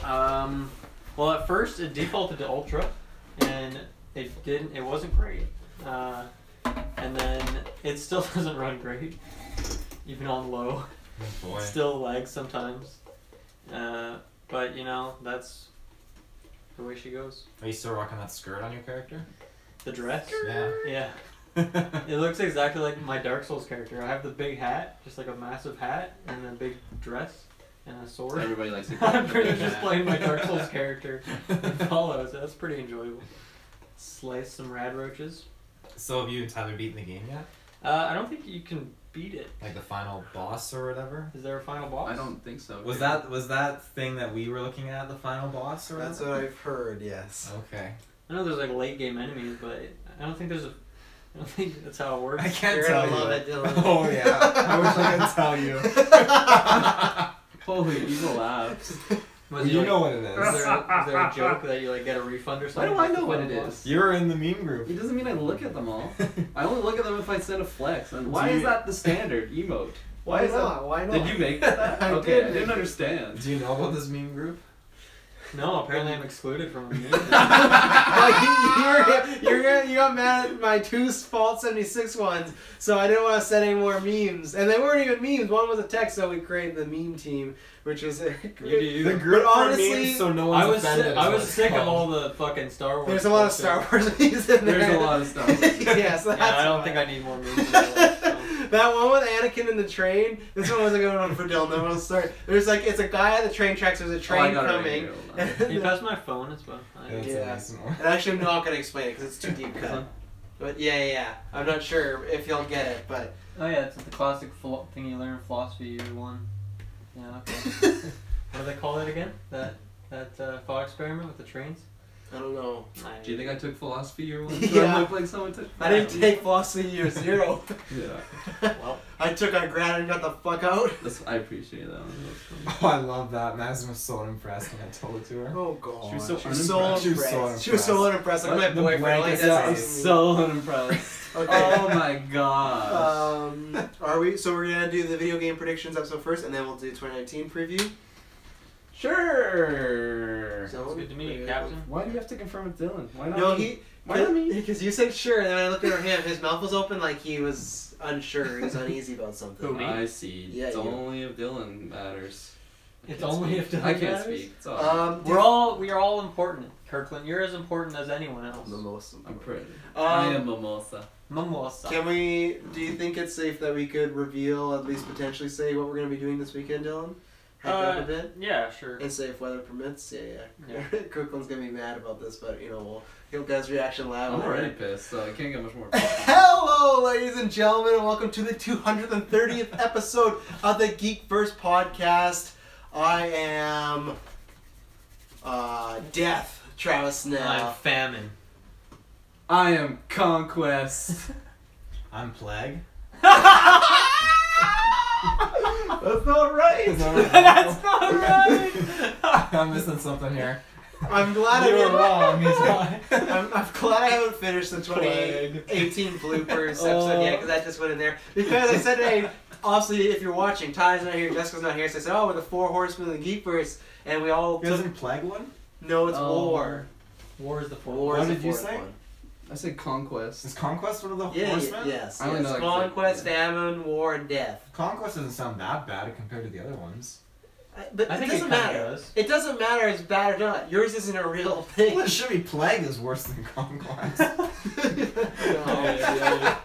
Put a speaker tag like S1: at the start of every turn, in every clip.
S1: Well, at first it defaulted to Ultra, and it wasn't great. And then it still doesn't run great, even on low.
S2: Oh boy.
S1: It still lags sometimes. But you know, that's the way she goes.
S2: Are you still rocking that skirt on your character?
S1: The dress?
S2: Yeah.
S1: Yeah. It looks exactly like my Dark Souls character. I have the big hat, just like a massive hat, and a big dress, and a sword.
S3: Everybody likes it.
S1: I'm pretty much just playing my Dark Souls character and follows. That's pretty enjoyable. Slice some rad roaches.
S2: So have you and Tyler beaten the game yet?
S1: I don't think you can beat it.
S2: Like the final boss or whatever?
S1: Is there a final boss?
S3: I don't think so.
S2: Was that thing that we were looking at the final boss or whatever?
S4: That's what I've heard, yes.
S2: Okay.
S1: I know there's like late game enemies, but I don't think I don't think that's how it works.
S2: I can't
S4: You're
S2: tell
S4: gonna
S2: you.
S4: love it, Dylan.
S2: Oh yeah. I wish I could tell you.
S3: Holy evil laughs.
S1: Was he
S2: You
S1: like-
S2: know what it
S1: Is
S2: is.
S1: there a joke that you like get a refund or
S3: Why
S1: something?
S3: do I know what it is?
S2: You're in the meme group.
S3: It doesn't mean I look at them all. I only look at them if I send a flex. And why
S2: Do
S3: is
S2: you-
S3: that the standard emote?
S4: Why
S3: is that?
S4: not? Why not?
S3: Did you make that?
S4: I
S3: Okay, I
S4: did.
S3: didn't understand.
S2: Do you know about this meme group?
S1: No, apparently I'm excluded from a meeting.
S4: You got mad at my 2 Fault 76 ones, so I didn't want to send any more memes. And they weren't even memes. One was a text, so we created the meme team, which was a
S2: The group
S4: But
S2: for
S4: honestly,
S2: memes, so no one's
S1: I was
S2: offended. is
S1: I
S2: what
S1: was
S2: it's
S1: sick of
S2: called.
S1: all the fucking Star Wars.
S4: There's a lot of
S1: stuff,
S4: Star Wars memes in there.
S3: There's a lot of stuff.
S4: Yeah, so that's
S1: Yeah, I don't
S4: why.
S1: think I need more memes. So.
S4: That one with Anakin in the train, this one was a good one for Dylan. Then we'll start. There's like, it's a guy at the train tracks, there's a train
S3: got it right
S4: coming.
S3: here, hold on.
S1: Can you pass my phone as well?
S2: That's a
S4: Yeah.
S2: decent one.
S4: And actually, I'm not going to explain it because it's too deep cut. But yeah. I'm not sure if you'll get it, but.
S1: Oh yeah, it's the classic thing you learn in philosophy year 1. Yeah, okay. What do they call it again? That thought experiment with the trains?
S4: I don't know.
S3: Do you think I took philosophy year 1?
S4: Yeah.
S3: Do I look like someone took
S4: I didn't take philosophy year 0.
S3: Yeah.
S1: Well,
S4: I took on grad and got the fuck out.
S3: I appreciate that one.
S2: Oh, I love that. Madison was so impressed when I told it to her.
S4: Oh god.
S3: She was so
S4: She was so
S3: unimpressed.
S4: unimpressed.
S2: She was so
S4: unimpressed. Like my
S2: The
S4: boyfriend. Like,
S2: blankets
S4: that's
S3: I'm
S2: out.
S3: so unimpressed.
S4: Okay.
S3: Oh my gosh.
S4: Are we? So we're gonna do the video game predictions episode first, and then we'll do 2019 preview.
S3: Sure.
S1: sounds good to me, Captain.
S3: Why do you have to confirm with Dylan? Why not
S4: No,
S3: me? Why not me?
S4: Because you said sure, and then I looked at him. His mouth was open, like he was unsure. He was uneasy about something.
S1: Who, me?
S3: I see.
S4: Yeah,
S3: it's
S4: you.
S3: only if Dylan matters. I
S1: It's
S3: can't
S1: only
S3: speak.
S1: if Dylan
S3: I can't
S1: matters?
S3: speak. It's all right.
S1: We are all important, Kirkland. You're as important as anyone else.
S4: Mimosa.
S3: I'm pretty. I am mimosa.
S1: Mimosa.
S4: Do you think it's safe that we could reveal, at least potentially say what we're going to be doing this weekend, Dylan? Hype it up a bit?
S1: Yeah, sure.
S4: And say if weather permits? Yeah.
S1: Yeah.
S4: Kirkland's going to be mad about this, but, we'll get guys' reaction live.
S3: I'm already pissed, so I can't get much more.
S4: Hello, ladies and gentlemen, and welcome to the 230th episode of the GeekVerse podcast. I am Death, Travis Snell.
S1: I'm famine.
S3: I am Conquest.
S2: I'm Plague.
S4: That's not right.
S1: That's not right.
S2: I'm missing something here.
S4: I'm glad
S2: You
S4: I
S2: were
S4: didn't.
S2: wrong. He's right.
S4: I'm glad I haven't finished the 2018 bloopers episode yet, because that just went in there. Because I said, hey, obviously, if you're watching, Ty's not here, Jessica's not here, so I said, we're the 4 horsemen of the Geekverse, and we all took...
S2: Isn't Plague one?
S4: No, it's
S3: Oh.
S4: War.
S1: War is the fourth.
S4: War
S2: What
S4: is the
S2: did you
S4: fourth
S2: say?
S4: one.
S3: I said Conquest.
S2: Is Conquest one of the
S4: Yeah,
S2: horsemen?
S4: yes.
S3: I only know, like,
S4: Conquest,
S3: yeah.
S4: famine, war, and death.
S2: Conquest doesn't sound that bad compared to the other ones.
S4: But
S1: I
S4: it
S1: think
S4: doesn't
S1: it kinda
S4: matter.
S1: does.
S4: It doesn't matter if it's bad or not. Yours isn't a real thing.
S2: Well, it should be Plague is worse than Conquest.
S4: No.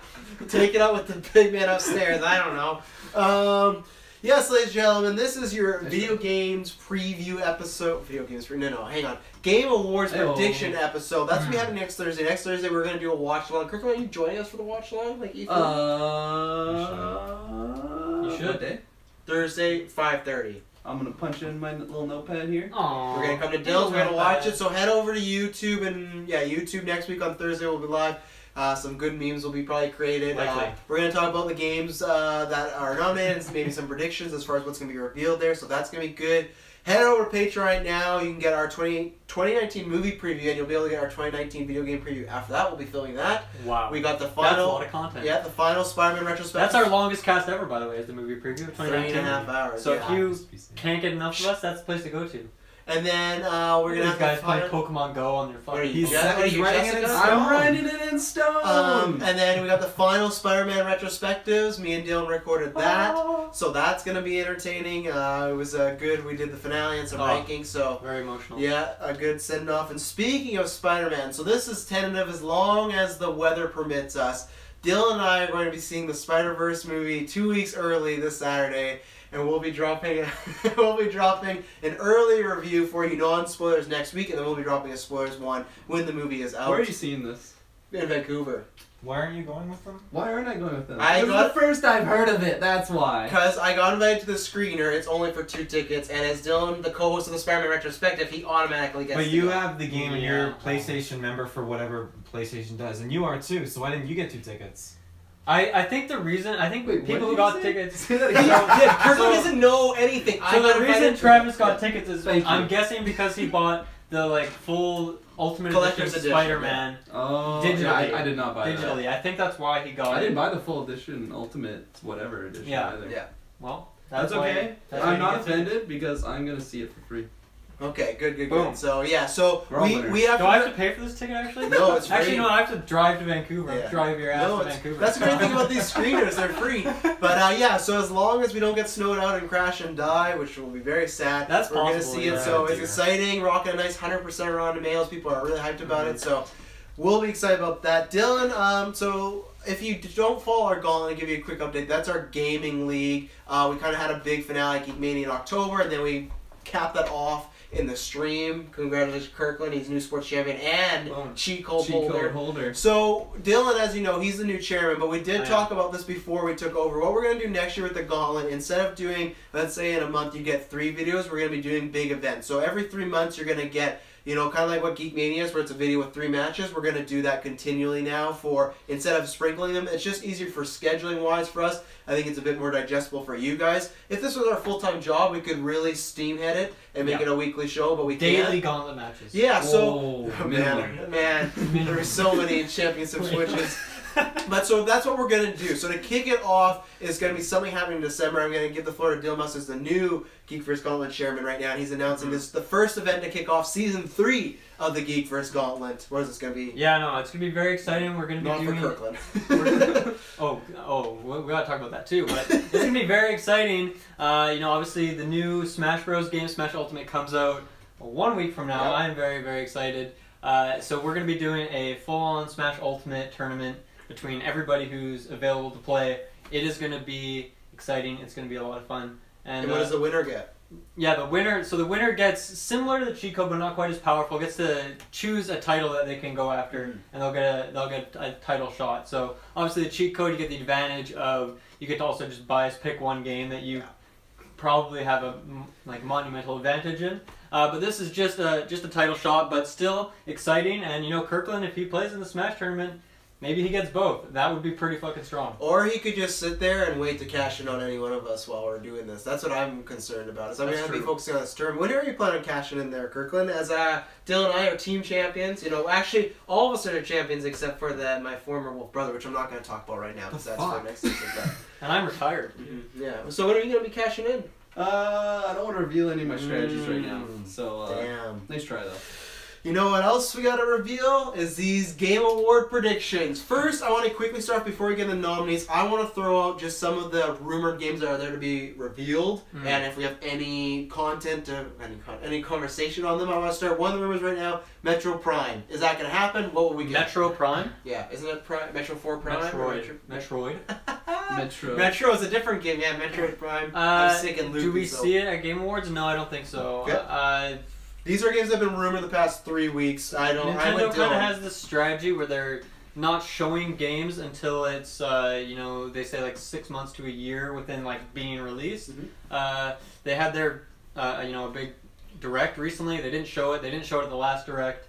S4: Take it out with the big man upstairs. I don't know. Yes, ladies and gentlemen, this is your video games preview episode. Hang on. Game Awards
S3: Hey-o.
S4: prediction episode. That's what we have next Thursday. Next Thursday, we're going to do a watch along. Kirk, are you joining us for the watch along? Like Ethan?
S1: You should.
S3: What day?
S4: Thursday, 5:30.
S3: I'm gonna punch in my little notepad here.
S1: Aww.
S4: We're going to come to Dill's. We're going to watch it. So head over to YouTube. And yeah, YouTube next week on Thursday will be live. Some good memes will be probably created.
S1: Likely.
S4: We're going to talk about the games that are nominated and maybe some predictions as far as what's going to be revealed there. So that's going to be good. Head over to Patreon right now. You can get our 2019 movie preview, and you'll be able to get our 2019 video game preview. After that, we'll be filming that.
S1: Wow.
S4: We got the
S1: That's a
S4: final...
S1: lot of content.
S4: Yeah, the final Spider-Man retrospective.
S1: That's our longest cast ever, by the way, is the movie preview of 2019.
S4: 3.5 hours.
S1: So
S4: yeah.
S1: if you can't get enough of us, that's the place to go to.
S4: And then we're gonna
S1: These
S4: have
S1: guys
S4: to
S1: playing
S4: find.
S1: Pokemon Go on their
S4: What are
S1: fucking.
S4: you,
S2: He's- he's writing it in
S4: Jessica?
S2: stone.
S3: I'm writing it in stone.
S4: And then we got the final Spider-Man retrospectives. Me and Dylan recorded that, so that's gonna be entertaining. It was good. We did the finale and some rankings, so
S1: Very emotional.
S4: yeah, a good send off. And speaking of Spider-Man, so this is tentative as long as the weather permits us. Dylan and I are going to be seeing the Spider-Verse movie 2 weeks early this Saturday, and we'll be dropping an early review for you, non-spoilers, next week, and then we'll be dropping a spoilers one when the movie is out.
S3: Where are you seeing this?
S4: In Vancouver.
S2: Why aren't you going with them?
S3: Why aren't I going with them?
S4: I
S3: This is
S4: got-
S3: the first I've heard of it. That's why.
S4: Because I got invited to the screener, it's only for 2 tickets, and as Dylan, the co-host of the Spider-Man retrospective, he automatically gets
S2: But
S4: to
S2: you
S4: go.
S2: have the game and you're a
S1: Yeah.
S2: PlayStation member for whatever PlayStation does, and you are too. So why didn't you get 2 tickets?
S1: I think the reason
S3: Wait,
S1: people
S3: what
S1: who
S3: did
S1: got
S3: you say?
S1: tickets.
S3: Say that
S4: He,
S3: again.
S4: yeah, Kirkland
S1: So-
S4: doesn't know anything. I
S1: So
S4: got
S1: the reason
S4: invited to
S1: Travis
S4: it.
S1: got
S4: Yeah.
S1: tickets is
S3: Thank you.
S1: I'm guessing because he bought the like full Ultimate
S4: Collector's
S1: Edition
S4: edition,
S1: Spider-Man
S3: Oh,
S1: Digitally.
S3: yeah, I did not buy that.
S1: digitally. I think that's why he got
S3: I
S1: it.
S3: didn't buy the full edition, Ultimate, whatever edition.
S1: Yeah.
S3: either.
S4: Yeah.
S1: Well,
S3: That's
S1: why-
S3: okay.
S1: that's why
S3: I'm
S1: he
S3: not
S1: gets it.
S3: offended because I'm gonna see it for free.
S4: Okay, good.
S1: Boom.
S4: So yeah, so
S3: We're all
S4: we
S3: winners.
S4: have
S1: Do I have to pay for this ticket actually?
S4: No, it's free.
S1: Actually, no. I have to drive to Vancouver.
S4: Yeah.
S1: Drive your ass
S4: No,
S1: to
S4: it's,
S1: Vancouver.
S4: that's the great thing about these screeners, they're free. But yeah, so as long as we don't get snowed out and crash and die, which will be very sad,
S1: That's
S4: we're going to
S1: possible,
S4: see it.
S1: yeah.
S4: So it's
S2: Dear.
S4: exciting, rocking a nice 100% Rotten Tomatoes. People are really hyped about it, so we'll be excited about that. Dylan, so if you don't follow our gauntlet, I'll give you a quick update. That's our gaming league. We kind of had a big finale at Geek Mania in October, and then we capped that off in the stream. Congratulations, Kirkland. He's new sports champion and
S1: Boom.
S4: cheat code
S3: Cheat
S4: holder.
S3: code holder.
S4: So, Dylan, as you know, he's the new chairman, but we did
S1: I
S4: talk about this before we took over. What we're going to do next year with the gauntlet, instead of doing, let's say in a month you get 3 videos, we're going to be doing big events. So every 3 months you're going to get, you know, kind of like what Geek Mania is, where it's a video with 3 matches. We're going to do that continually now for, instead of sprinkling them, it's just easier for scheduling wise for us. I think it's a bit more digestible for you guys. If this was our full-time job, we could really steamhead it and make
S1: Yeah.
S4: it a weekly show, but we
S1: Daily
S4: can't.
S1: gauntlet matches.
S4: Yeah, so
S3: Whoa,
S4: man, there are so many championship switches. But so that's what we're gonna do. So to kick it off is gonna be something happening in December. I'm gonna give the floor to Dilmas as the new GeekVerse Gauntlet chairman right now, and he's announcing this the first event to kick off season 3 of the GeekVerse Gauntlet. What is this gonna be?
S1: Yeah, no, it's gonna be very exciting. We're gonna be
S4: Not for
S1: doing.
S4: Kirkland.
S1: We gotta talk about that too. But it's gonna be very exciting. You know, obviously the new Smash Bros. Game, Smash Ultimate, comes out 1 week from now.
S4: Yep.
S1: I'm very, very excited. So we're gonna be doing a full-on Smash Ultimate tournament between everybody who's available to play. It is gonna be exciting. It's gonna be a lot of fun.
S4: And what does the winner get?
S1: Yeah, the winner gets similar to the cheat code, but not quite as powerful. Gets to choose a title that they can go after, and they'll get a title shot. So obviously the cheat code, you get the advantage of you get to also just bias pick one game that you probably have a monumental advantage in. But this is just a title shot, but still exciting. And you know, Kirkland, if he plays in the Smash tournament, maybe he gets both. That would be pretty fucking strong.
S4: Or he could just sit there and wait to cash in on any one of us while we're doing this. That's what I'm concerned about. Is I'm
S1: That's
S4: going to be
S1: true.
S4: focusing on this tournament. When are you planning on cashing in there, Kirkland? As Dylan and I are team champions. You know, actually, all of us are champions except for my former Wolf brother, which I'm not going to talk about right now because that's for next season. But,
S1: And I'm retired.
S4: yeah. So when are you going to be cashing in?
S3: I don't want to reveal any of my strategies right now. So,
S4: Damn.
S3: nice try though.
S4: You know what else we got to reveal is these Game Award predictions. First, I want to quickly start before we get the nominees. I want to throw out just some of the rumored games that are there to be revealed, and if we have any content, any conversation on them. I want to start one of the rumors right now. Metro Prime. Is that going to happen? What will we get?
S1: Metro Prime?
S4: Yeah, isn't it Metro 4 Prime? or
S1: Metroid.
S3: Metro.
S4: Metro is a different game. Yeah, Metroid Prime. I'm sick and loopy.
S1: Do we
S4: so.
S1: see it at Game Awards? No, I don't think so.
S4: Yep. These are games that have been rumored the past 3 weeks.
S1: Nintendo kind of has this strategy where they're not showing games until it's they say like 6 months to a year within like being released. They had their a big direct recently. They didn't show it. They didn't show it at the last direct.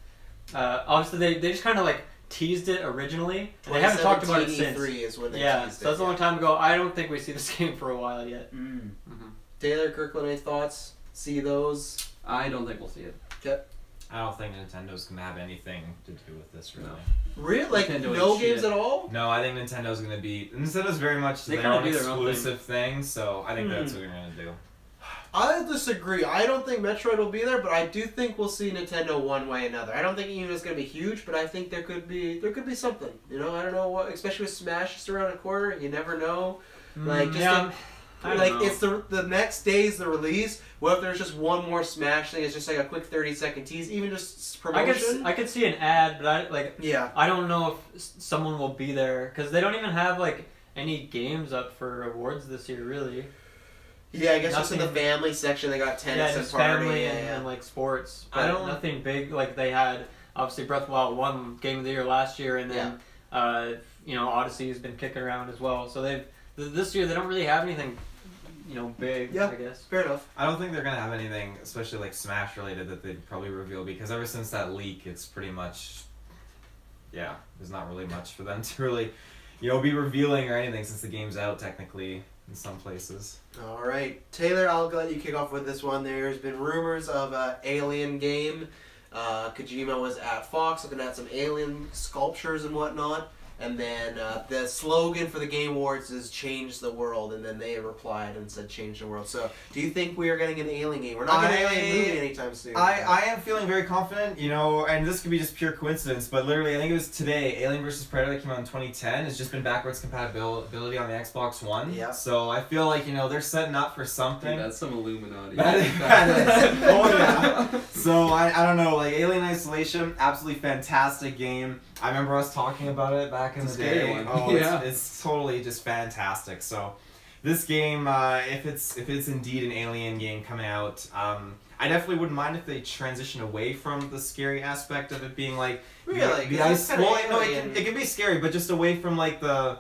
S1: Obviously they just kind of like teased it originally. And they haven't talked about it since.
S4: Is when they teased
S1: so that's a long time ago. I don't think we see this game for a while yet.
S4: Taylor, Kirkland, any thoughts? See those?
S3: I don't think we'll see it.
S4: Okay.
S2: I don't think Nintendo's gonna have anything to do with this, really.
S4: Really? Like
S3: Nintendo
S4: no
S3: ain't
S4: games
S3: shit.
S4: at all?
S2: No, I think Nintendo's very much
S1: They
S2: their
S1: kinda
S2: own
S1: do their own
S2: exclusive thing, so I think that's what they're gonna do.
S4: I disagree. I don't think Metroid will be there, but I do think we'll see Nintendo one way or another. I don't think even it's going to be huge, but I think there could be something. You know, I don't know what, especially with Smash just around the corner. You never know. Like just
S1: yeah, I don't know.
S4: it's the next day's the release. What if there's just one more Smash thing? It's just like a quick 30-second tease, even just promotion.
S1: I could see an ad, but
S4: Yeah.
S1: I don't know if someone will be there because they don't even have like any games up for awards this year, really.
S4: Yeah, I guess just in the
S1: Nothing-
S4: family section they got tennis
S1: Yeah,
S4: and
S1: just
S4: party.
S1: family
S4: Yeah,
S1: and like sports.
S2: I
S1: But
S2: don't-
S1: nothing big like they had. Obviously, Breath of the Wild won Game of the Year last year, and then Odyssey has been kicking around as well. So this year they don't really have anything, big.
S4: Yeah.
S1: I guess.
S4: Fair enough.
S2: I don't think they're gonna have anything, especially like Smash related, that they'd probably reveal because ever since that leak, it's pretty much, there's not really much for them to really, be revealing or anything since the game's out technically in some places.
S4: All right, Taylor, I'll let you kick off with this one. There's been rumors of an Alien game. Kojima was at Fox looking at some alien sculptures and whatnot. And then the slogan for the Game Awards is "Change the World," and then they replied and said "Change the World." So, do you think we are getting an Alien game? We're not getting an Alien movie anytime soon.
S2: I am feeling very confident, and this could be just pure coincidence, but literally I think it was today, Alien vs. Predator that came out in 2010, has just been backwards compatibility on the Xbox One.
S4: Yeah.
S2: So I feel like, they're setting up for something.
S3: Dude, that's some Illuminati.
S2: That is. Oh yeah. So I don't know, like Alien Isolation, absolutely fantastic game. I remember us talking about it back in
S3: It's
S2: the
S3: a scary
S2: day.
S3: one.
S2: Oh,
S3: Yeah.
S2: it's totally just fantastic. So this game, if it's indeed an Alien game coming out, I definitely wouldn't mind if they transition away from the scary aspect of it being like
S4: Really?
S2: the
S4: 'Cause
S2: ice.
S4: that's kinda
S2: Well, no,
S4: alien.
S2: it can be scary, but just away from like the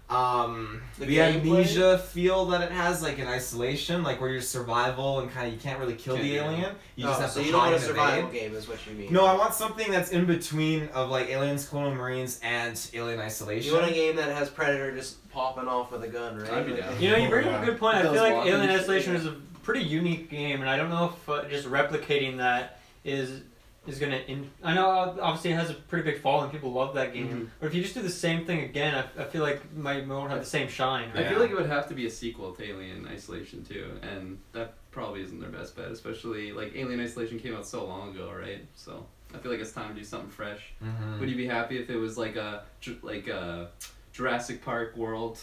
S4: gameplay?
S2: amnesia feel that it has, like in Isolation, like where your survival and kind of you can't really kill the alien. You just have
S4: so
S2: to
S4: you don't
S2: hide
S4: want a
S2: and
S4: survival
S2: evade.
S4: game, is what you mean?
S2: No, I want something that's in between of like Aliens, Colonial Marines, and Alien Isolation.
S4: You want a game that has Predator just popping off with a gun, right?
S3: I'd be
S4: Like-
S3: down.
S1: You bring up a good point. I
S3: Those
S1: feel like
S3: walking
S1: Alien
S3: shit,
S1: Isolation
S3: yeah.
S1: is a pretty unique game, and I don't know if just replicating that is gonna. I know obviously it has a pretty big following. People love that game,
S3: Mhm.
S1: but if you just do the same thing again, I feel like it won't have the same shine.
S3: I
S2: Yeah.
S3: feel like it would have to be a sequel to Alien Isolation too, and that probably isn't their best bet, especially like Alien Isolation came out so long ago, right? So I feel like it's time to do something fresh.
S2: Mhm.
S3: Would you be happy if it was like a Jurassic Park world,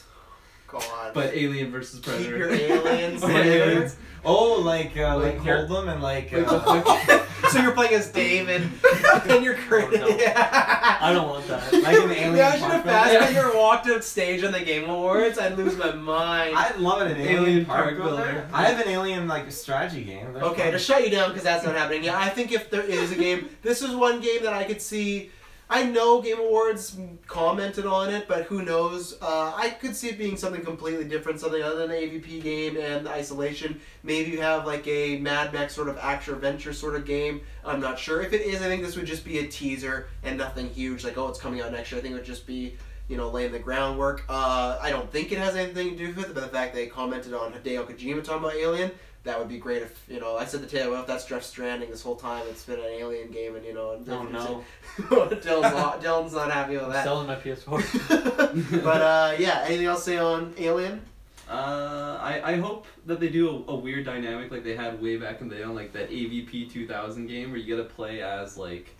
S4: God.
S3: but Alien versus
S4: Keep
S3: Predator?
S4: your aliens
S2: Oh,
S4: there.
S2: aliens. Oh, like
S3: Like
S2: hold them and like.
S4: So you're playing as David, and you're crazy.
S1: Oh, no.
S4: Yeah.
S1: I don't want that.
S2: like an alien.
S4: Imagine
S2: park
S4: if
S2: builder.
S4: Fassbender walked on stage on the Game Awards, I'd lose my mind.
S2: I'd love it, an alien,
S3: Alien
S2: park
S3: park
S2: builder.
S3: builder.
S2: I have an alien like strategy game. They're
S4: Okay,
S2: fun.
S4: to shut you down because that's not happening. Yeah, I think if there is a game, this is one game that I could see. I know Game Awards commented on it, but who knows? I could see it being something completely different, something other than the AVP game and Isolation. Maybe you have like a Mad Max sort of action-adventure sort of game. I'm not sure. If it is, I think this would just be a teaser and nothing huge, like, oh, it's coming out next year. I think it would just be, laying the groundwork. I don't think it has anything to do with it, but the fact they commented on Hideo Kojima talking about Alien, that would be great if, I said to Taylor, well, if that's Jeff Stranding this whole time, it's been an Alien game, and,
S1: Oh no,
S4: Dylan's not happy with
S1: I'm
S4: that.
S1: selling my PS4.
S4: But, anything else to say on Alien?
S3: I hope that they do a weird dynamic like they had way back in the day on like that AVP 2000 game where you get to play as like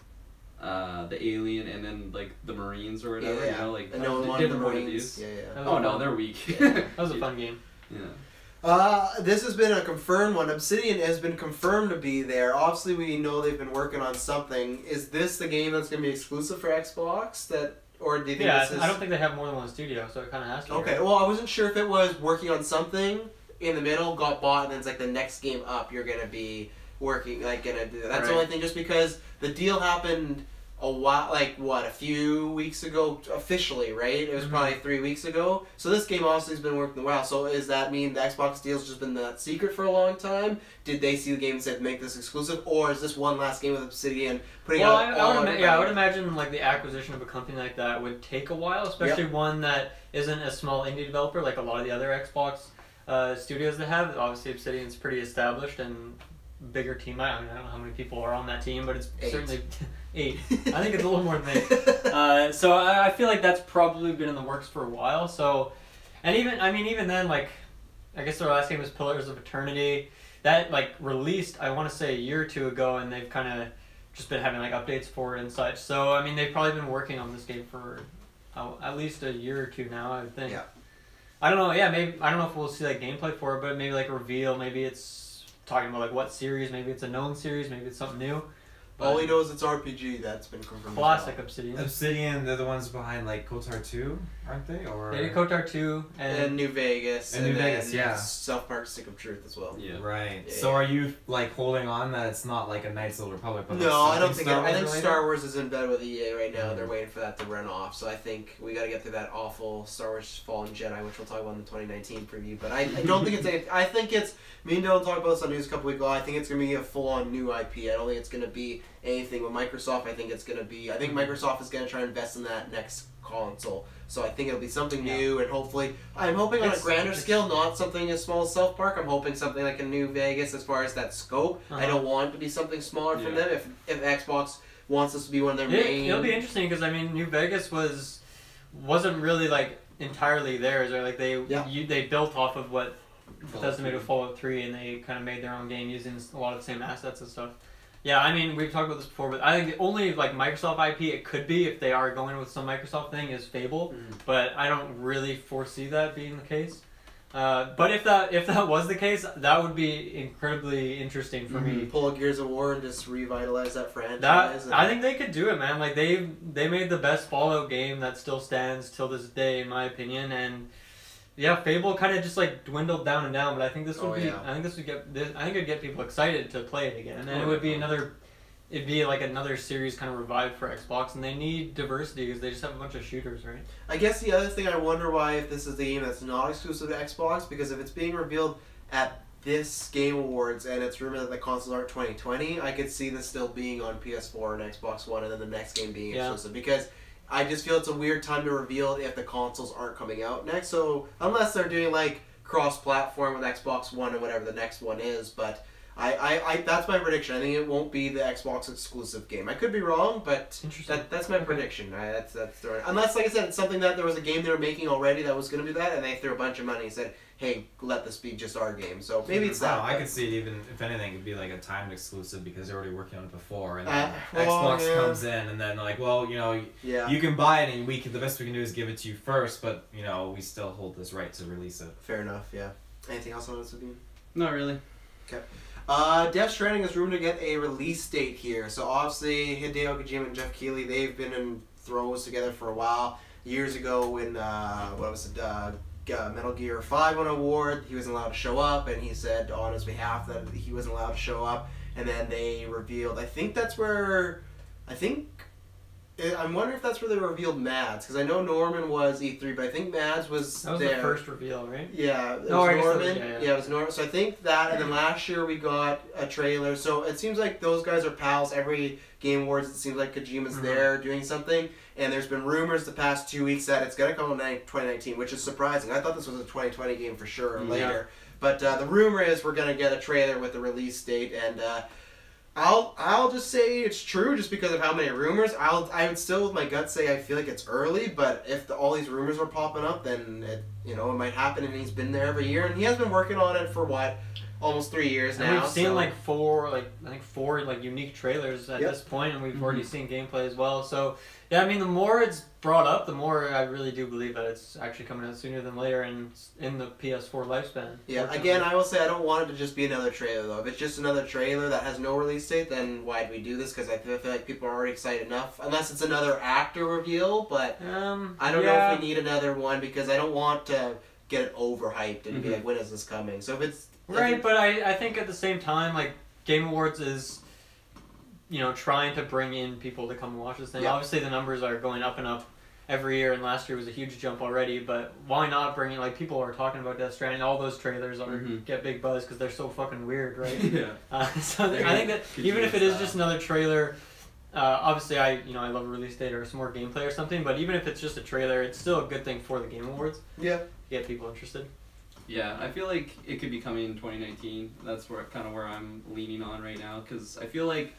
S3: the alien and then like the Marines or whatever, like
S4: and no one wanted the
S3: different point of
S4: Marines.
S3: views.
S4: Yeah.
S3: Oh no, they're weak.
S1: That was a fun game.
S3: Yeah.
S4: This has been a confirmed one. Obsidian has been confirmed to be there. Obviously, we know they've been working on something. Is this the game that's going to be exclusive for Xbox? Or do you think
S1: Yeah,
S4: this is...
S1: I don't think they have more than one studio, so it kind of has to. be,
S4: Okay,
S1: right?
S4: well, I wasn't sure if it was working on something in the middle, got bought, and then it's like the next game up you're going to be working, like, going to do that. That's the
S3: Right.
S4: only thing, just because the deal happened a while, a few weeks ago, officially, right? It was probably 3 weeks ago. So this game obviously has been working a while. So does that mean the Xbox deal's just been that secret for a long time? Did they see the game and said make this exclusive, or is this one last game with Obsidian putting
S1: Well,
S4: out?
S1: I would imagine like the acquisition of a company like that would take a while, especially one that isn't a small indie developer like a lot of the other Xbox studios they have. Obviously, Obsidian's pretty established and bigger team. I don't know how many people are on that team, but it's
S4: 8.
S1: certainly 8. I think it's a little more than 8. So I feel like that's probably been in the works for a while. So, and even then, like, I guess their last game was Pillars of Eternity. that like released, I want to say a year or two ago, and they've kind of just been having like updates for it and such. So I mean, they've probably been working on this game for at least a year or two now, I would think.
S4: Yeah.
S1: I don't know. Yeah, maybe I don't know if we'll see like gameplay for it, but maybe like a reveal. Maybe it's talking about like what series. Maybe it's a known series. Maybe it's something new.
S4: All we know is it's RPG. That's been confirmed.
S1: Classic Obsidian.
S2: Obsidian, they're the ones behind like KOTOR 2, aren't they? Or
S1: They did KOTOR 2
S4: And New Vegas.
S2: And New Vegas, yeah.
S4: South Park Stick of Truth as well.
S3: Yeah.
S2: right.
S4: Yeah,
S2: So
S4: yeah.
S2: are you like holding on that it's not like a Knights of the Republic? But like
S4: No, I don't think.
S2: something Star
S4: I think
S2: Wars related?
S4: Star Wars is in bed with EA right now. They're waiting for that to run off. So I think we got to get through that awful Star Wars Fallen Jedi, which we'll talk about in the 2019 preview. But I don't think it's. I think it's. Me and Dylan talked about this on news a couple weeks ago. I think it's gonna be a full-on new IP. I don't think it's gonna be anything with Microsoft. I think it's gonna be. I think Microsoft is gonna try and invest in that next console. So I think it'll be something new, and hopefully, I'm hoping on a grander scale, not something as small as South Park. I'm hoping something like a New Vegas as far as that scope. I don't want it to be something smaller from them. If Xbox wants this to be one of their main,
S1: It'll be interesting because I mean, New Vegas wasn't really like entirely theirs, or like they built off of what Bethesda made with Fallout 3, and they kind of made their own game using a lot of the same assets and stuff. Yeah, I mean, we've talked about this before, but I think the only like Microsoft IP it could be if they are going with some Microsoft thing is Fable, but I don't really foresee that being the case. But if that was the case, that would be incredibly interesting for me.
S4: Pull a Gears of War and just revitalize that franchise.
S1: I think they could do it, man. Like they made the best Fallout game that still stands till this day, in my opinion, and. Yeah, Fable kind of just like dwindled down and down, but I think this would be. I think it'd get people excited to play it again, and then it would be it'd be like another series kind of revived for Xbox, and they need diversity because they just have a bunch of shooters, right?
S4: I guess the other thing I wonder why if this is the game that's not exclusive to Xbox, because if it's being revealed at this Game Awards and it's rumored that the consoles aren't 2020, I could see this still being on PS4 and Xbox One, and then the next game being exclusive because. I just feel it's a weird time to reveal it if the consoles aren't coming out next. So unless they're doing like cross-platform with Xbox One and whatever the next one is, but I that's my prediction. I think it won't be the Xbox exclusive game. I could be wrong, but that's my prediction. That's unless, like I said, it's something that there was a game they were making already that was going to be that, and they threw a bunch of money and said, "Hey, let this be just our game." So maybe it's that.
S2: I could see it even if anything, it'd be like a timed exclusive because they're already working on it before, and then Xbox comes in, and then like, well, you know, you can buy it, and the best we can do is give it to you first, but you know, we still hold this right to release it.
S4: Fair enough. Yeah. Anything else on this, Sabine?
S3: Not really.
S4: Okay. Death Stranding is rumored to get a release date here. So obviously Hideo Kojima and Jeff Keighley, they've been in throes together for a while. Years ago when Metal Gear 5 won an award, he wasn't allowed to show up, and he said on his behalf that he wasn't allowed to show up. And then they revealed. I'm wondering if that's where they revealed Mads, because I know Norman was E3, but I think Mads was
S1: That was
S4: there.
S1: the first reveal, right?
S4: Yeah, it was
S1: I guess
S4: Norman.
S1: that was,
S4: Yeah, it was Norman. So I think that, and then last year we got a trailer. So it seems like those guys are pals. Every Game Awards, it seems like Kojima's there doing something. And there's been rumors the past 2 weeks that it's going to come in 2019, which is surprising. I thought this was a 2020 game for sure, or later. But the rumor is we're going to get a trailer with the release date, and I'll just say it's true just because of how many rumors. I would still with my gut say I feel like it's early, but if all these rumors are popping up, then it might happen. And he's been there every year, and he has been working on it for almost 3 years now.
S1: And we've seen like four unique trailers at this point, and we've already seen gameplay as well. So yeah, I mean, the more it's brought up, the more I really do believe that it's actually coming out sooner than later and in the PS4 lifespan.
S4: Yeah, again, I will say I don't want it to just be another trailer, though. If it's just another trailer that has no release date, then why'd we do this? Because I feel like people are already excited enough. Unless it's another actor reveal, but I don't know if we need another one because I don't want to get it overhyped and be like, when is this coming? So if it's...
S1: Right, but I think at the same time, like, Game Awards is... trying to bring in people to come and watch this thing. Obviously, the numbers are going up and up every year, and last year was a huge jump already. But why not bring in, like, people are talking about Death Stranding. All those trailers get big buzz because they're so fucking weird, right? So I think that even if it is just another trailer, obviously I love a release date or some more gameplay or something. But even if it's just a trailer, it's still a good thing for the Game Awards. Yeah, get people interested.
S3: Yeah, I feel like it could be coming in 2019. That's where I'm leaning on right now because I feel like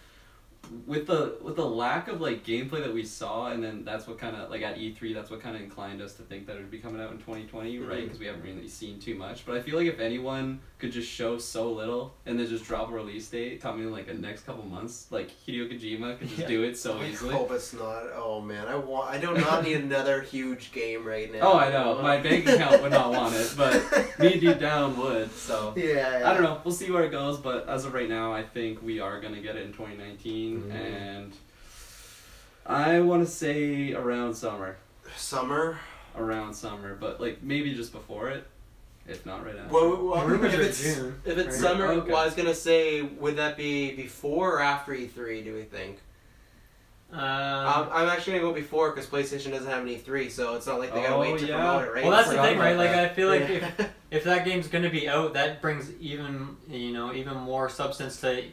S3: with the lack of like gameplay that we saw, and then that's what kind of like at E3, that's what kind of inclined us to think that it would be coming out in 2020, right? Because we haven't really seen too much. But I feel like if anyone could just show so little and then just drop a release date, coming in like the next couple months, like Hideo Kojima could just do it so easily.
S4: I hope it's not. Oh man, I do not need another huge game right now.
S3: Oh, I know. My bank account would not want it, but me deep down would. So
S4: yeah.
S3: I don't know. We'll see where it goes, but as of right now, I think we are gonna get it in 2019, and I want to say around summer. Around summer, but like maybe just before it, if not right after.
S4: Well, if
S1: June,
S4: it's
S1: right?
S4: summer,
S3: Okay.
S4: well, I was gonna say, would that be before or after E3? Do we think? I'm actually gonna go before because PlayStation doesn't have an E3, so it's not like they gotta wait to promote it, right?
S1: Well, that's the
S3: Forgot
S1: thing, right?
S3: about
S1: Like,
S3: that.
S1: I feel like if that game's gonna be out, that brings even more substance to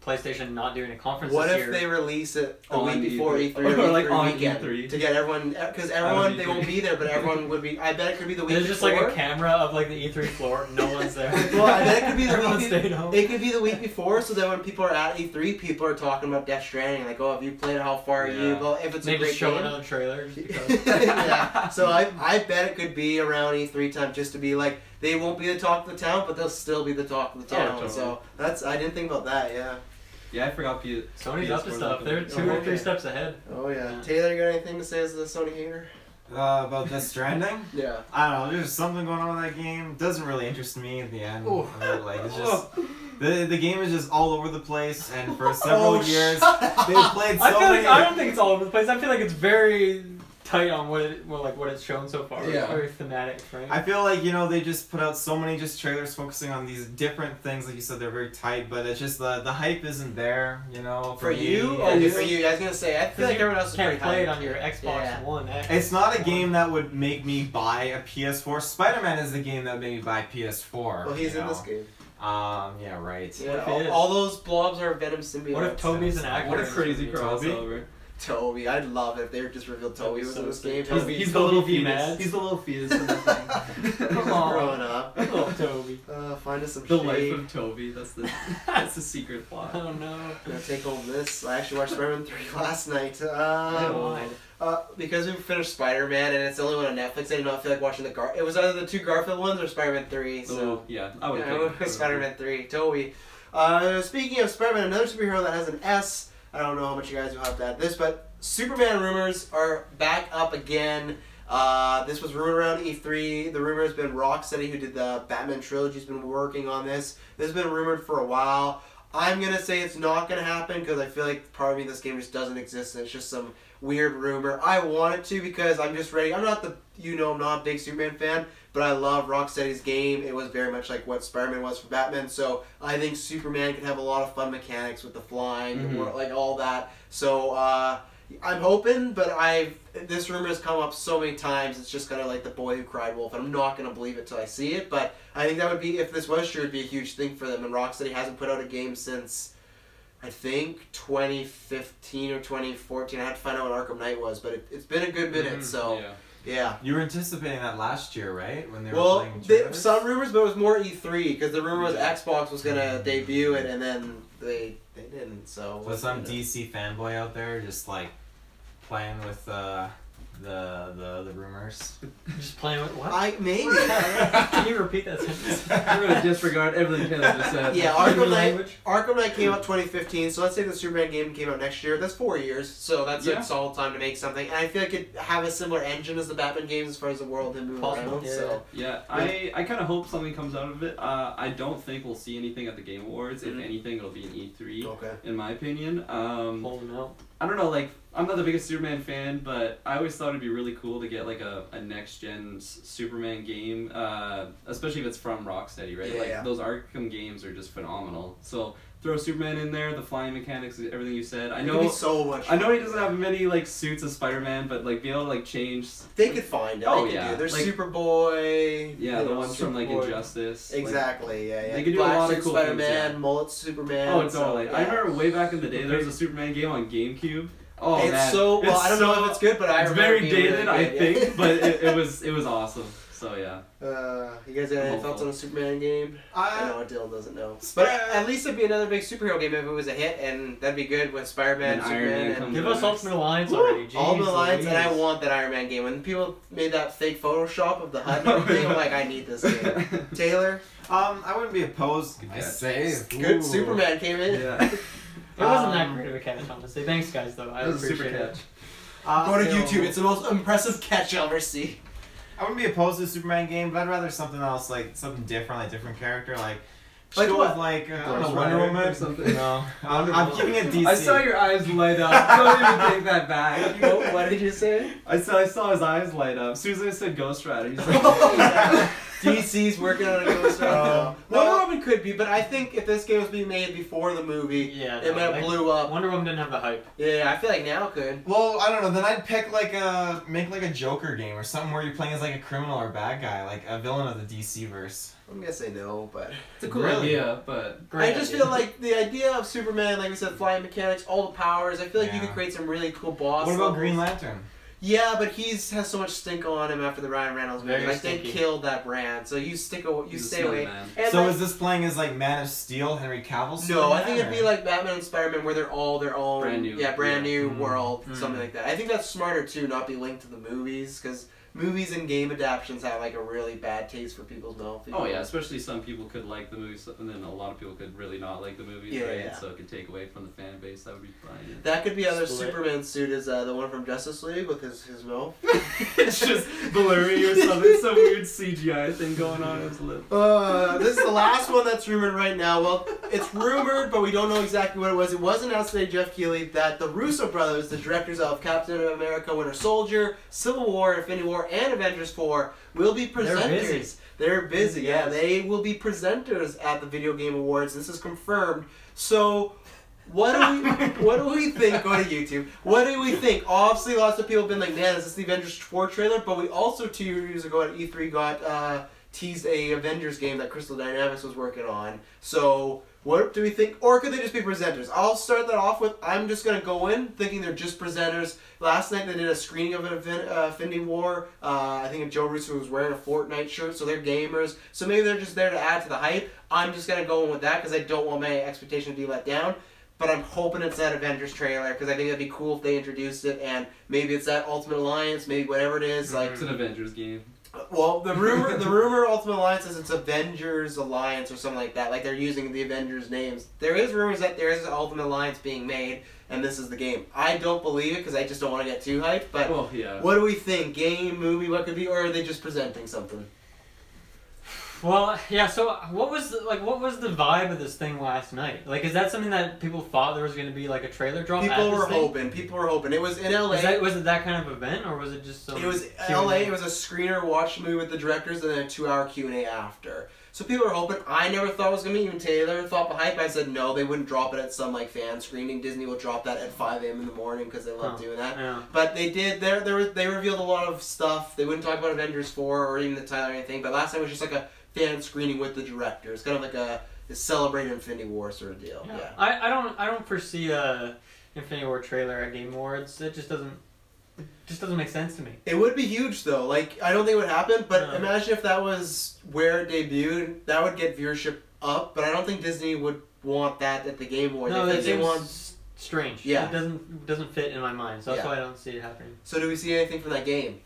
S1: PlayStation not doing a conference
S4: What
S1: this
S4: if
S1: year.
S4: they release it the
S3: On
S4: week before
S3: E3.
S4: E3 or
S3: Or like
S4: E3
S3: on
S4: weekend
S3: E3.
S4: to get everyone? Because everyone, they won't be there, but everyone would be. I bet it could be the week
S1: There's just
S4: before.
S1: like a camera of like the E3 floor, no one's there.
S4: Well, I bet it could be the
S1: Everyone
S4: week.
S1: stayed home.
S4: It could be the week before, so that when people are at E3, people are talking about Death Stranding, like, "Oh, have you played it? How far are you?"
S3: Yeah.
S4: Well, if it's
S1: They
S4: a great
S1: just show
S4: game.
S1: another trailer just because.
S4: Yeah. So I bet it could be around E3 time, just to be like, they won't be the talk of the town, but they'll still be the talk of the town.
S3: totally.
S4: So I didn't think about that. Yeah.
S3: Yeah, I forgot
S1: Sony's up to
S3: PS4
S1: stuff. They're
S3: looking-
S1: 2 or
S4: Oh,
S1: 3
S4: yeah.
S1: steps ahead.
S4: Oh yeah.
S1: Yeah.
S4: Taylor, you got anything to say as a Sony hater?
S2: About Death Stranding?
S4: Yeah.
S2: I don't know, there's something going on with that game. Doesn't really interest me at the end.
S4: Ooh.
S2: Like, it's just the game is just all over the place, and for several years they've played so
S1: I feel like
S2: many.
S1: I don't think it's all over the place. I feel like it's very tight on what it's shown so far.
S3: Yeah.
S1: It's very thematic, right?
S2: I feel like they just put out so many just trailers focusing on these different things. Like you said, they're very tight, but it's just the hype isn't there.
S4: For
S2: me.
S4: you?
S2: It's
S4: Oh,
S2: just-
S4: for you. I was gonna say, I feel like everyone else is
S1: can't
S4: pretty
S1: play it
S4: hyped.
S1: on your Xbox
S4: Yeah.
S1: One X.
S2: It's not a game that would make me buy a PS4. Spider-Man is the game that made me buy PS4.
S4: Well, he's
S2: you
S4: in
S2: know?
S4: this game.
S2: Yeah, right.
S4: Yeah,
S1: What if it is?
S4: all those blobs are Venom symbiotes.
S1: What if Toby's an actor?
S3: What a
S1: in this
S3: crazy
S1: movie?
S3: crossover.
S4: Toby, I'd love it if they just revealed Toby was
S1: so
S4: in this
S1: sick.
S4: game.
S1: Toby-
S3: He's the
S1: Toby
S3: little
S1: be
S3: fetus.
S1: mad.
S3: He's the little fetus in the thing.
S4: He's growing up.
S1: Oh, Toby.
S4: Find us some
S3: The
S4: shade.
S3: life of Toby. That's the secret plot.
S1: Oh no.
S4: Gonna take home this. I actually watched Spider-Man 3 last night. Because we finished Spider-Man and it's the only one on Netflix, I did not feel like watching it was either the 2 Garfield ones or Spider-Man 3. So
S3: Oh, yeah, I would
S4: I went with
S3: have
S4: Spider-Man 3. Toby. Speaking of Spider-Man, another superhero that has an S. I don't know how much you guys will have to add this, but Superman rumors are back up again. This was rumored around E3. The rumor has been Rocksteady, who did the Batman trilogy, has been working on this. This has been rumored for a while. I'm going to say it's not going to happen because I feel like probably this game just doesn't exist and it's just some weird rumor. I want it to because I'm just ready. I'm not a big Superman fan, but I love Rocksteady's game. It was very much like what Spider-Man was for Batman, so I think Superman can have a lot of fun mechanics with the flying, like all that. So I'm hoping, but this rumor has come up so many times, it's just kind of like the boy who cried wolf, and I'm not going to believe it till I see it, but I think that would be, if this was true, it'd be a huge thing for them, and Rocksteady hasn't put out a game since, I think, 2015 or 2014. I had to find out what Arkham Knight was, but it's been a good minute, so, yeah.
S2: You were anticipating that last year, right? When they were
S4: Well,
S2: playing trailers?
S4: some rumors, but it was more E3, because the rumor was Xbox was going to debut it, and then they didn't, so...
S2: So some DC fanboy out there just like playing with the rumors.
S1: Just playing with what?
S4: Maybe.
S1: Can you repeat that sentence?
S3: We're gonna disregard everything Taylor just said.
S4: Yeah,
S1: Human
S4: Arkham
S1: language?
S4: Knight came out 2015, so let's say the Superman game came out next year. That's 4 years, so that's
S3: Yeah.
S4: a solid time to make something. And I feel like it have a similar engine as the Batman games as far as the world and moving
S1: Possible,
S4: around.
S1: yeah.
S4: So
S3: Yeah, I kind of hope something comes out of it. I don't think we'll see anything at the Game Awards.
S4: Mhm.
S3: If anything, it'll be an E3,
S4: okay.
S3: in my opinion.
S1: Holding out.
S3: I don't know, like, I'm not the biggest Superman fan, but I always thought it'd be really cool to get, like, a next-gen Superman game, especially if it's from Rocksteady, right?
S4: Yeah,
S3: Like,
S4: yeah.
S3: those Arkham games are just phenomenal. So, throw Superman in there, the flying mechanics, everything you said. I
S4: It could be
S3: know
S4: so much.
S3: I know
S4: fun.
S3: he doesn't have many, like, suits as Spider-Man, but, like, be able to, like, change...
S4: They could find it.
S3: Oh,
S4: They could
S3: yeah.
S4: do. There's
S3: Like-
S4: Superboy.
S3: Yeah,
S4: you
S3: the
S4: know,
S3: ones from, like,
S1: Superboy.
S3: Injustice. like-
S4: Exactly. Yeah.
S3: They could do a
S4: Black
S3: lot of
S4: suit
S3: cool things,
S4: Spider-Man,
S3: yeah.
S4: mullet Superman.
S3: Oh,
S4: so,
S3: totally.
S4: yeah.
S3: I remember way back in the day, there was a Superman game on GameCube. Oh,
S4: It's
S3: man.
S4: so well.
S3: It's
S4: I don't know if it's good, but I
S3: It's
S4: remember
S3: very
S4: being really
S3: dated, I
S4: good, yeah.
S3: think, but it was awesome. So yeah.
S4: You guys got any
S3: Hopeful.
S4: thoughts on a Superman game? I know Dylan doesn't know. But at least it'd be another big superhero game if it was a hit, and that'd be good with Spider-Man,
S3: And Iron
S4: Superman,
S3: Man
S4: and
S3: comes
S1: Give
S3: out
S1: us
S3: next.
S1: Ultimate Alliance already.
S4: all the
S1: Jeez
S4: lines, and I
S1: Louise.
S4: want that Iron Man game. When people made that fake Photoshop of the HUD and everything, I'm like, I need this game. Taylor,
S2: I wouldn't be opposed.
S3: Good
S2: I
S3: catch.
S2: say.
S4: good
S2: Ooh.
S4: Superman came in.
S3: Yeah.
S1: It wasn't that great of a catch, honestly. Thanks, guys, though. I
S3: That was a
S1: appreciate
S3: super
S1: it.
S3: catch.
S4: Go to
S2: you know,
S4: YouTube. It's the most impressive catch you'll ever see.
S2: I wouldn't be opposed to a Superman game, but I'd rather something else, like something different, like different character, like.
S4: Like
S2: go
S4: what?
S2: with like I don't
S3: Ghost
S2: know, Wonder
S3: Rider
S2: Woman
S3: or something?
S2: No, I'm keeping it DC.
S3: I saw your eyes light up. Don't even take that back.
S4: What did you say?
S3: I saw his eyes light up. As soon as I said Ghost Rider, he's like,
S4: DC's working on a Ghost Rider.
S2: No.
S4: Wonder Woman could be, but I think if this game was being made before the movie,
S1: Yeah,
S4: it might have
S1: like,
S4: blew up.
S1: Wonder Woman didn't have the hype.
S4: Yeah, I feel like now could.
S2: Well, I don't know. Then I'd pick make like a Joker game or something where you're playing as like a criminal or bad guy, like a villain of the DC verse.
S4: I'm gonna say no, but
S3: it's a cool
S2: Really?
S3: idea, but
S1: Great
S4: I just
S1: idea.
S4: feel like the idea of Superman, like we said, flying mechanics, all the powers. I feel like you
S2: Yeah.
S4: could create some really cool boss.
S2: What about
S4: levels.
S2: Green Lantern?
S4: Yeah, but has so much stink on him after the Ryan Reynolds movie.
S1: Very
S4: Like they
S1: stinky.
S4: killed that brand, so you
S3: he's a
S4: stay
S3: smelly
S4: away.
S3: man.
S4: And
S2: So
S4: like-
S2: is this playing as like Man of Steel, Henry Cavill?
S4: No, I think
S2: Superman,
S4: it'd be
S2: or-
S4: like Batman and Spider-Man, where they're all their own,
S3: Brand new.
S4: brand
S3: Yeah.
S4: new
S2: Mm.
S4: world,
S1: Mm.
S4: something like that. I think that's smarter too, not be linked to the movies, because movies and game adaptations have like a really bad taste for people's mouth. you
S3: Oh
S4: know?
S3: yeah, especially some people could like the movies, and then a lot of people could really not like the movies,
S4: Yeah,
S3: right?
S4: yeah.
S3: So it could take away from the fan base. That would be fine.
S4: That could be other
S1: Split.
S4: Superman suit is the one from Justice League with his mouth.
S3: It's just blurry or something, some weird CGI thing going on in his lip.
S4: This is the last one that's rumored right now. Well, it's rumored, but we don't know exactly what it was. It was announced today, Jeff Keighley, that the Russo brothers, the directors of Captain America, Winter Soldier, Civil War, Infinity War, and Avengers 4, will be presenters.
S1: busy.
S4: They're busy, yeah.
S1: Yes.
S4: They will be presenters at the Video Game Awards. This is confirmed. So, what do we think? Go to YouTube. What do we think? Obviously, lots of people have been like, man, is this the Avengers 4 trailer? But we also, 2 years ago at E3, got teased a Avengers game that Crystal Dynamics was working on. So, what do we think? Or could they just be presenters? I'll start that off with, I'm just going to go in thinking they're just presenters. Last night they did a screening of Infinity War. I think Joe Russo was wearing a Fortnite shirt, so they're gamers. So maybe they're just there to add to the hype. I'm just going to go in with that because I don't want my expectations to be let down. But I'm hoping it's that Avengers trailer because I think it'd be cool if they introduced it, and maybe it's that Ultimate Alliance, maybe whatever it is. Like,
S3: It's an Avengers game.
S4: well, the rumor Ultimate Alliance is it's Avengers Alliance or something like that. Like they're using the Avengers names. There is rumors that there is an Ultimate Alliance being made, and this is the game. I don't believe it because I just don't want to get too hyped. But
S3: Well, yeah.
S4: what do we think? Game, movie, what could be, or are they just presenting something?
S1: Well, yeah. So, what was the vibe of this thing last night? Like, is that something that people thought there was going to be like a trailer drop?
S4: People
S1: at this
S4: were
S1: thing?
S4: hoping. People were hoping. It was in LA.
S1: Was it that kind of event, or was it just some?
S4: It was
S1: Q&A?
S4: LA. It was a screener, watch the movie with the directors, and then a 2-hour Q&A after. So people were hoping. I never thought it was gonna be. Even Taylor thought the hype. I said no, they wouldn't drop it at some like fan screening. Disney will drop that at 5 a.m. in the morning because they love doing that.
S1: Yeah.
S4: But they did. They revealed a lot of stuff. They wouldn't talk about Avengers 4 or even the title or anything. But last time was just like a fan screening with the directors, kind of like a celebrate Infinity War sort of deal. Yeah.
S1: I don't foresee a Infinity War trailer at Game Awards. It just doesn't make sense to me.
S4: It would be huge though. Like I don't think it would happen, but
S1: No.
S4: imagine if that was where it debuted. That would get viewership up, but I don't think Disney would want that at the Game Awards.
S1: No,
S4: I
S1: that
S4: think they
S1: seems
S4: want.
S1: strange.
S4: Yeah.
S1: It doesn't fit in my mind, so that's
S4: Yeah.
S1: why I don't see it happening.
S4: So do we see anything from that game?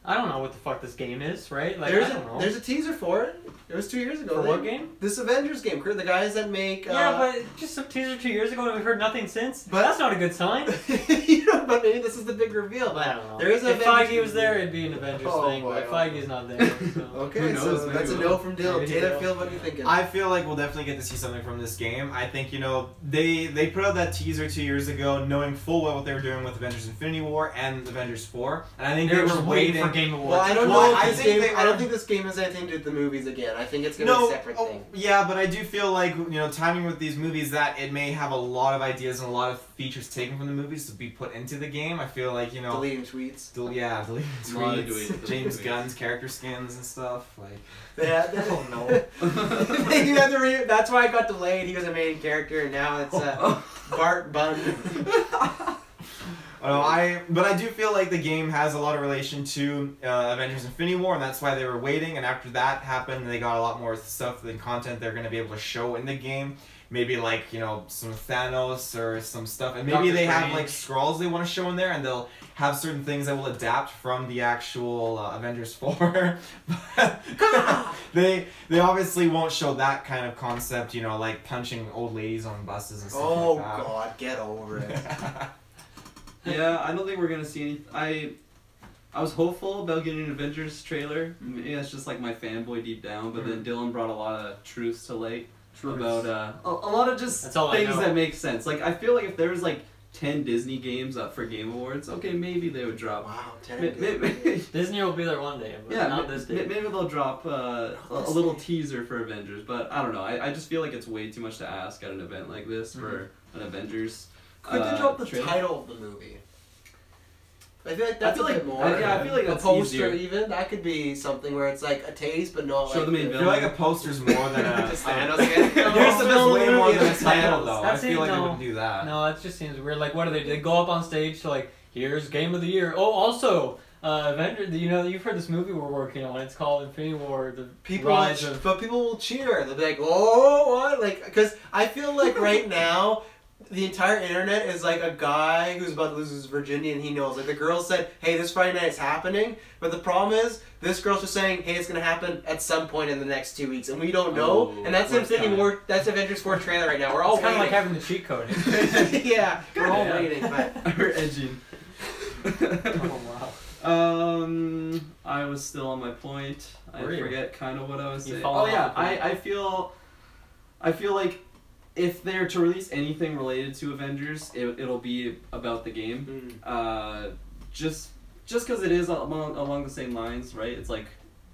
S1: I don't know what the fuck this game is, right? Like,
S4: there's
S1: I don't know.
S4: a teaser for it. It was 2 years ago.
S1: For
S4: They-
S1: what game?
S4: This Avengers game. The guys that make.
S1: Yeah, but just some teaser 2 years ago and we've heard nothing since.
S4: But-
S1: That's not a good sign.
S4: but maybe this is the big reveal.
S1: I
S4: But
S1: don't know.
S4: there is an
S1: if
S4: Avengers
S1: Feige was
S4: game.
S1: there, it'd be an Avengers
S4: Oh,
S1: thing,
S4: boy,
S1: but
S4: oh,
S1: Feige's
S4: boy.
S1: not there. So.
S4: Okay,
S3: Who knows?
S4: so
S3: Maybe
S4: that's a
S3: we'll-
S4: no from Dylan.
S1: maybe
S4: Taylor,
S1: they'll-
S4: Phil, what are you thinking?
S2: I feel like we'll definitely get to see something from this game. I think, they put out that teaser 2 years ago knowing full well what they were doing with Avengers Infinity War and Avengers 4. And I think
S1: They
S2: they
S1: were
S2: were
S1: just waiting for
S2: waiting.
S1: Game Awards.
S4: Well, I don't
S2: Well,
S4: know. If
S2: I
S4: this
S2: think
S4: game,
S2: they
S4: I don't
S2: were-
S4: think this game has anything to do with the movies again. I think it's going to be a separate thing.
S2: Yeah, but I do feel like, timing with these movies that it may have a lot of ideas and a lot of features taken from the movies to be put into the game. I feel like,
S4: Deleting tweets.
S2: deleting
S3: A lot of
S2: tweets,
S3: deleting
S2: James
S3: tweets.
S2: Gunn's character skins and stuff. Like,
S4: Oh
S2: no.
S4: you had to that's why it got delayed. He was a main character, and now it's Bart Bunn.
S2: But I do feel like the game has a lot of relation to Avengers Infinity War, and that's why they were waiting. And after that happened, they got a lot more stuff and content they're going to be able to show in the game. Maybe like, some Thanos or some stuff. And maybe they have like Skrulls they want to show in there, and they'll have certain things that will adapt from the actual Avengers 4. But they obviously won't show that kind of concept, like punching old ladies on buses and stuff like that.
S4: Oh God, get over it.
S3: Yeah, I don't think we're gonna see any. I was hopeful about getting an Avengers trailer. Maybe it's just like my fanboy deep down, but then Dylan brought a lot of truths to light about a lot of just things that make sense. Like I feel like if there was like 10 Disney games up for Game Awards, okay, maybe they would drop.
S4: Wow, 10
S1: Disney will be there one day, but not this day.
S3: Maybe they'll drop a little teaser for Avengers, but I don't know. I just feel like it's way too much to ask at an event like this for an Avengers.
S4: Could they drop the
S3: trailer?
S4: title of the movie? I feel like that's a bit more.
S3: I feel like
S4: a
S3: that's
S4: poster
S3: easier.
S4: even. That could be something where it's like a taste, but not
S3: Show
S4: like
S3: the main
S2: I
S3: villain.
S2: feel like a poster's more than a...
S4: Just Thanos again.
S2: Here's the best way more than a title, though. I
S1: That's
S2: feel like they
S1: no.
S2: wouldn't do that.
S1: No, it just seems weird. Like, what do? They go up on stage to like, here's Game of the Year. Oh, also, Avengers. You've heard this movie we're working on. It's called Infinity War. The Rise of.
S4: But people will cheer. They'll be like, "Oh, what?" Like, because I feel like right now, the entire internet is like a guy who's about to lose his virginity, and he knows. Like the girl said, "Hey, this Friday night it's happening," but the problem is this girl's just saying, "Hey, it's gonna happen at some point in the next 2 weeks," and we don't know. And that's Infinity War. That's Avengers 4 trailer right now. We're all
S1: It's kind of like
S4: waiting.
S1: having the cheat code.
S4: Yeah, we're all
S3: Yeah.
S4: waiting. But
S3: We're edging.
S1: Oh wow.
S3: I was still on my point. I
S1: Were you?
S3: forget kind of what I was
S1: You
S3: saying.
S1: fall
S3: Oh yeah,
S1: off the point.
S3: I feel like if they're to release anything related to Avengers, it'll be about the game. Just because it is along the same lines, right? It's like,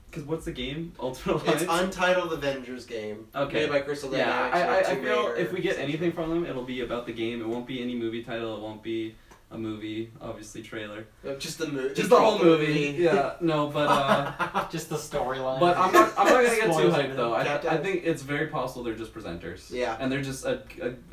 S3: because what's the game? Ultimate Alliance?
S4: it's Untitled Avengers game.
S3: Okay.
S4: Made by Crystal
S3: Yeah,
S4: Dynamics.
S3: I
S4: Tomb
S3: feel
S4: Raider.
S3: if we get anything from them, it'll be about the game. It won't be any movie title. It won't be a movie, obviously trailer.
S4: Just the movie.
S3: Just the whole movie. Yeah, no, but
S1: Just the storyline.
S3: but I'm not gonna get too
S1: Spoils
S3: hyped though.
S4: everything.
S3: I think it's very possible they're just presenters.
S4: Yeah.
S3: And they're just a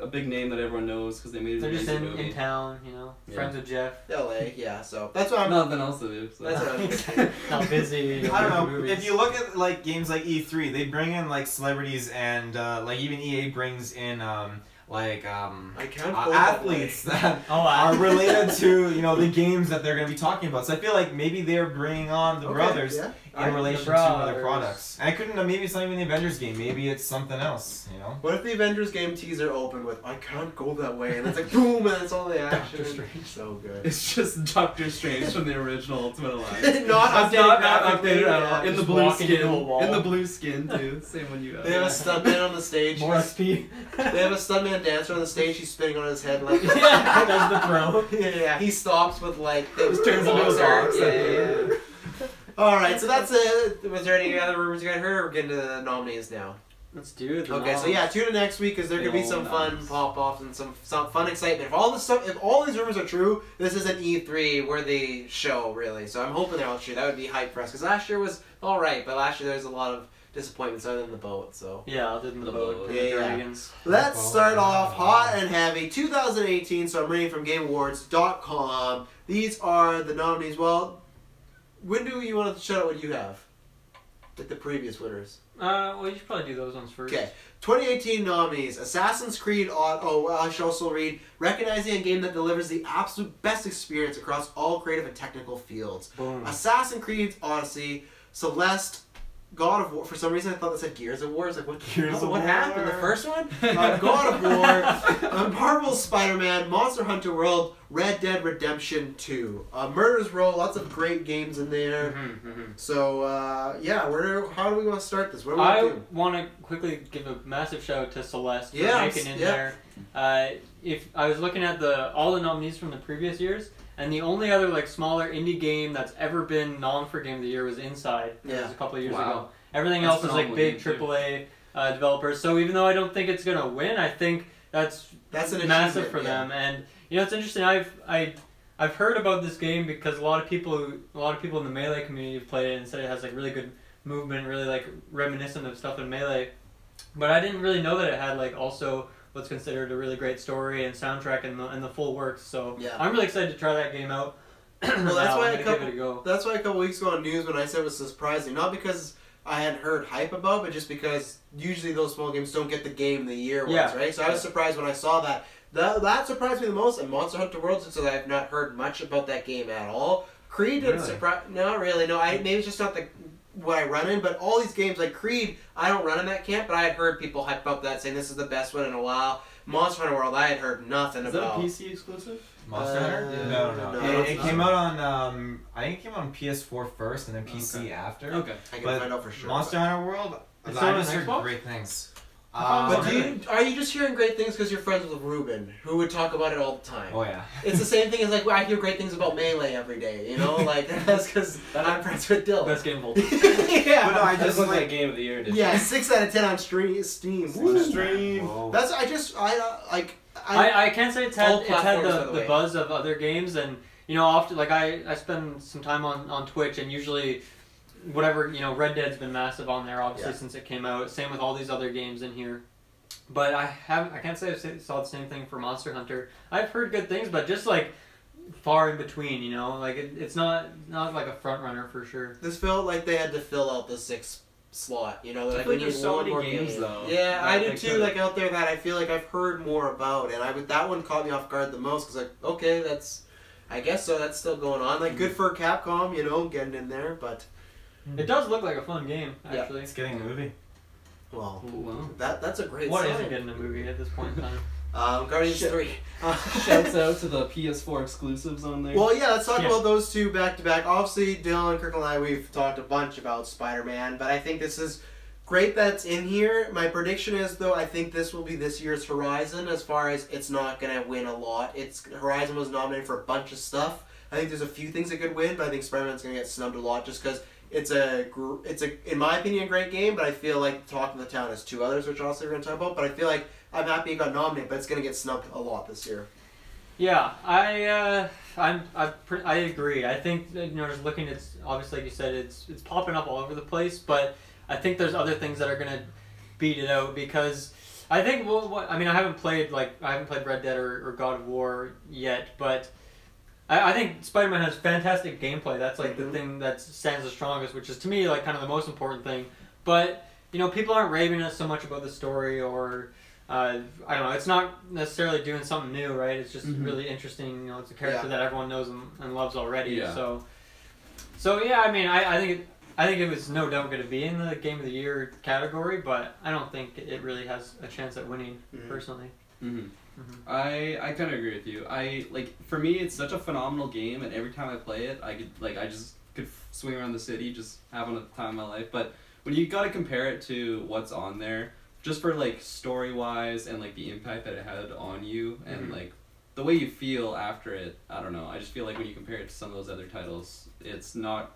S3: big name that everyone knows because they made an
S1: They're just
S3: amazing
S1: in
S3: movie.
S1: town,
S3: Yeah.
S1: friends with Jeff.
S4: LA, yeah. So that's what I'm.
S3: Nothing else to do. So.
S4: That's what I'm thinking.
S1: Not busy.
S2: I don't know.
S1: movies.
S2: If you look at like games like E3, they bring in like celebrities and like even EA brings in
S4: I can't hold
S2: athletes that
S1: Oh,
S2: are related to the games that they're going to be talking about. So I feel like maybe they're bringing on the brothers
S4: Yeah.
S2: in relation to
S1: the
S2: other
S1: brothers.
S2: products. And I couldn't. Maybe it's not even the Avengers game. Maybe it's something else.
S4: What if the Avengers game teaser opened with "I can't go that way" and it's like boom and it's all the action.
S1: Doctor Strange.
S4: So good.
S3: It's just Doctor Strange from the original Ultimate Alliance.
S4: Not
S3: Not
S4: updated
S3: updated at all.
S4: yeah.
S3: In the
S1: Just
S3: blue
S1: walking into a
S3: skin.
S1: wall.
S3: In the blue skin too. Same one you have.
S4: They have a stuntman on the stage.
S1: More SP.
S4: They have a stuntman dancer on the stage. He's spinning on his head like.
S1: Yeah, that's the pro.
S4: Yeah. He stops with like.
S3: Just turns into a box.
S4: Yeah. All right, so that's it. Was there any other rumors you guys heard? Or we're getting to the nominees now.
S1: Let's do it.
S4: Okay, so yeah, tune in next week because there could be some fun pop-offs and some fun excitement. If all this stuff, if all these rumors are true, this is an E3 worthy show, really. So I'm hoping they're all true. That would be hype for us because last year was all right, but last year there was a lot of disappointments other than the boat. So
S1: Yeah, I'll do the
S3: The
S1: boat.
S3: boat.
S1: The
S4: Yeah.
S1: dragons.
S4: let's start off hot and heavy. 2018. So I'm reading from GameAwards.com. These are the nominees. Well, when do you want to shout out what you have? Like the previous winners.
S1: Well, you should probably do those ones first.
S4: Okay. 2018 nominees: Assassin's Creed. I should also read recognizing a game that delivers the absolute best experience across all creative and technical fields.
S1: Boom.
S4: Assassin's Creed Odyssey, Celeste, God of War. For some reason, I thought that said Gears of War. I was like, what
S2: War.
S4: happened? The first one? God of War, Marvel's Spider-Man, Monster Hunter World, Red Dead Redemption 2, Murder's Row. Lots of great games in there. So yeah, how do we want to start this? What do we
S1: I
S4: do?
S1: want to quickly give a massive shout out to Celeste for
S4: Yeah,
S1: making in
S4: yeah.
S1: there. If I was looking at all the nominees from the previous years, and the only other like smaller indie game that's ever been nom for Game of the Year was Inside. It
S4: Yeah.
S1: was a couple of years
S3: Wow.
S1: ago. Everything
S3: That's
S1: else is like
S3: phenomenal
S1: big
S3: game, too.
S1: AAA developers. So even though I don't think it's gonna win, I think that's
S4: That's an
S1: massive
S4: achievement,
S1: for
S4: yeah.
S1: them. And it's interesting. I've heard about this game because a lot of people in the Melee community have played it and said it has like really good movement, really like reminiscent of stuff in Melee. But I didn't really know that it had like also what's considered a really great story and soundtrack and the full works. So
S4: Yeah.
S1: I'm really excited to try that game out.
S4: Well, that's why
S1: give it a go.
S4: That's why a couple weeks ago on news when I said it was surprising, not because I hadn't heard hype about, but just because usually those small games don't get the game of the year ones,
S1: Yeah.
S4: right? So I was surprised when I saw that. That surprised me the most, and Monster Hunter World, since I've not heard much about that game at all. Creed didn't
S2: Really?
S4: surprise. Not really. No, maybe it's just not what I run in. But all these games like Creed, I don't run in that camp. But I had heard people hype up that, saying this is the best one in a while. Monster Hunter World, I had heard nothing
S3: Is that a
S4: about.
S3: PC exclusive?
S2: Monster Hunter?
S3: yeah.
S2: No.
S4: No,
S2: It
S3: it's
S2: came
S3: not.
S2: out on I think it came out on PS4 first and then PC
S3: Okay.
S2: after.
S3: Okay.
S4: I can
S2: But
S4: find out for sure.
S2: Monster Hunter World,
S1: It's
S2: I
S1: on
S2: just heard
S1: Xbox?
S2: great things.
S4: But
S1: really?
S4: are you just hearing great things because you're friends with Ruben, who would talk about it all the time?
S2: Oh yeah.
S4: It's the same thing as like I hear great things about Melee every day, you know, like that's because I'm friends with Dylan.
S1: Best game of all.
S4: Yeah.
S2: But no, I
S3: That
S2: just
S3: looks like
S2: like
S3: game of the year edition.
S4: Yeah, 6 out of 10 on Steam. Woo.
S3: Stream.
S2: Whoa.
S4: That's
S1: I can't say it's
S4: All
S1: had
S4: platforms, by the
S1: the
S4: way.
S1: buzz of other games, and often like I spend some time on Twitch, and usually whatever Red Dead's been massive on there obviously
S4: Yeah.
S1: since it came out. Same with all these other games in here, but I can't say I saw the same thing for Monster Hunter. I've heard good things, but just like far in between, like it's not like a front runner for sure.
S4: This felt like they had to fill out the 6th slot, like
S3: feel like
S4: we
S3: there's
S4: need
S3: so
S4: one
S3: many
S4: more
S3: games,
S4: game.
S3: though,
S4: Yeah,
S3: that
S4: I do
S3: they
S4: too.
S3: could've-
S4: Like out there that I feel like I've heard more about, and that one caught me off guard the most because like okay, I guess so. That's still going on. Like good for Capcom, getting in there, but
S1: It does look like a fun game
S4: Yeah.
S1: actually.
S2: It's getting a movie.
S4: well,
S3: Ooh, wow.
S4: that's a great
S1: What
S4: sign.
S1: isn't getting a movie at this point in time?
S4: Guardians
S3: Shit.
S4: 3.
S3: Shouts out to the PS4 exclusives on there.
S4: Well, yeah, let's talk
S1: Yeah.
S4: about those two back to back. Obviously, Dylan, Kirk, and I, we've talked a bunch about Spider-Man, but I think this is great that it's in here. My prediction is, though, I think this will be this year's Horizon as far as it's not going to win a lot. Horizon was nominated for a bunch of stuff. I think there's a few things it could win, but I think Spider-Man's going to get snubbed a lot just because it's in my opinion, a great game, but I feel like Talk of the Town has two others, which also we're going to talk about, but I feel like I'm happy it got nominated, but it's going to get snubbed a lot this year.
S1: Yeah, I agree. I think just looking, it's obviously like you said, it's popping up all over the place, but I think there's other things that are gonna beat it out because I think I haven't played Red Dead or God of War yet, but I think Spider-Man has fantastic gameplay. That's like the thing that stands the strongest, which is to me like kind of the most important thing. But people aren't raving us so much about the story or. I don't know. It's not necessarily doing something new, right? It's just really interesting. It's a character that everyone knows and loves already.
S3: Yeah.
S1: So yeah. I think it was no doubt going to be in the Game of the Year category, but I don't think it really has a chance at winning personally.
S3: I kind of agree with you. For me, it's such a phenomenal game, and every time I play it, I just could swing around the city, just having a time of my life. But when you got to compare it to what's on there. Just for story wise and the impact that it had on you and the way you feel after it, I don't know. I just feel like when you compare it to some of those other titles, it's not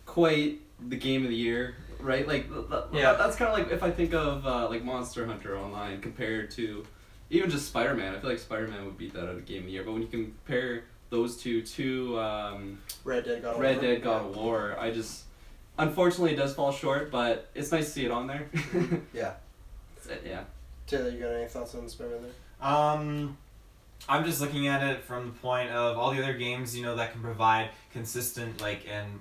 S3: quite the game of the year, right? That's kind of if I think of Monster Hunter Online compared to even just Spider-Man. I feel like Spider-Man would beat that out of game of the year. But when you compare those two to
S4: Red Dead God of War,
S3: I just unfortunately it does fall short, but it's nice to see it on there.
S4: Yeah.
S3: Yeah.
S4: Taylor, you got any thoughts on Spider-Man there?
S2: I'm just looking at it from the point of all the other games, that can provide consistent and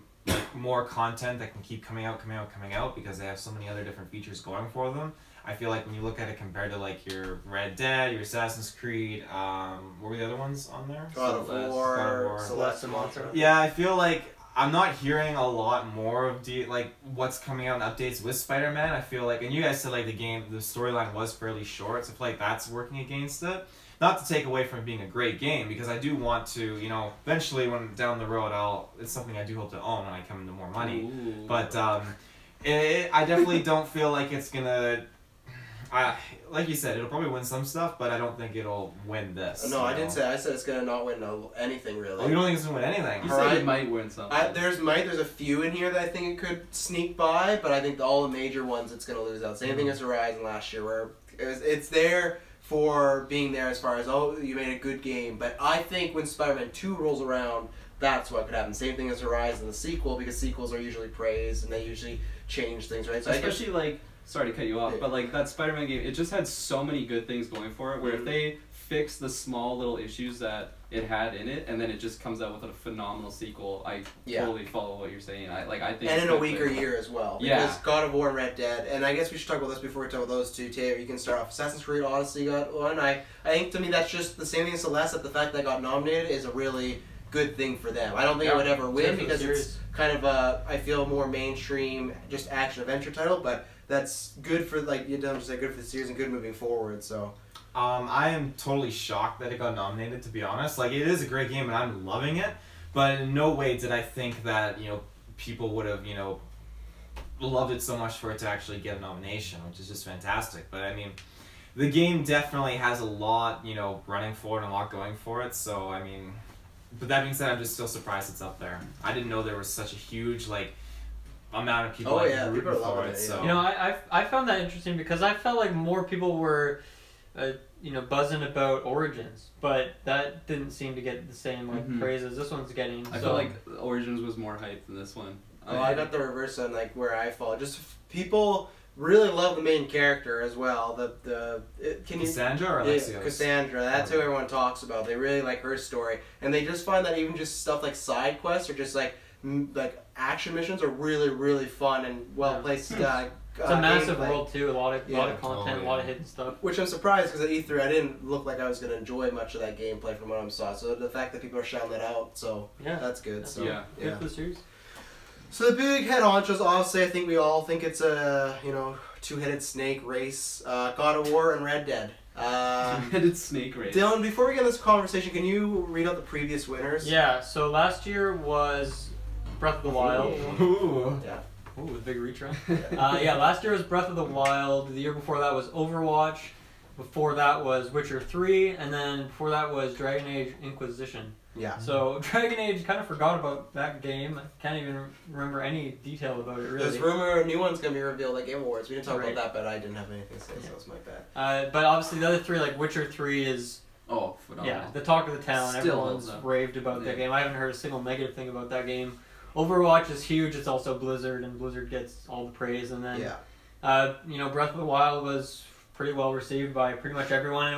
S2: more content that can keep coming out because they have so many other different features going for them. I feel like when you look at it compared to your Red Dead, your Assassin's Creed, what were the other ones on there?
S4: God of War, Celeste, and Monster.
S2: Yeah, I feel like I'm not hearing a lot more of what's coming out in updates with Spider-Man. I feel like, and you guys said the storyline was fairly short, so I feel like that's working against it. Not to take away from it being a great game, because I do want to, eventually when down the road, it's something I do hope to own when I come into more money.
S3: Ooh.
S2: But I definitely don't feel like it's gonna. Like you said, it'll probably win some stuff, but I don't think it'll win this.
S4: No, I didn't say. I said it's gonna not win anything really.
S2: Oh, you don't think it's gonna win anything?
S3: You said it might win something.
S4: There's a few in here that I think it could sneak by, but I think all the major ones it's gonna lose out. Same thing as Horizon last year, where it's there for being there as far as you made a good game. But I think when Spider-Man 2 rolls around, that's what could happen. Same thing as Horizon, the sequel, because sequels are usually praised and they usually change things, right? So
S3: especially sorry to cut you off,
S4: Yeah.
S3: but like that Spider-Man game, it just had so many good things going for it. Where if they fix the small little issues that it had in it, and then it just comes out with a phenomenal sequel, I totally follow what you're saying. I think.
S4: And in a weaker year as well. Because
S3: Yeah.
S4: God of War and Red Dead, and I guess we should talk about this before we talk about those two. Taylor, you can start off. Assassin's Creed Odyssey got one. I think to me that's just the same thing as Celeste. That the fact they got nominated is a really good thing for them. I don't think it would ever win because it's kind of a, I feel, more mainstream, just action adventure title. But that's good for, like you just said, good for the series and good moving forward. So.
S2: I am totally shocked that it got nominated, to be honest. Like, it is a great game and I'm loving it, but in no way did I think that, people would have, loved it so much for it to actually get a nomination, which is just fantastic. But I mean, the game definitely has a lot, running for it and a lot going for it, so I mean, but that being said, I'm just still surprised it's up there. I didn't know there was such a huge, amount of people rooting
S4: people are
S2: for
S4: loving
S2: it,
S4: it,
S2: so.
S1: I found that interesting because I felt like more people were buzzing about Origins, but that didn't seem to get the same praise as this one's getting.
S3: I feel like Origins was more hype than this one.
S4: Oh, I got the reverse on where I fall. Just people really love the main character as well.
S2: Cassandra or Alexios?
S4: Cassandra. That's who everyone talks about. They really like her story, and they just find that even just stuff like side quests or just like action missions are really, really fun and well placed.
S1: It's a massive
S4: gameplay.
S1: World too, a lot of content, a lot of hidden stuff.
S4: Which I'm surprised because at E3 I didn't look like I was going to enjoy much of that gameplay from what I saw. So the fact that people are shouting that out, so that's good. So
S1: Good for the series.
S4: So the big head honchos, obviously, I think we all think it's a two-headed snake race. God of War and Red Dead.
S3: Two-headed snake race.
S4: Dylan, before we get into this conversation, can you read out the previous winners?
S1: Yeah. So last year was Breath of the Wild.
S2: Ooh.
S4: Yeah.
S1: Ooh, the big reach around. Last year was Breath of the Wild. The year before that was Overwatch. Before that was Witcher 3. And then before that was Dragon Age Inquisition.
S4: Yeah.
S1: So Dragon Age, kind of forgot about that game. I can't even remember any detail about it, really.
S4: There's rumor a new one's going to be revealed at Game Awards. We didn't talk about that, but I didn't have anything to say, so it's my bad.
S1: But obviously the other three, like Witcher 3 is...
S3: Oh, phenomenal.
S1: Yeah, the talk of the town.
S3: Still
S1: Everyone's raved about that game. I haven't heard a single negative thing about that game. Overwatch is huge. It's also Blizzard, and Blizzard gets all the praise. And then, Breath of the Wild was pretty well received by pretty much everyone. And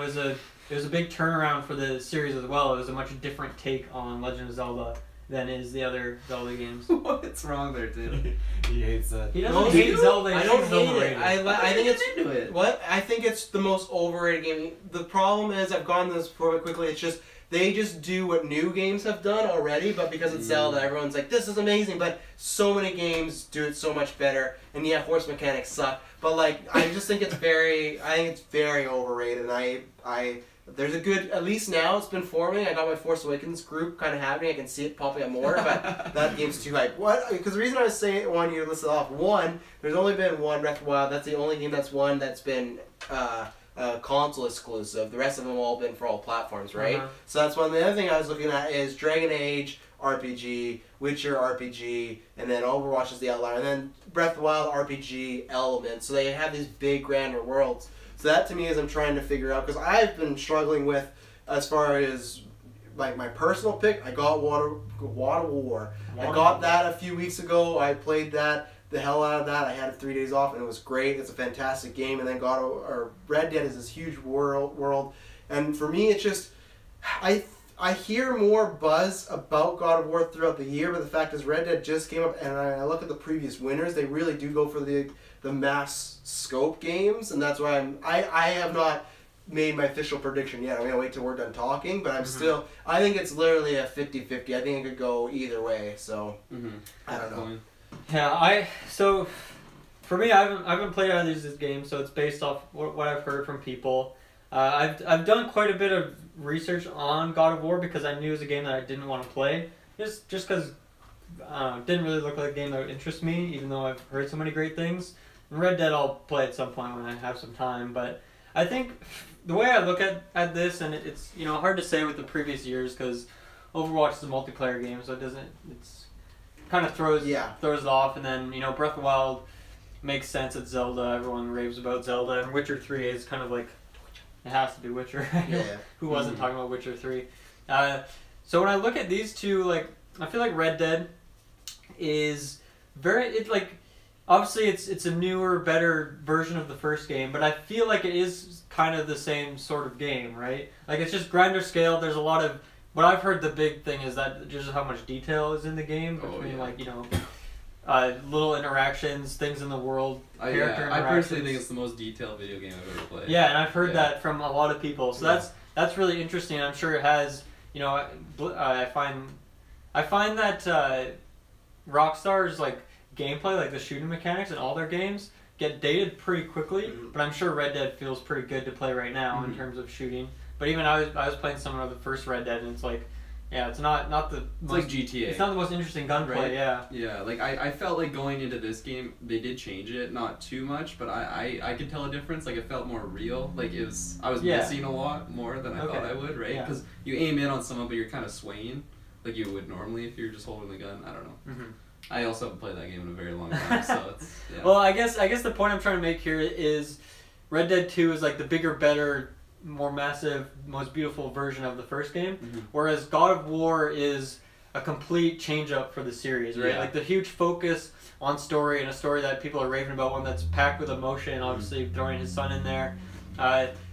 S1: it was a big turnaround for the series as well. It was a much different take on Legend of Zelda than is the other Zelda games.
S3: What's wrong there, dude?
S2: He hates it.
S1: He doesn't hate Zelda.
S4: I don't hate it.
S3: I think it's into it.
S4: What? I think it's the most overrated game. The problem is, I've gone this before quickly, it's just, they just do what new games have done already, but because it's Zelda, everyone's like, this is amazing, but so many games do it so much better, and horse mechanics suck, but I just think it's very overrated, and there's a good, at least now it's been forming. I got my Force Awakens group kind of happening. I can see it popping up more, but that game's too hype. What? Because the reason I was saying, wanting you to list it off, one, there's only been one Breath of the Wild. That's the only game that's been console exclusive. The rest of them have all been for all platforms, right? So that's one. The other thing I was looking at is Dragon Age RPG, Witcher RPG, and then Overwatch is the outlier, and then Breath of the Wild RPG element. So they have these big, grander worlds. So that to me is I'm trying to figure out, because I've been struggling with, as far as my personal pick, I got God of War. I got that a few weeks ago. I played that, the hell out of that. I had 3 days off and it was great. It's a fantastic game. And then Red Dead is this huge world. And for me, it's just, I hear more buzz about God of War throughout the year, but the fact is Red Dead just came up, and I look at the previous winners, they really do go for the mass scope games, and that's why I have not made my official prediction yet. I'm going to wait till we're done talking, but I'm still, I think it's literally a 50-50. I think it could go either way, so I don't know.
S1: Yeah, so for me, I haven't played either of these games, so it's based off what I've heard from people. I've done quite a bit of research on God of War because I knew it was a game that I didn't want to play, just because it didn't really look like a game that would interest me, even though I've heard so many great things. And Red Dead I'll play at some point when I have some time, but I think the way I look at this, and it's hard to say with the previous years because Overwatch is a multiplayer game, so it's kind of throws it off, and then Breath of the Wild makes sense. It's Zelda, everyone raves about Zelda, and Witcher 3 is kind of like, it has to be Witcher. Who wasn't talking about Witcher 3? So when I look at these two, I feel like Red Dead is obviously it's a newer, better version of the first game, but I feel like it is kind of the same sort of game, right? Like it's just grander scale. There's a lot of what I've heard. The big thing is that just how much detail is in the game between like little interactions, things in the world, character
S3: I
S1: interactions.
S3: personally think it's the most detailed video game I've ever played.
S1: Yeah, and I've heard that from a lot of people. So that's really interesting. I'm sure it has. I find that Rockstar's like gameplay, like the shooting mechanics in all their games, get dated pretty quickly. But I'm sure Red Dead feels pretty good to play right now in terms of shooting. But even I was playing some of the first Red Dead, and it's like, yeah, it's not the
S3: It's
S1: most,
S3: like GTA.
S1: It's not the most interesting gunplay.
S3: Right?
S1: Yeah.
S3: Yeah, like I felt like going into this game, they did change it, not too much, but I could tell a difference. Like it felt more real. Like I was missing a lot more than I thought I would, right? Because you aim in on someone, but you're kind of swaying, like you would normally if you're just holding the gun. I don't know. I also haven't played that game in a very long time, so it's. Yeah.
S1: Well, I guess the point I'm trying to make here is Red Dead 2 is like the bigger, better, more massive, most beautiful version of the first game, whereas God of War is a complete change up for the series, right?
S3: Yeah.
S1: Like the huge focus on story, and a story that people are raving about, one that's packed with emotion, obviously throwing his son in there.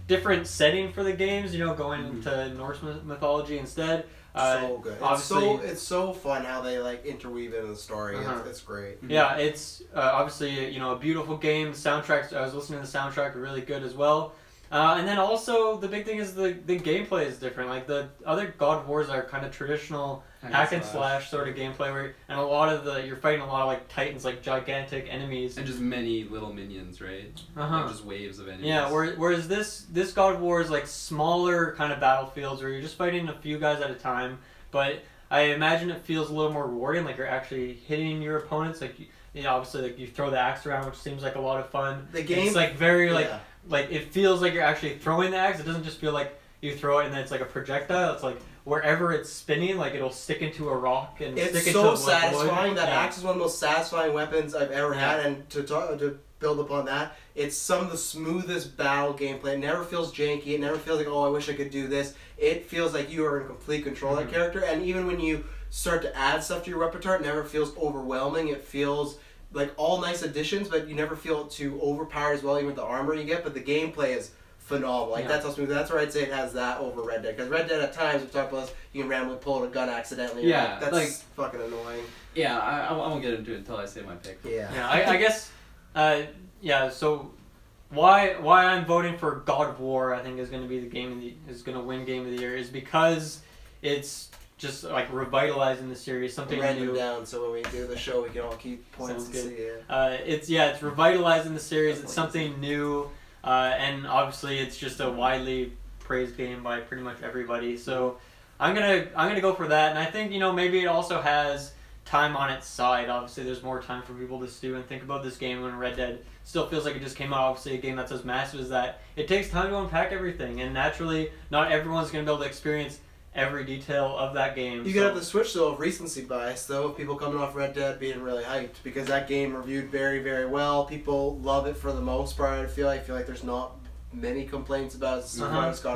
S1: Different setting for the games, going into Norse mythology instead.
S4: So good.
S1: Obviously,
S4: it's so fun how they like interweave it in the story. It's great.
S1: Yeah, it's obviously a beautiful game. The soundtrack, I was listening to the soundtrack, really good as well. And then also the big thing is the gameplay is different. Like the other God of Wars are kind of traditional hack and slash sort of gameplay and a lot of you're fighting a lot of like titans, like gigantic enemies,
S3: and just many little minions, right? Like just waves of enemies.
S1: Yeah, whereas this God of War is like smaller kind of battlefields where you're just fighting a few guys at a time, but I imagine it feels a little more rewarding. Like you're actually hitting your opponents. Like obviously like you throw the axe around, which seems like a lot of fun.
S4: The game,
S1: it's like very like it feels like you're actually throwing the axe. It doesn't just feel like you throw it and then it's like a projectile. It's like wherever it's spinning, like it'll stick into a rock and stick into
S4: so satisfying.
S1: wood.
S4: That axe is one of the most satisfying weapons I've ever had, and to build upon that, it's some of the smoothest battle gameplay. It never feels janky. It never feels like, oh, I wish I could do this. It feels like you are in complete control of that character, and even when you start to add stuff to your repertoire, it never feels overwhelming. It feels like all nice additions, but you never feel too overpowered as well, even with the armor you get. But the gameplay is phenomenal. Like that's how smooth. That's where I'd say it has that over Red Dead. Because Red Dead at times, we talked about this, you can randomly pull out a gun accidentally.
S3: Yeah,
S4: that's
S3: like,
S4: fucking annoying.
S3: Yeah, I won't get into it until I say my pick.
S4: Yeah.
S1: I guess. So why I'm voting for God of War, I think is going to be is going to win Game of the Year, is because it's just like revitalizing the series, something
S4: write
S1: new.
S4: them down so when we do the show we can all keep points.
S1: Sounds
S4: and
S1: good.
S4: see
S1: It's revitalizing the series. It's something new, and obviously it's just a widely praised game by pretty much everybody. So I'm gonna go for that, and I think maybe it also has time on its side. Obviously, there's more time for people to stew and think about this game when Red Dead still feels like it just came out. Obviously, a game that's as massive as that, it takes time to unpack everything, and naturally, not everyone's gonna be able to experience every detail of that game.
S4: You could have the switch though of recency bias though, of people coming off Red Dead being really hyped because that game reviewed very, very well. People love it for the most part. I feel like there's not many complaints about it.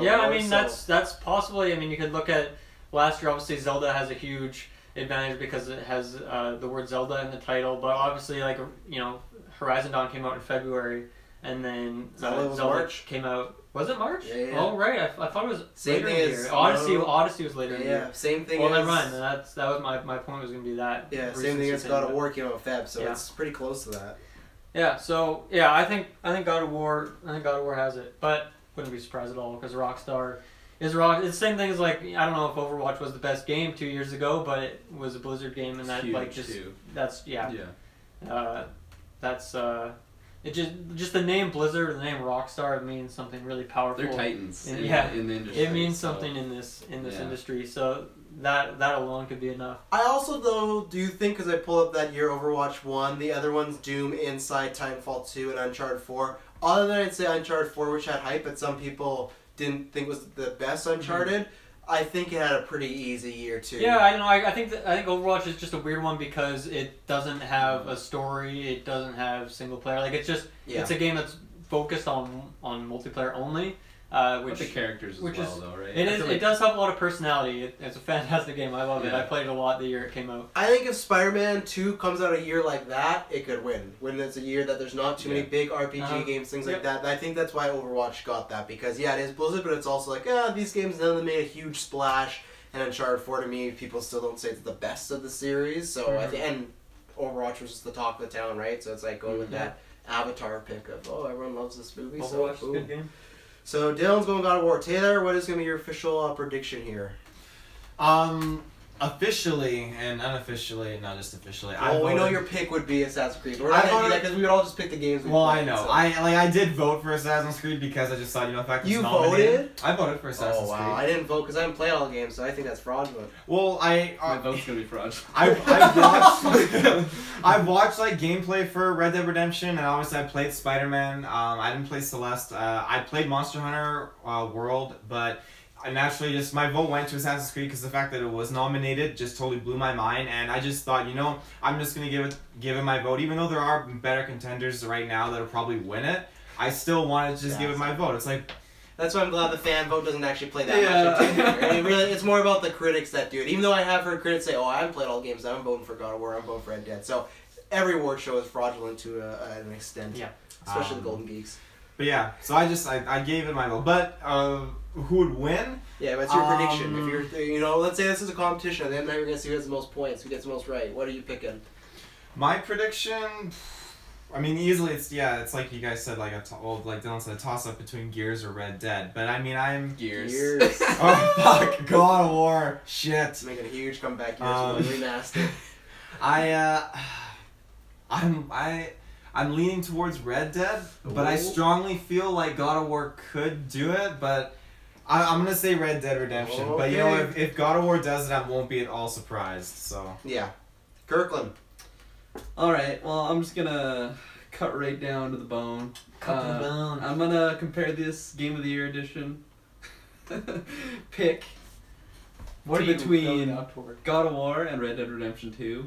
S1: Yeah, I mean that's possibly. I mean, you could look at last year. Obviously, Zelda has a huge advantage because it has the word Zelda in the title. But obviously, like Horizon Dawn came out in February, and then
S4: Zelda March
S1: came out. Was it March?
S4: Yeah.
S1: Oh right, I thought it was
S4: same
S1: later
S4: thing
S1: in the year. Odyssey was later in the year.
S4: Yeah, same thing.
S1: Well, never mind. That was my point was going to be that.
S4: Yeah, same thing as God of War came out in Feb, so it's pretty close to that.
S1: Yeah. So yeah, I think God of War. I think God of War has it, but wouldn't be surprised at all because Rockstar is Rock. It's the same thing as like I don't know if Overwatch was the best game 2 years ago, but it was a Blizzard game, and that
S3: huge
S1: like just
S3: too.
S1: that's that's it just the name Blizzard, the name Rockstar, it means something really powerful.
S3: They're titans in the industry.
S1: It means something in this industry. So that alone could be enough.
S4: I also though do think, because I pull up that year Overwatch 1, the other ones Doom, Inside, Titanfall 2, and Uncharted 4. Other than I'd say Uncharted 4, which had hype, but some people didn't think was the best Uncharted. I think it had a pretty easy year too.
S1: Yeah, I don't know. I think Overwatch is just a weird one because it doesn't have a story. It doesn't have single player. Like it's a game that's focused on multiplayer only.
S3: But
S1: which
S3: the characters as
S1: which
S3: well,
S1: is-
S3: though, right?
S1: it
S3: I
S1: is.
S3: feel
S1: It
S3: like-
S1: does have a lot of personality. It's a fantastic game. I love it.
S3: Yeah.
S1: I played it a lot the year it came out.
S4: I think if Spider-Man 2 comes out a year like that, it could win. When it's a year that there's not too many
S3: Yeah.
S4: big RPG
S1: Uh-huh.
S4: games, things like
S1: Yep.
S4: that. And I think that's why Overwatch got that. Because, yeah, it is Blizzard, but it's also like, yeah, these games, none of them made a huge splash. And Uncharted 4, to me, people still don't say it's the best of the series. So, and Overwatch was just the talk of the town, right? So it's like going with that Avatar pick of, oh, everyone loves this movie.
S1: Overwatch is
S4: so,
S1: a good game.
S4: So Dylan's going God of War. Taylor, what is going to be your official prediction here?
S2: Officially and unofficially, not just officially.
S4: We know your pick would be Assassin's Creed. We're
S2: I
S4: not going to do
S2: voted-
S4: that because we would all just pick the games we
S2: Well, I
S4: played,
S2: know.
S4: so.
S2: I did vote for Assassin's Creed because I just thought, the fact it's
S4: You
S2: nominated.
S4: voted?
S2: I voted for Assassin's
S4: Oh, wow.
S2: Creed.
S4: I didn't vote because I haven't played all the games, so I think that's fraudulent.
S2: Well,
S3: My vote's gonna be fraudulent.
S2: I watched I've watched like gameplay for Red Dead Redemption, and obviously I played Spider-Man. I didn't play Celeste. I played Monster Hunter World, but I naturally just my vote went to Assassin's Creed because the fact that it was nominated just totally blew my mind, and I just thought, I'm just gonna give it my vote, even though there are better contenders right now that'll probably win it. I still want to just give it my vote. It's like.
S4: That's why I'm glad the fan vote doesn't actually play that
S3: Yeah.
S4: much into it. And it's more about the critics that do it. Even though I have heard critics say, oh, I haven't played all the games, I'm voting for God of War, I'm voting for Red Dead. So every award show is fraudulent to an extent.
S1: Yeah.
S4: Especially the Golden Geeks.
S2: But yeah, so I gave it my vote. But who would win?
S4: Yeah, what's your prediction? If you're, let's say this is a competition, and then we're gonna see who has the most points, who gets the most right. What are you picking?
S2: My prediction, I mean, easily it's like you guys said, like like Dylan said, a toss up between Gears or Red Dead. But I mean, I'm
S3: Gears.
S2: oh fuck, God of War, shit.
S4: It's making a huge comeback here. So remastered.
S2: I'm leaning towards Red Dead, but I
S4: Ooh.
S2: strongly feel like God of War could do it. But I'm gonna say Red Dead Redemption. But
S4: Okay.
S2: if God of War does it, I won't be at all surprised. So
S4: Yeah. Kirkland.
S3: Alright, well, I'm just gonna cut right down to the bone.
S1: Cut to the bone.
S3: I'm gonna compare this Game of the Year edition. Pick
S1: What are you
S3: between
S1: building up toward?
S3: God of War and Red Dead Redemption 2.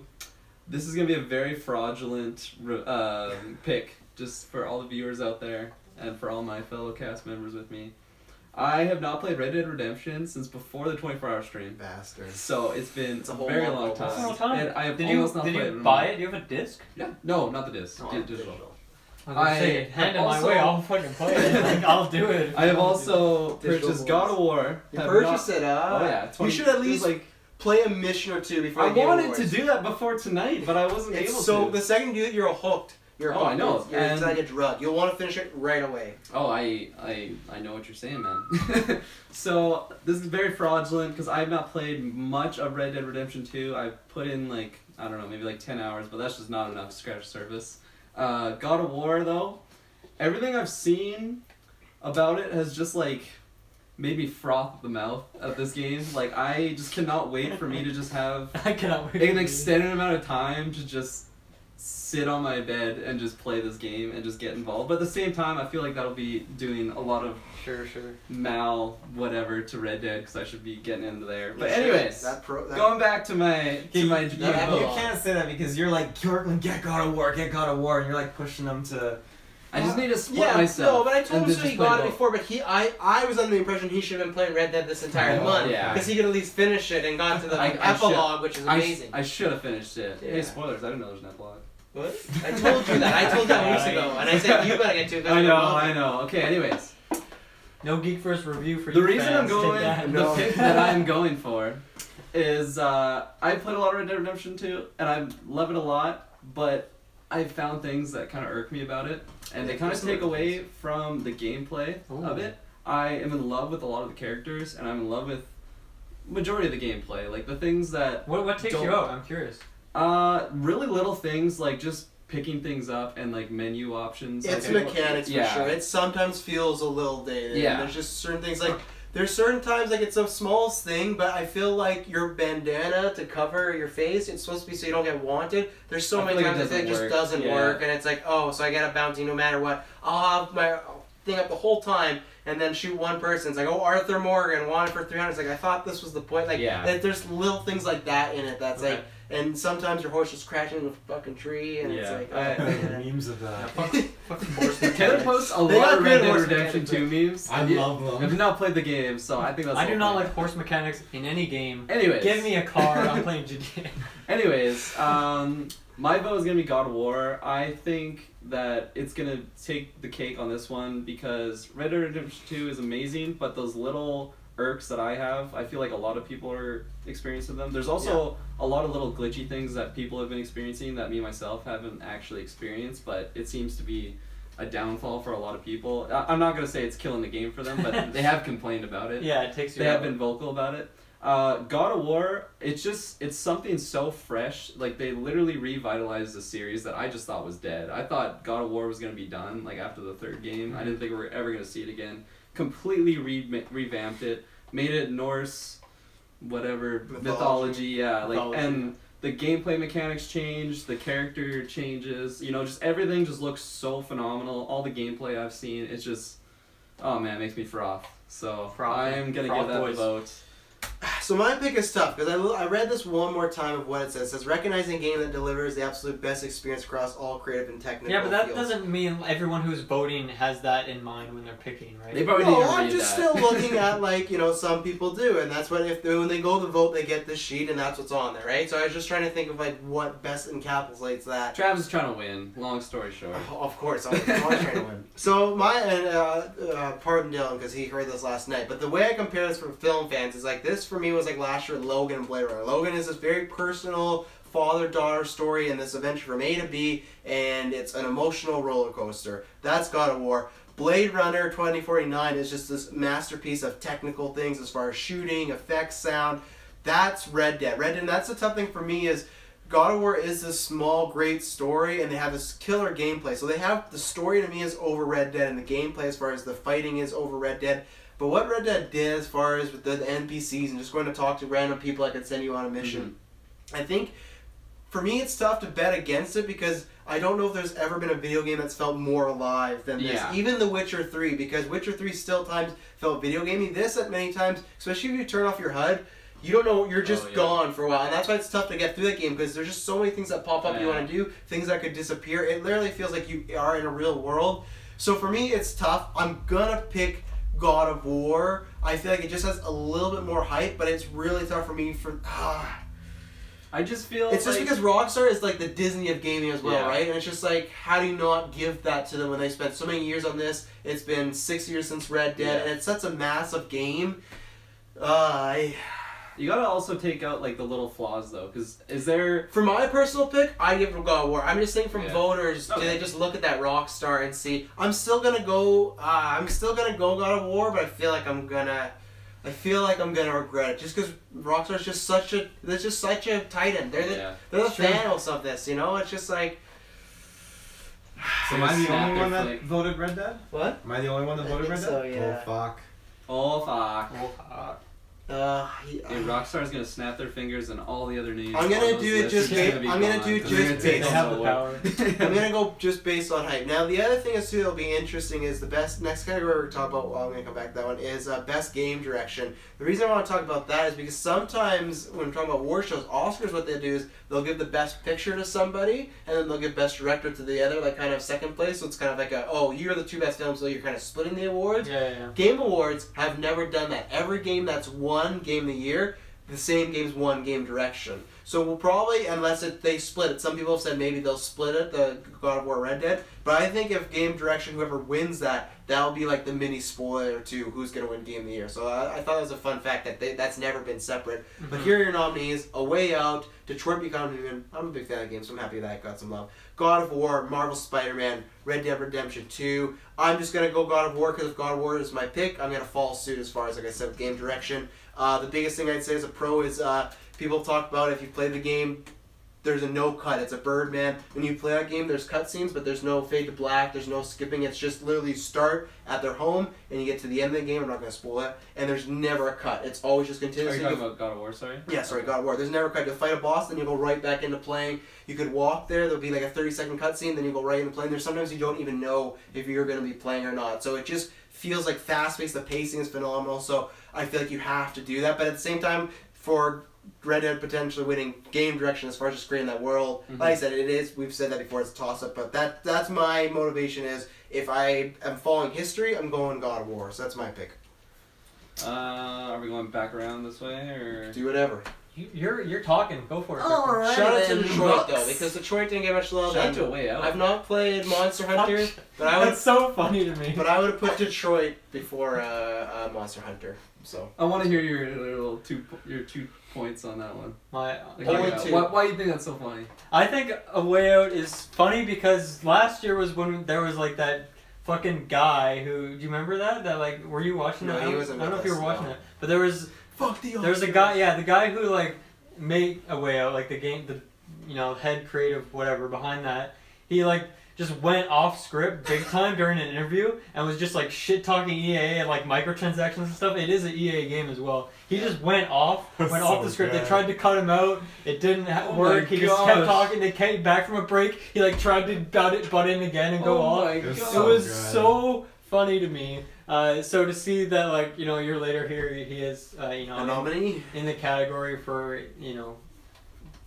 S3: This is gonna be a very fraudulent pick, just for all the viewers out there and for all my fellow cast members with me. I have not played Red Dead Redemption since before the 24-hour stream.
S4: Bastard.
S3: So it's been
S4: It's a
S3: a
S4: whole
S3: very
S4: month
S3: long
S4: almost.
S3: time.
S1: That's a long time.
S3: And I have
S1: Did
S3: almost
S1: you
S3: not played it.
S1: buy it? Do you have a disc?
S3: Yeah. No, not the disc.
S4: Oh,
S3: Digital.
S1: I was gonna say,
S3: I
S1: hand it my
S3: also-
S1: way, I'll fucking play it. Like, I'll do it.
S3: I have also
S4: Digital
S3: purchased
S4: boys.
S3: God of War.
S4: You
S3: Have
S4: purchased
S3: not-
S4: it,
S3: Oh yeah.
S4: You should at
S3: it was
S4: least
S3: like
S4: play a mission or two before
S3: I
S4: the Game
S3: wanted
S4: Awards.
S3: to do that before tonight, but I wasn't
S4: It's
S3: able
S4: so
S3: to.
S4: the second you do it, you're hooked. You're
S3: Oh,
S4: hooked.
S3: I know.
S4: It's
S3: And-
S4: like a drug. You'll want to finish it right away.
S3: Oh, I know what you're saying, man. So this is very fraudulent because I have not played much of Red Dead Redemption 2. I've put in like I don't know, maybe like 10 hours, but that's just not enough to scratch the surface. God of War though, everything I've seen about it has just like made me froth at the mouth at this game. Like I just cannot wait for me to just have
S1: I cannot wait.
S3: an extended amount of time to just sit on my bed and just play this game and just get involved. But at the same time, I feel like that'll be doing a lot of
S1: Sure.
S3: whatever to Red Dead because I should be getting into there. But
S4: You should.
S3: anyways, going back to my
S2: You
S3: vote.
S2: can't say that because you're like, Kirkland, get God of War, and you're like pushing them to.
S3: I just need to split
S4: Yeah,
S3: myself.
S4: no, but I told
S3: and
S4: him so
S3: just
S4: he
S3: play
S4: got it
S3: both.
S4: before, but I was under the impression he should have been playing Red Dead this entire
S2: Oh,
S4: month.
S3: yeah.
S4: Because he could at least finish it and got to the
S3: I
S4: epilogue, which is amazing.
S3: I should have finished it.
S4: Yeah.
S3: Hey, spoilers! I didn't know there's an epilogue.
S4: What? I told you that. I told you that weeks ago, and I said you gotta get to it.
S3: I know. Okay, anyways.
S1: No GeekVerse review for
S3: The
S1: you
S3: reason
S1: fans.
S3: I'm going,
S1: Take that.
S3: the pick that I'm going for is I played a lot of Red Dead Redemption 2, and I love it a lot, but I found things that kind of irk me about it, and they kind of take away from the gameplay of
S1: Ooh.
S3: it. I am in love with a lot of the characters, and I'm in love with majority of the gameplay, like the things that
S1: What takes you
S3: Don't-
S1: out? I'm curious.
S3: really little things like just picking things up and like menu options.
S4: It's
S3: like,
S4: mechanics for
S3: yeah.
S4: sure. It sometimes feels a little dated.
S3: Yeah.
S4: There's just certain things like there's certain times like it's the smallest thing, but I feel like your bandana to cover your face, it's supposed to be so you don't get wanted. There's so
S3: I
S4: many
S3: feel like
S4: times
S3: it
S4: that it just
S3: doesn't
S4: doesn't
S3: work. Yeah.
S4: work, and it's like, oh, so I get a bounty no matter what. I'll have my thing up the whole time, and then shoot one person. It's like, oh, Arthur Morgan wanted for 300. It's like, I thought this was the point. Like, there's little things like that in it that's like, and sometimes your horse is crashing into a fucking tree, and it's like,
S2: memes of that.
S3: Taylor posts a lot of Red Dead Redemption 2 memes.
S2: I love them.
S3: I've not played the game, so I think that's.
S1: I do not like horse mechanics in any game.
S3: Anyways,
S1: give me a car. I'm playing GTA.
S3: Anyways, my vote is gonna be God of War. I think that it's gonna take the cake on this one because Red Dead Redemption 2 is amazing, but those little irks that I have, I feel like a lot of people are experiencing them. There's also a lot of little glitchy things that people have been experiencing that me myself haven't actually experienced, but it seems to be a downfall for a lot of people. I'm not gonna say it's killing the game for them, but they have complained about it.
S1: Yeah, it takes you.
S3: They have been vocal about it. God of War, it's something so fresh. Like, they literally revitalized the series that I just thought was dead. I thought God of War was gonna be done like after the third game. I didn't think we were ever gonna see it again. Completely revamped it, made it Norse, whatever mythology, and the gameplay mechanics changed, the character changes, just everything just looks so phenomenal. All the gameplay I've seen, it's just, oh man, it makes me froth. So I am gonna give that a vote.
S4: So my pick is tough because I read this one more time of what it says. It says recognizing a game that delivers the absolute best experience across all creative and technical
S1: Yeah, but that
S4: fields.
S1: doesn't mean everyone who's voting has that in mind when they're picking, right?
S3: They probably
S4: No,
S3: didn't
S4: I'm
S3: read
S4: just
S3: that.
S4: still looking at some people do, and that's what when they go to vote, they get this sheet, and that's what's on there, right? So I was just trying to think of what best encapsulates that.
S3: Travis is trying to win. Long story short.
S4: Oh, of course, I'm always trying to win. So pardon Dylan because he heard this last night, but the way I compare this for film fans is like this for me was like last year Logan and Blade Runner. Logan is this very personal father-daughter story in this adventure from A to B, and it's an emotional roller coaster. That's God of War. Blade Runner 2049 is just this masterpiece of technical things as far as shooting, effects, sound. That's Red Dead. Red Dead, and that's the tough thing for me is God of War is this small, great story, and they have this killer gameplay. So they have, the story to me is over Red Dead, and the gameplay as far as the fighting is over Red Dead. But what Red Dead did as far as with the NPCs and just going to talk to random people I could send you on a mission, I think for me it's tough to bet against it because I don't know if there's ever been a video game that's felt more alive than this.
S3: Yeah.
S4: Even The Witcher 3, because Witcher 3 still times felt video gamey. This at many times, especially if you turn off your HUD, you don't know, you're just gone for a while. And that's why it's tough to get through that game because there's just so many things that pop up you want to do, things that could disappear. It literally feels like you are in a real world. So for me, it's tough. I'm gonna pick God of War. I feel like it just has a little bit more hype, but it's really tough for me
S3: I just feel
S4: it's just because Rockstar is like the Disney of gaming as well, right? And it's just like, how do you not give that to them when they spent so many years on this? It's been 6 years since Red Dead, and it's such a massive game.
S3: You gotta also take out like the little flaws though, because is there?
S4: For my personal pick, I give it God of War. I'm just saying from voters,
S3: Okay.
S4: do they just look at that Rockstar and see? I'm still gonna go. God of War, but I feel like I'm gonna regret it just because Rockstar's just such a titan. They're the Thanos of this, It's just like.
S2: So am I the only one that voted Red Dead?
S4: What?
S2: Am I the only one that voted Red Dead?
S4: So, yeah.
S2: Oh fuck.
S3: Oh fuck.
S4: Hey,
S3: Rockstar's gonna snap their fingers and all the other names.
S4: I'm gonna
S3: on those
S4: do it
S3: lists
S4: just
S3: are
S4: based.
S3: gonna be
S4: I'm gonna
S3: gone,
S4: do
S3: 'cause they're gonna
S4: just
S3: take
S1: They
S4: based.
S1: have
S3: all
S1: the
S3: work.
S1: power.
S4: I'm gonna go just based on hype. Now the other thing is too that'll be interesting is the best next category we're talking about. Well, I'm gonna come back to that one is best game direction. The reason I want to talk about that is because sometimes when we're talking about award shows, Oscars, what they do is they'll give the best picture to somebody and then they'll give best director to the other, like kind of second place. So it's kind of like you're the two best films, so you're kind of splitting the awards.
S1: Yeah.
S4: Game Awards have never done that. Every game that's won Game of the Year, the same game's won game direction. So we'll probably, unless they split it, some people have said maybe they'll split it, the God of War Red Dead, but I think if game direction, whoever wins that'll be like the mini spoiler to who's going to win Game of the Year. So I thought it was a fun fact that that's never been separate. But here are your nominees: A Way Out, Detroit Become Human. I'm a big fan of games, so I'm happy that got some love. God of War, Marvel Spider-Man, Red Dead Redemption 2. I'm just going to go God of War because if God of War is my pick, I'm going to follow suit as far as, like I said, game direction. The biggest thing I'd say as a pro is people talk about if you play the game, there's a no cut. It's a Birdman. When you play that game, there's cutscenes, but there's no fade to black. There's no skipping. It's just literally start at their home, and you get to the end of the game. I'm not going to spoil it. And there's never a cut. It's always just continuous.
S3: Are you talking about God of War, sorry?
S4: Yeah, sorry, God of War. There's never a cut. You'll fight a boss, then you go right back into playing. You could walk there. There'll be like a 30-second cutscene, then you go right into playing. There's sometimes you don't even know if you're going to be playing or not. So it just feels like fast-paced. The pacing is phenomenal. So I feel like you have to do that. But at the same time, for Red Dead potentially winning game direction as far as just creating that world. Like I said, it is. We've said that before. It's a toss-up, but that's my motivation. Is if I am following history, I'm going God of War. So that's my pick.
S3: Are we going back around this way or?
S4: Do whatever.
S1: You're talking. Go for it.
S4: Alright. Shout out to Detroit though, because Detroit didn't get much love.
S3: Shout out to a way out.
S4: I've not played Monster Hunter, but I would.
S1: That's so funny to me.
S4: But I would have put Detroit before Monster Hunter. So
S3: I want to hear your your 2 points on that one.
S1: My
S4: Only
S3: Like,
S4: two.
S3: why do you think that's so funny?
S1: I think A Way Out is funny because last year was when there was like that fucking guy who. Do you remember that? That like, were you watching
S4: No,
S1: it?
S4: he wasn't
S1: I don't know
S4: with
S1: if you were
S4: us,
S1: watching
S4: no.
S1: it, but there was a guy. Yeah, the guy who like made A Way Out, like the game, the head creative whatever behind that. He like just went off script big time during an interview and was just like shit talking EA and like microtransactions and stuff. It is an EA game as well. He just went off the script. They tried to cut him out. It didn't work. He just kept talking. They came back from a break. He like tried to butt in again and go off.
S3: My God.
S1: It was so funny to me. So to see that like a year later here he is
S4: a nominee
S1: in the category for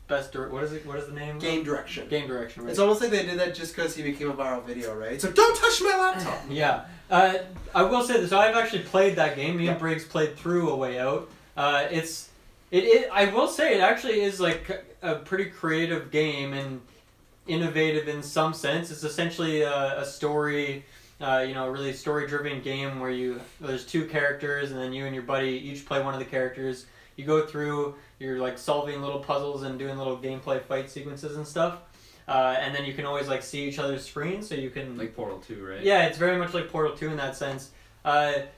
S1: best what is the name?
S4: Game direction.
S1: Game direction. Right?
S4: It's almost like they did that just because he became a viral video, right? So don't touch my laptop.
S1: Yeah. I will say this. So I've actually played that game. Me and Briggs played through A Way Out. I will say it actually is like a pretty creative game and innovative in some sense. It's essentially a story. Really story-driven game where there's 2 characters and then you and your buddy each play one of the characters. You go through, you're like solving little puzzles and doing little gameplay fight sequences and stuff. And then you can always like see each other's screens, so you can
S3: Like Portal 2, right?
S1: Yeah, it's very much like Portal 2 in that sense.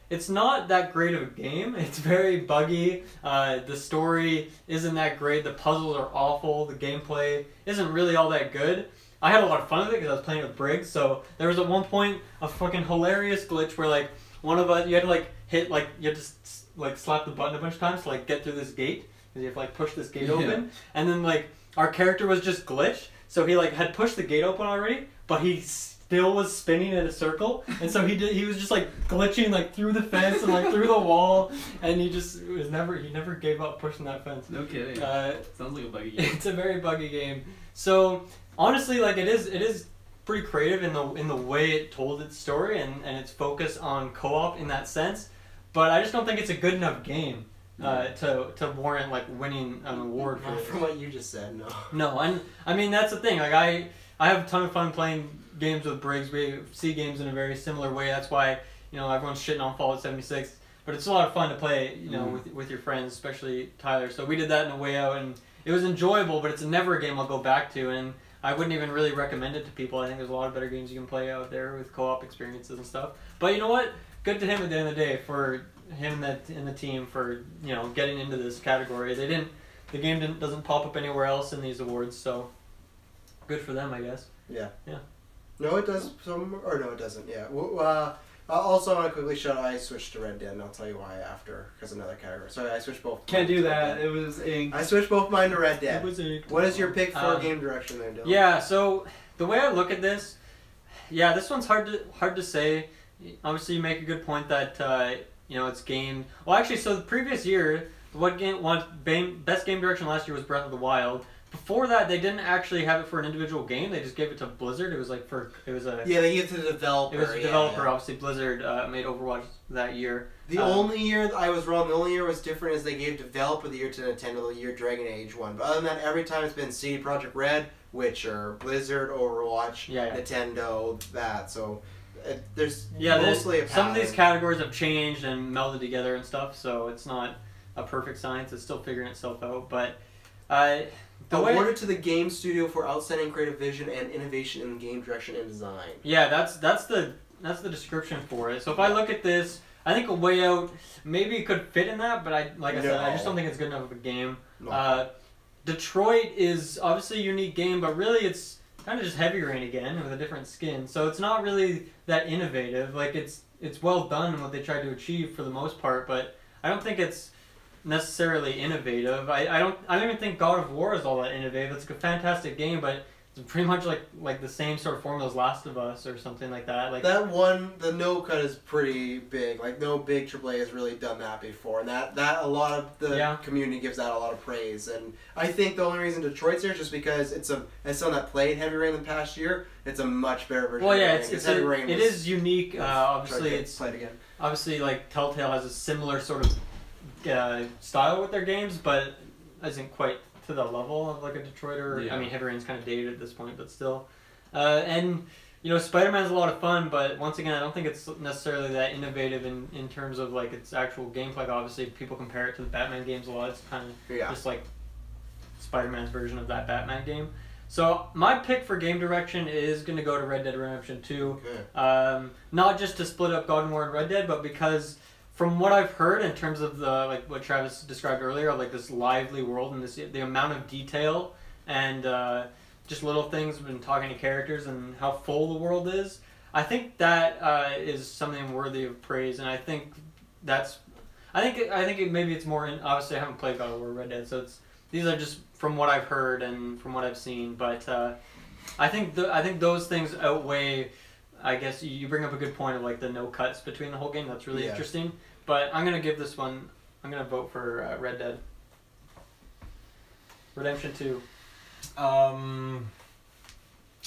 S1: It's not that great of a game. It's very buggy. The story isn't that great. The puzzles are awful. The gameplay isn't really all that good. I had a lot of fun with it because I was playing with Briggs. So there was at one point a fucking hilarious glitch where like one of us, you had to like hit like you had to like slap the button a bunch of times to like get through this gate because you have to like push this gate open, and then like our character was just glitched, so he like had pushed the gate open already, but he still was spinning in a circle, and so he was just like glitching like through the fence and like through the wall, and he never gave up pushing that fence.
S3: No kidding. Sounds like a buggy game.
S1: It's a very buggy game. So honestly, like it is pretty creative in the way it told its story and its focus on co-op in that sense. But I just don't think it's a good enough game to warrant like winning an award for it.
S4: From what you just said, no.
S1: No, and I mean that's the thing. Like I have a ton of fun playing games with Briggs. We see games in a very similar way. That's why everyone's shitting on Fallout 76. But it's a lot of fun to play, with your friends, especially Tyler. So we did that in A Way Out, and it was enjoyable. But it's never a game I'll go back to, and I wouldn't even really recommend it to people. I think there's a lot of better games you can play out there with co-op experiences and stuff. But you know what? Good to him at the end of the day for him in the team for getting into this category. The game doesn't pop up anywhere else in these awards, so good for them, I guess.
S4: Yeah.
S1: Yeah.
S4: No, it does. Or no, it doesn't. Yeah. Also, I want to quickly shout out. I switched to Red Dead, and I'll tell you why after, because another category. Sorry, I switched both.
S3: Can't do that. It was ink.
S4: I switched both mine to Red Dead. What is your pick for game direction then, Dylan?
S1: Yeah. So the way I look at this, this one's hard to say. Obviously, you make a good point that it's game. Well, actually, so the previous year, best game direction last year was Breath of the Wild. Before that, they didn't actually have it for an individual game. They just gave it to Blizzard. It was like
S4: they gave it to the developer.
S1: It was a developer, obviously. Blizzard made Overwatch that year.
S4: The only year I was wrong. The only year was different is they gave developer the year to Nintendo, the year Dragon Age won. But other than that, every time it's been CD Projekt Red, Witcher, Blizzard, Overwatch, Nintendo, that. So there's mostly a pattern.
S1: Some of these categories have changed and melded together and stuff. So it's not a perfect science. It's still figuring itself out. But
S4: awarded to the game studio for outstanding creative vision and innovation in game direction and design.
S1: Yeah, that's the description for it. So if I look at this, I think A Way Out maybe could fit in that, but I just don't think it's good enough of a game.
S4: No.
S1: Detroit is obviously a unique game, but really it's kind of just Heavy Rain again with a different skin. So it's not really that innovative. Like it's well done in what they tried to achieve for the most part, but I don't think it's necessarily innovative. I don't even think God of War is all that innovative. It's a fantastic game, but it's pretty much like the same sort of formula as Last of Us or something like that. Like
S4: that one, the no cut is pretty big. Like no big AAA has really done that before, and that a lot of the community gives that a lot of praise. And I think the only reason Detroit's here is just because as someone that played Heavy Rain the past year, it's a much better version.
S1: Well, yeah,
S4: of Heavy Rain.
S1: It is unique. Obviously, it's
S4: played again.
S1: Obviously, like Telltale has a similar sort of style with their games, but isn't quite to the level of like a Detroit or I mean Heavy Rain's kind of dated at this point, but still. And you know, Spider-Man's a lot of fun, but once again, I don't think it's necessarily that innovative in terms of like its actual gameplay. Obviously, people compare it to the Batman games a lot. It's kind of just like Spider-Man's version of that Batman game. So my pick for game direction is going to go to Red Dead Redemption 2. Okay. Not just to split up God of War and Red Dead, but because from what I've heard in terms of the like what Travis described earlier, of like this lively world and the amount of detail and just little things when talking to characters and how full the world is, I think that is something worthy of praise. And I think maybe it's more obviously I haven't played God of War or Red Dead, so these are just from what I've heard and from what I've seen. But I think those things outweigh. I guess you bring up a good point of like the no cuts between the whole game. That's really interesting. But I'm gonna give this one. I'm gonna vote for Red Dead Redemption 2.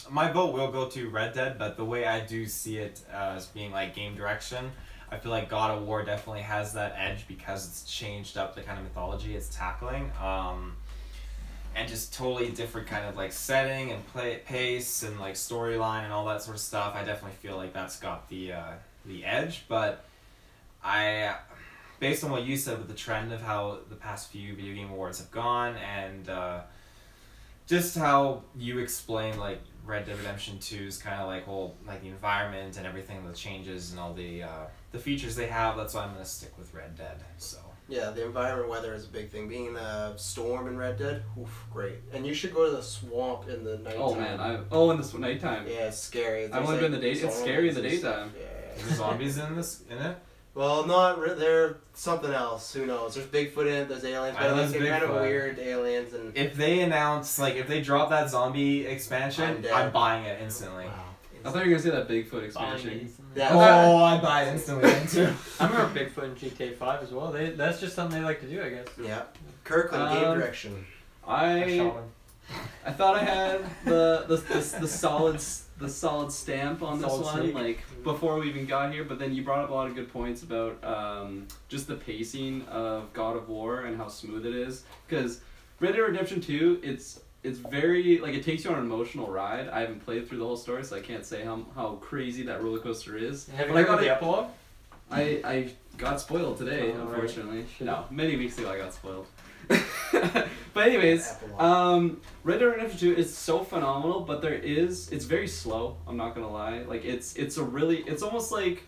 S2: My vote will go to Red Dead, but the way I do see it as being like game direction, I feel like God of War definitely has that edge because it's changed up the kind of mythology it's tackling. And just totally different kind of like setting and pace and like storyline and all that sort of stuff. I definitely feel like that's got the edge, but based on what you said with the trend of how the past few video game awards have gone and just how you explained like Red Dead Redemption 2's kind of like whole like the environment and everything, the changes and all the features they have, that's why I'm gonna stick with Red Dead. So. Yeah,
S4: the environment weather is a big thing. Being in a storm in Red Dead, great. And you should go to the swamp in the nighttime.
S3: Oh man, in the nighttime.
S4: Yeah, it's scary.
S3: I've only been in the day. It's scary in the daytime.
S2: Yeah. Are there zombies in it?
S4: Well, they're something else. Who knows? There's Bigfoot in it. There's aliens, but they're kind of weird aliens. And
S2: if they if they drop that zombie expansion, I'm buying it instantly.
S3: Wow. I thought you were gonna say that Bigfoot expansion.
S2: I'd buy it instantly then too.
S1: I remember Bigfoot in GTA 5 as well. That's just something they like to do, I guess.
S4: Yeah. Kirkland, game direction.
S3: I thought I had the solid stamp on this one,
S1: snake.
S3: like before we even got here. But then you brought up a lot of good points about just the pacing of God of War and how smooth it is. Because Red Dead Redemption 2, it's very like it takes you on an emotional ride. I haven't played through the whole story, so I can't say how crazy that roller coaster is.
S1: Have you heard the epilogue?
S3: I got spoiled today, unfortunately.
S1: Right.
S3: No, many weeks ago I got spoiled. But anyways, Red Dead Redemption 2 is so phenomenal, but it's very slow, I'm not gonna lie. Like it's almost like.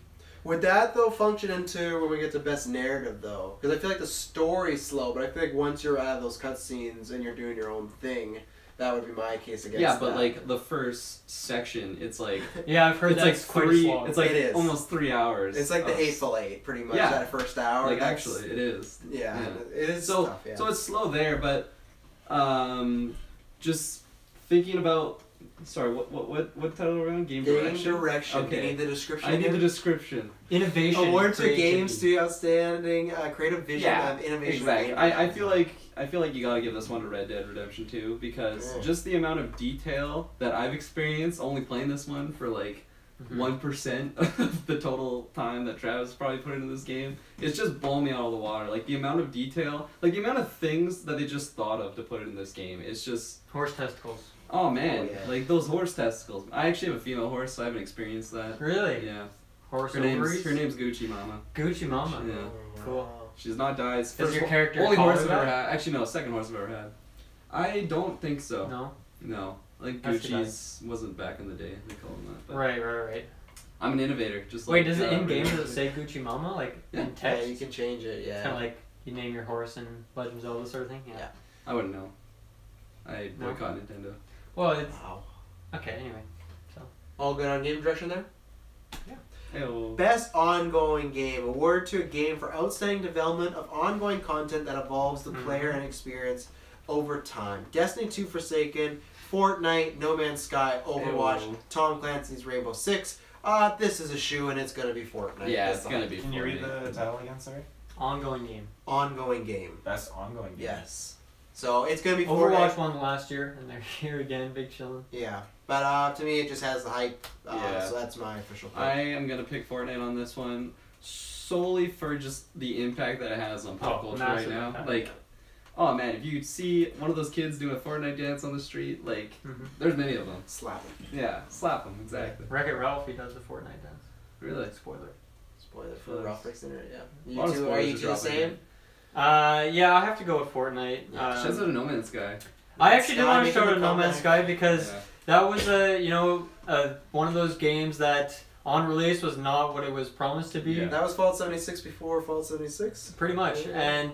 S4: Would that though function into when we get to best narrative though? Because I feel like the story's slow, but I feel like once you're out of those cutscenes and you're doing your own thing, that would be my case against that.
S3: Yeah, but like the first section, it's like
S1: I've heard
S3: it's like
S1: slow.
S3: It's like almost 3 hours.
S4: It's like the Hateful Eight, pretty much.
S3: Yeah.
S4: That first hour.
S3: Like actually, it is.
S4: Yeah, it is.
S3: So
S4: tough, yeah.
S3: So it's slow there, but just thinking about. Sorry, what title are we on? Game direction.
S4: Okay. You need the description.
S3: I need the description.
S1: Innovation.
S4: Award to games to outstanding creative vision of innovation.
S3: Exactly. I feel like you gotta give this one to Red Dead Redemption 2 because just the amount of detail that I've experienced only playing this one for like 1% of the total time that Travis probably put into this game, it's just blown me out of the water. Like the amount of detail, like the amount of things that they just thought of to put in this game. It's just
S1: horse testicles.
S3: Oh man, like those horse testicles. I actually have a female horse, so I haven't experienced that.
S1: Really?
S3: Yeah.
S1: Horse
S3: her name's Gucci Mama.
S1: Gucci Mama.
S3: Yeah.
S1: Cool.
S3: She's not died.
S1: Is your character
S3: only horse I've ever had? Actually, no, second horse I've ever had. I don't think so.
S1: No.
S3: Like Gucci's wasn't back in the day. They call them that. But
S1: right.
S3: I'm an innovator. Just
S1: wait,
S3: like,
S1: does it in game does it say Gucci Mama like in text?
S4: Yeah, you can change it. Yeah.
S1: Kind of like you name your horse in Legend of Zelda sort of thing. Yeah.
S3: I wouldn't know. I
S1: No?
S3: boycott Nintendo.
S1: Well, it's
S4: Wow.
S1: okay. Anyway,
S4: All good on game direction there?
S3: Hey-o.
S4: Best ongoing game. Award to a game for outstanding development of ongoing content that evolves the player and experience over time. Destiny 2 Forsaken, Fortnite, No Man's Sky, Overwatch,
S3: Ew.
S4: Tom Clancy's Rainbow Six. This is a shoe and it's gonna be Fortnite.
S3: Yeah,
S4: That's
S3: it's
S4: the
S3: gonna be.
S2: Can you read
S3: Fortnite.
S2: the title again, sorry?
S1: ongoing game.
S4: ongoing game.
S2: Best ongoing game.
S4: Yes. So it's gonna be
S1: Overwatch
S4: Fortnite.
S1: won last year, and they're here again, big chillin'.
S4: Yeah, but to me it just has the hype.
S3: Yeah.
S4: So that's my official pick.
S3: I am gonna pick Fortnite on this one solely for just the impact that it has on pop culture right
S1: massive
S3: now.
S1: impact,
S3: Like,
S1: yeah.
S3: oh man, if you see one of those kids do a Fortnite dance on the street, like, there's many of them.
S4: Slap it.
S3: Yeah, slap them exactly.
S1: Wreck-It Ralph, he does the Fortnite dance.
S3: Really?
S1: Spoiler.
S4: Spoiler for
S3: Spoilers.
S4: Ralph Breaks the Internet. Yeah.
S3: A lot of
S4: You two, are
S3: spoilers
S4: you
S3: are
S4: two the
S3: dropping
S4: same?
S3: in.
S1: Yeah, I have to go with Fortnite.
S3: Shouts out to No Man's Sky.
S1: I actually did
S4: Sky
S1: want to
S4: making
S1: shout
S4: a
S1: out No Man's
S4: comeback.
S1: Sky because
S3: Yeah.
S1: that was one of those games that on release was not what it was promised to be.
S3: Yeah.
S4: That was Fallout 76 before Fallout 76.
S1: Pretty much.
S4: Yeah.
S1: And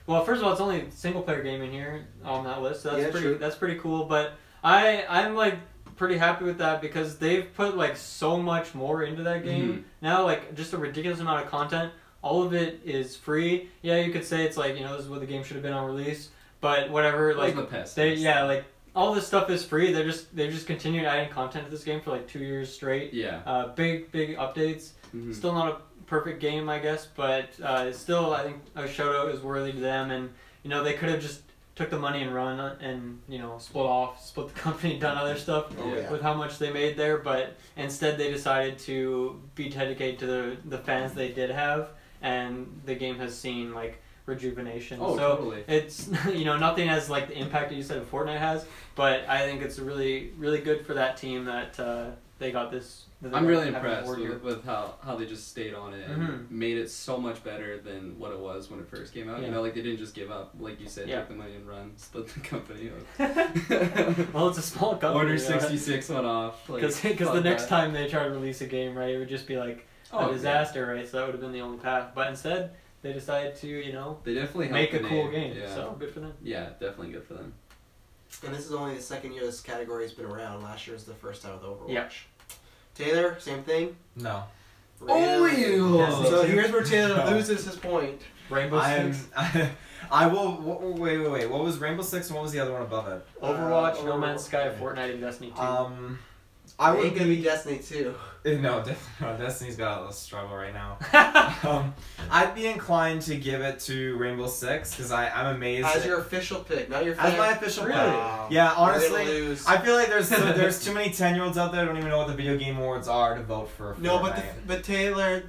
S1: well, first of all, it's only a single player game in here on that list. So that's
S4: Yeah,
S1: pretty.
S4: true.
S1: That's pretty cool. But I'm like pretty happy with that because they've put like so much more into that game now. Like just a ridiculous amount of content. All of it is free. Yeah, you could say it's like this is what the game should have been on release. But whatever. Like
S3: the pest.
S1: like all this stuff is free. They just continued adding content to this game for like 2 years straight.
S3: Yeah.
S1: Big updates.
S3: Mhm.
S1: Still not a perfect game, I guess, but still, I think a shout out is worthy to them. And they could have just took the money and run and split the company, done other stuff
S4: Oh, yeah.
S1: with how much they made there. But instead, they decided to be dedicated to the fans they did have, and the game has seen like rejuvenation.
S3: Oh,
S1: so
S3: totally.
S1: it's nothing as like the impact that you said Fortnite has, but I think it's really good for that team that they got this. that
S3: I'm
S1: they
S3: really
S1: have an
S3: impressed
S1: award here.
S3: with how they just stayed on it and made it so much better than what it was when it first came out.
S1: Yeah.
S3: Like they didn't just give up, like you said,
S1: Yeah.
S3: take the money and run, split the company
S1: Well, it's a small
S3: up.
S1: company.
S3: Order 66 went off.
S1: Because the next time they try to release a game, right, it would just be like a disaster, right? So that would have been the only path. But instead, they decided to,
S3: they definitely
S1: make a
S3: helped the
S1: cool
S3: name.
S1: game.
S3: Yeah.
S1: So good for them.
S3: Yeah, definitely good for them.
S4: And this is only the second year this category has been around. Last year was the first time with Overwatch.
S1: Yeah.
S4: Taylor, same thing.
S2: No.
S4: Really?
S1: Yes,
S4: So here's where Taylor loses his point.
S1: Rainbow Six,
S2: I will. Wait. What was Rainbow Six and what was the other one above it?
S1: Overwatch, No
S4: Overwatch.
S1: Man's Sky, Fortnite, and Destiny 2.
S2: I
S4: It
S2: would
S4: ain't gonna be Destiny 2.
S2: No, definitely not. Destiny's got a struggle right now. I'd be inclined to give it to Rainbow Six because I'm amazed.
S4: As
S2: at-
S4: your official pick, not your
S2: As
S4: fan.
S2: my official pick.
S4: Wow.
S2: Yeah,
S4: You're gonna
S2: honestly,
S4: lose.
S2: I feel like there's too many 10-year-olds out there that don't even know what the video game awards are to vote for.
S4: No,
S2: Fortnite.
S4: but Taylor,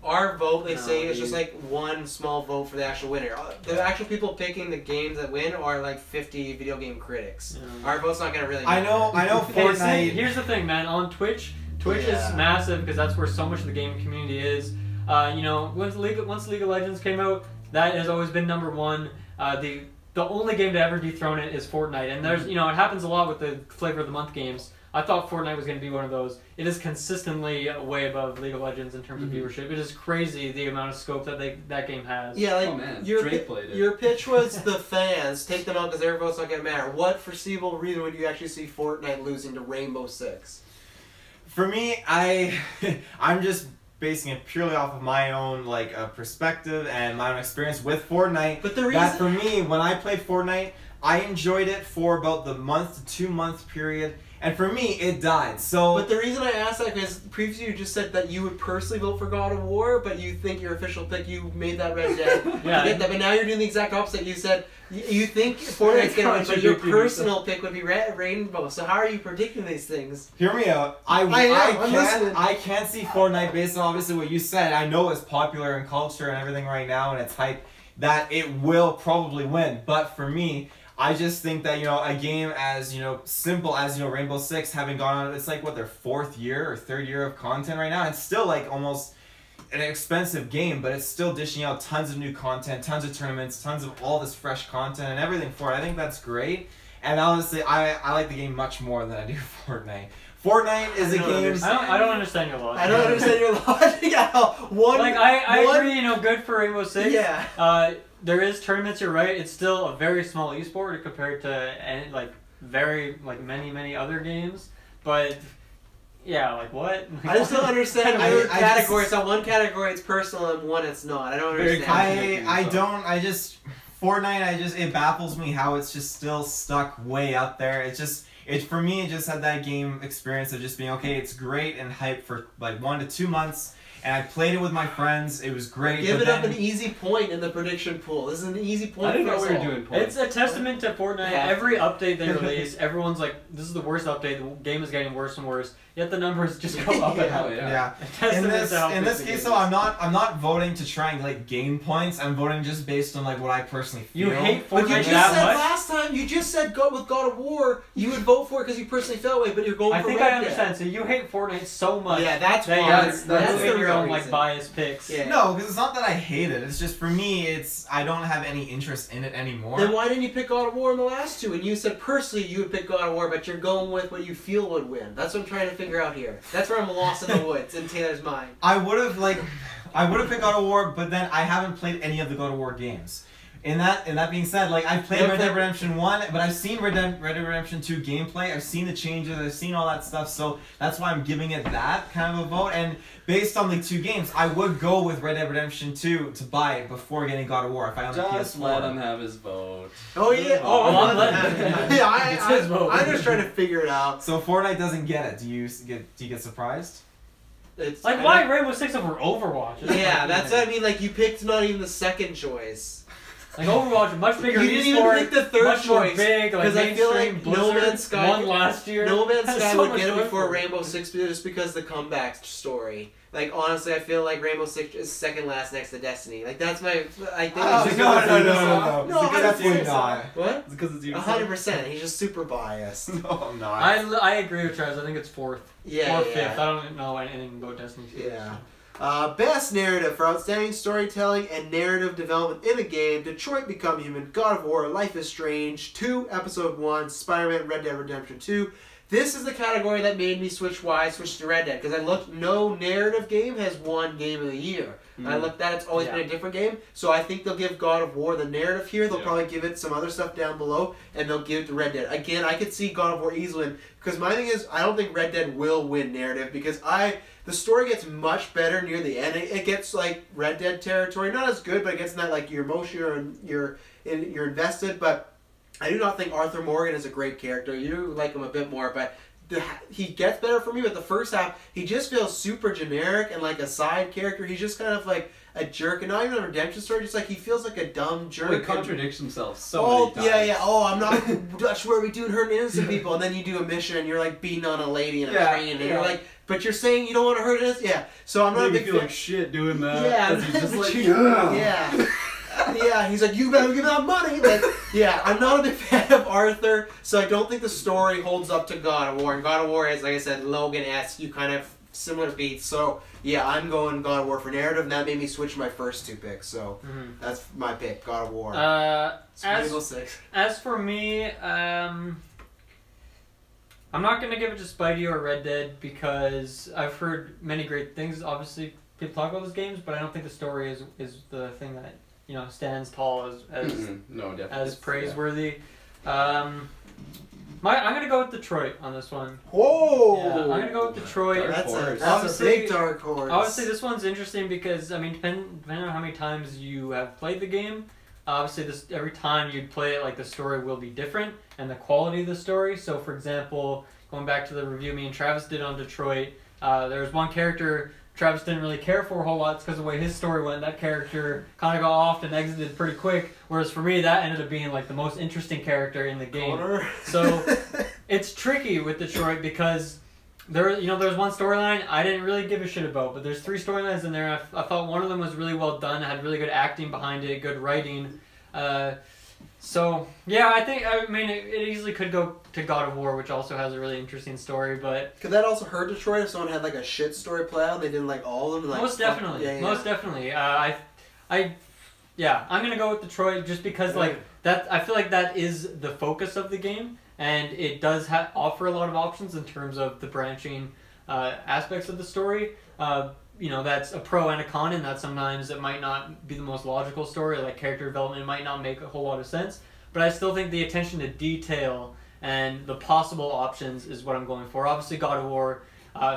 S4: our vote, they
S1: No,
S4: say, is
S1: you-
S4: just like one small vote for the actual winner. The actual people picking the games that win are like 50 video game critics.
S1: Yeah.
S4: Our vote's not gonna really
S2: I
S4: matter.
S2: know
S1: Hey, see,
S2: Fortnite.
S1: here's the thing, man. On Twitch
S4: Yeah.
S1: is massive because that's where so much of the gaming community is. Once League of Legends came out, that has always been number one. The only game to ever dethrone it is Fortnite, and there's it happens a lot with the flavor of the month games. I thought Fortnite was going to be one of those. It is consistently way above League of Legends in terms of viewership. It is crazy the amount of scope that game has.
S4: Yeah, like
S3: Oh, man.
S4: your
S3: Drake played it.
S4: your pitch was the fans take them out because their vote's not gonna matter. What foreseeable reason would you actually see Fortnite losing to Rainbow Six?
S2: For me, I'm just basing it purely off of my own perspective and my own experience with Fortnite.
S4: But the
S2: That
S4: reason
S2: for me, when I played Fortnite, I enjoyed it for about the month to 2 month period, and for me, it died. So,
S4: But the reason I asked that is previously you just said that you would personally vote for God of War, but you think your official pick, you made that Red Dead.
S1: Yeah.
S4: You get that, but now you're doing the exact opposite. You said you think Fortnite's gonna win, but your
S3: Contradicting
S4: personal pick would be Rainbow. So how are you predicting these things?
S2: hear me out.
S4: I'm listening.
S2: I can't see Fortnite based on obviously what you said. I know it's popular in culture and everything right now, and it's hype that it will probably win. But for me, I just think that a game as simple as Rainbow Six having gone on, it's like their 4th year or 3rd year of content right now. And it's still almost an expensive game, but it's still dishing out tons of new content, tons of tournaments, tons of all this fresh content and everything for it. I think that's great. And honestly, I like the game much more than I do Fortnite. Fortnite is a game.
S1: I don't understand your logic.
S4: I don't understand your logic at all.
S1: I agree. Good for Rainbow Six.
S4: Yeah.
S1: there is tournaments. You're right. It's still a very small esport compared to many other games. But yeah, like what?
S4: I just don't understand.
S2: I
S4: Categories. On one category it's personal and one it's not. I don't understand.
S2: I just Fortnite. It baffles me how it's just still stuck way up there. For me, it just had that game experience of just being okay. It's great and hype for like 1 to 2 months. And I played it with my friends. It was great.
S4: Give it up an easy point in the prediction pool. This is an easy point.
S3: I didn't know
S4: for
S3: we
S4: us
S3: were
S4: all.
S3: doing points.
S1: It's a testament to Fortnite.
S4: Yeah.
S1: Every update they release, everyone's like, "This is the worst update. The game is getting worse and worse." Yet the numbers just go up and up.
S2: Yeah.
S1: A testament to how
S2: In
S1: good
S2: this
S1: the
S2: case,
S1: game
S2: though,
S1: is.
S2: I'm not voting to try and like gain points. I'm voting just based on like what I personally feel.
S1: You hate
S4: But you
S1: Fortnite
S4: just
S1: that
S4: said
S1: much.
S4: last time. You just said go with God of War. You would vote for it because you personally felt way, but you're going
S1: I
S4: for
S1: think
S4: Red
S1: I
S4: Dead.
S1: understand. So you hate Fortnite so much.
S4: Yeah, that's
S1: that
S4: why.
S1: you're
S4: That's the
S1: doing your
S4: real
S1: own like
S4: reason.
S1: biased picks.
S4: Yeah.
S2: No, because it's not that I hate it. It's just for me, I don't have any interest in it anymore.
S4: Then why didn't you pick God of War in the last two? And you said personally you would pick God of War, but you're going with what you feel would win. That's what I'm trying to figure out here. That's where I'm lost in the woods in Taylor's mind.
S2: I would have picked God of War, but then I haven't played any of the God of War games. In that being said, like I've played Red Dead Redemption 1, but I've seen Red Dead Redemption 2 gameplay. I've seen the changes. I've seen all that stuff. So that's why I'm giving it that kind of a vote. And based on the two games, I would go with Red Dead Redemption 2 to buy it before getting God of War if I own the PS4.
S3: Just let him have his vote.
S4: Oh yeah.
S1: Oh, I'm letting him.
S4: Yeah,
S1: It's his vote.
S4: I'm just trying to figure it out.
S2: So Fortnite doesn't get it. Do you get surprised?
S4: It's
S1: Like, why Rainbow Six over Overwatch?
S4: Yeah, that's what I mean. Like you picked not even the second choice.
S1: Like Overwatch, much bigger
S4: You didn't even
S1: esport,
S4: pick the third
S1: much more
S4: choice,
S1: big, like
S4: 'cause I feel
S1: mainstream.
S4: like No
S1: Blizzard
S4: Man's Sky
S1: won last year.
S4: No Man's
S1: Has
S4: Sky
S1: so
S4: would
S1: much
S4: get it
S1: going
S4: before
S1: for
S4: Rainbow Six just because the comeback story. Like honestly, I feel like Rainbow Six is second last next to Destiny. Like that's my. I think.
S2: Oh,
S4: it's just-
S2: no.
S4: No,
S2: Because that's
S4: 100%.
S2: not.
S4: What?
S3: It's because it's you.
S4: 100%. He's just super biased.
S2: No, I'm not.
S1: I agree with Travis. I think it's fourth
S4: Yeah.
S1: or
S4: yeah.
S1: fifth. I don't know anything about Destiny 2.
S4: Yeah. Best narrative for outstanding storytelling and narrative development in a game: Detroit Become Human, God of War, Life is Strange 2, Episode 1, Spider-Man, Red Dead Redemption 2. This is the category that made me switch to Red Dead, because I looked, no narrative game has won Game of the Year. And I looked at it's always been a different game, so I think they'll give God of War the narrative here. They'll probably give it some other stuff down below, and they'll give it to Red Dead. Again, I could see God of War easily win, because my thing is, I don't think Red Dead will win narrative, because the story gets much better near the end. It gets like Red Dead territory, not as good, but it gets in that like your emotion, you're invested. But I do not think Arthur Morgan is a great character. You like him a bit more, but he gets better for me. But the first half, he just feels super generic and like a side character. He's just kind of like a jerk, and not even a redemption story. Just like he feels like a dumb jerk.
S3: Well, he contradicts himself so many times.
S4: Yeah. Oh, I'm not Dutch. Where we doing hurting innocent people, and then you do a mission and you're like beating on a lady in a train, and you're like, but you're saying you don't want to hurt innocent. Yeah. So I'm not a big
S3: feel
S4: fan.
S3: like shit doing that.
S4: Yeah,
S3: He's just like,
S4: yeah. Yeah, he's like, you better give out money. Like, yeah, I'm not a big fan of Arthur, so I don't think the story holds up to God of War. And God of War is, like I said, Logan-esque, you kind of similar beats. So, yeah, I'm going God of War for narrative, and that made me switch my first two picks. So, that's my pick, God of War. Rainbow Six.
S1: As for me, I'm not going to give it to Spidey or Red Dead because I've heard many great things. Obviously, people talk about those games, but I don't think the story is the thing that stands tall as praiseworthy. I'm gonna go with Detroit on this one.
S4: Whoa!
S1: Yeah, I'm gonna go with Detroit.
S4: That's a
S1: Obviously-
S4: big dark horse.
S1: Obviously, this one's interesting because depending on how many times you have played the game, obviously every time you play it, like the story will be different and the quality of the story. So, for example, going back to the review me and Travis did on Detroit, there was one character Travis didn't really care for a whole lot. It's because of the way his story went. That character kind of got off and exited pretty quick. Whereas for me, that ended up being like the most interesting character in the game. So it's tricky with Detroit because there's one storyline I didn't really give a shit about, but there's 3 storylines in there. I thought one of them was really well done. It had really good acting behind it, good writing. So yeah, I mean it easily could go to God of War, which also has a really interesting story. But
S4: could that also hurt Detroit if someone had like a shit story play out and they didn't like all of them? Like,
S1: most definitely. I'm gonna go with Detroit just because that. I feel like that is the focus of the game, and it does offer a lot of options in terms of the branching aspects of the story. that's a pro and a con, and that sometimes it might not be the most logical story, like character development might not make a whole lot of sense, but I still think the attention to detail and the possible options is what I'm going for. Obviously, God of War,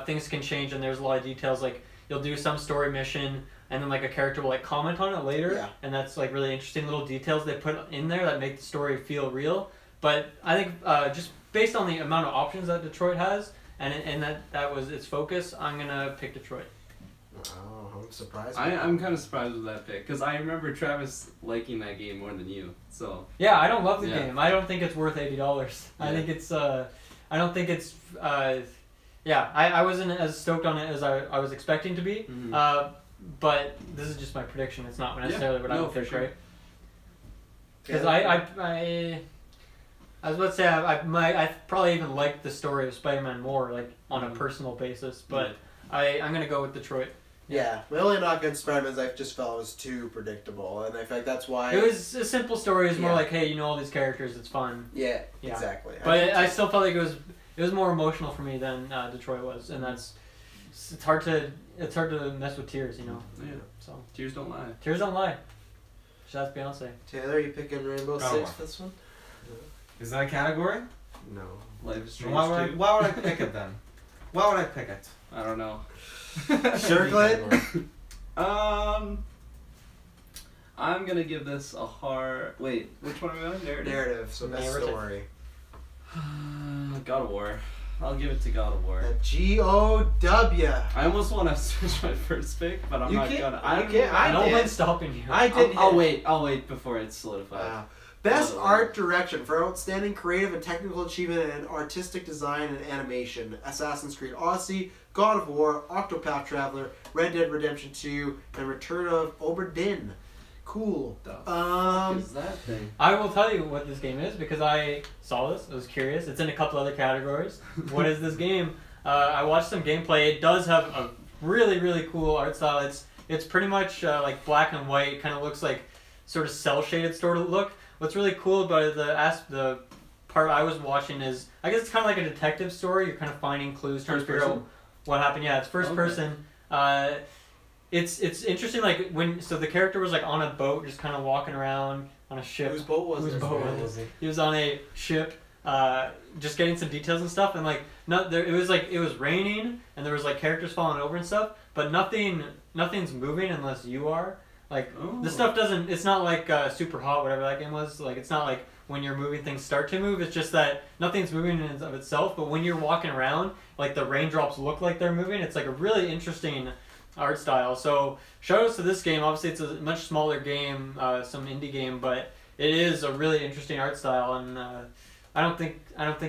S1: things can change, and there's a lot of details, like you'll do some story mission, and then like a character will like comment on it later, and that's like really interesting little details they put in there that make the story feel real. But I think just based on the amount of options that Detroit has, and that was its focus, I'm gonna pick Detroit.
S4: Oh, I'm surprised.
S3: I'm kind of surprised with that pick because I remember Travis liking that game more than you. So
S1: yeah, I don't love the game. I don't think it's worth $80. I think it's I don't think it's I wasn't as stoked on it as I was expecting to be. But this is just my prediction. It's not necessarily what I would pick, right? Because I was about to say I probably even liked the story of Spider-Man more, like on a personal basis. But I'm gonna go with Detroit.
S4: Yeah, my only knock on Spider-Man is I just felt it was too predictable, and I think that's why
S1: it was a simple story. It's more like, hey, you know all these characters, it's fun.
S4: Yeah, exactly.
S1: But I still felt like it was more emotional for me than Detroit was, and it's hard to mess with tears, Yeah. So
S3: tears don't lie.
S1: Tears don't lie. Shout out to Beyonce.
S4: Taylor, are you picking Rainbow Six for this one? No.
S2: Is that a category?
S4: No.
S3: Life is Strange.
S2: Why would I pick it then? Why would I pick it?
S3: I don't know.
S4: Sure, Glenn?
S3: I'm gonna give this a hard. Wait, which one are we on?
S4: Narrative. So best story.
S3: God of War. I'll give it to God of War.
S4: GOW.
S3: I almost want to switch my first pick, but I'm not gonna.
S1: No one's stopping you.
S3: I'll wait before it's solidified.
S4: Best art direction for outstanding creative and technical achievement in artistic design and animation: Assassin's Creed Odyssey, God of War, Octopath Traveler, Red Dead Redemption 2, and Return of Obra Dinn. Cool.
S3: What is that thing?
S1: I will tell you what this game is because I saw this. I was curious. It's in a couple other categories. What is this game? I watched some gameplay. It does have a really, really cool art style. It's pretty much like black and white. It kind of looks like sort of cell shaded sort of look. What's really cool about the part I was watching is, I guess it's kind of like a detective story. You're kind of finding clues, trying to figure out what happened. Yeah, it's first person. It's interesting. Like so the character was like on a boat, just kind of walking around on a ship.
S4: Whose boat was it?
S1: He was on a ship, just getting some details and stuff. And like it was raining, and there was like characters falling over and stuff. But nothing's moving unless you are. Like, the stuff doesn't, it's not like Super Hot, whatever that game was. Like, it's not like when you're moving things start to move. It's just that nothing's moving in and of itself. But when you're walking around, like, the raindrops look like they're moving. It's like a really interesting art style. So, shout outs to this game. Obviously, it's a much smaller game, some indie game, but it is a really interesting art style. And I don't think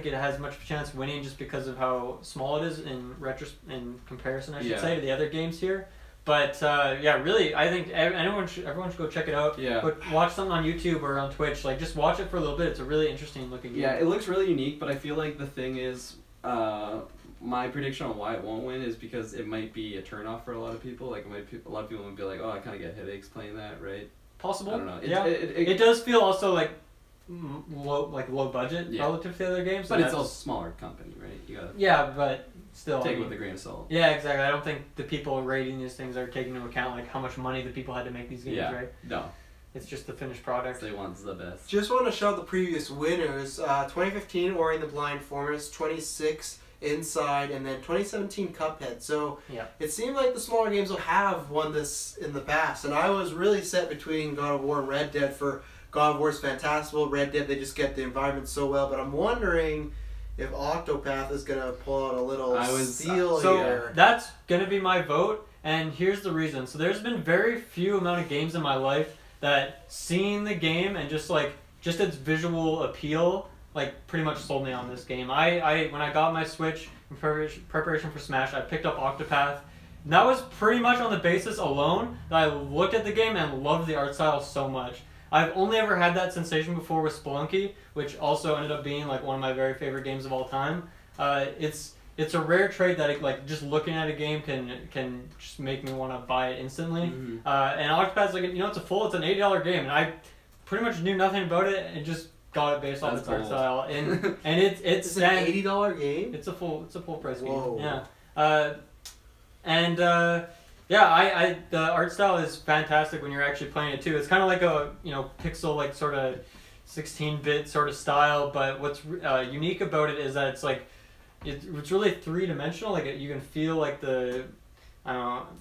S1: it has much of a chance of winning just because of how small it is in comparison, I should say, to the other games here. But really, I think everyone should go check it out.
S3: Yeah.
S1: But watch something on YouTube or on Twitch. Like, just watch it for a little bit. It's a really interesting looking game.
S3: Yeah, it looks really unique, but I feel like the thing is, my prediction on why it won't win is because it might be a turnoff for a lot of people. Like, a lot of people might be like, oh, I kind of get headaches playing that, right?
S1: Possible.
S3: I don't know.
S1: It does feel also like low budget relative to the other games.
S3: But it's a smaller company, right? You gotta.
S1: Yeah, but. Still,
S3: take it with a grain of salt.
S1: Yeah, exactly. I don't think the people rating these things are taking into account like how much money the people had to make these games, right?
S3: No.
S1: It's just the finished product.
S3: They want the best.
S4: Just want to show the previous winners. 2015 Ori and the Blind Forest, 26 Inside, and then 2017 Cuphead. So it seemed like the smaller games will have won this in the past. And I was really set between God of War and Red Dead. For God of War is fantastic. Red Dead, they just get the environment so well. But I'm wondering if Octopath is going to pull out a little steal here.
S1: So that's going to be my vote, and here's the reason. So there's been very few amount of games in my life that seeing the game and just its visual appeal, like, pretty much sold me on this game. When I got my Switch in preparation for Smash, I picked up Octopath, and that was pretty much on the basis alone that I looked at the game and loved the art style so much. I've only ever had that sensation before with Spelunky, which also ended up being like one of my very favorite games of all time. It's a rare trait that like just looking at a game can just make me want to buy it instantly. And Octopath's like it's an $80 game, and I pretty much knew nothing about it and just got it based off its art style. And it's
S4: an $80 game.
S1: It's a full price
S4: Whoa.
S1: game. Yeah. Yeah, I the art style is fantastic when you're actually playing it too. It's kind of like a pixel like sort of 16-bit sort of style, but what's unique about it is that it's like it's really three-dimensional. Like you can feel like the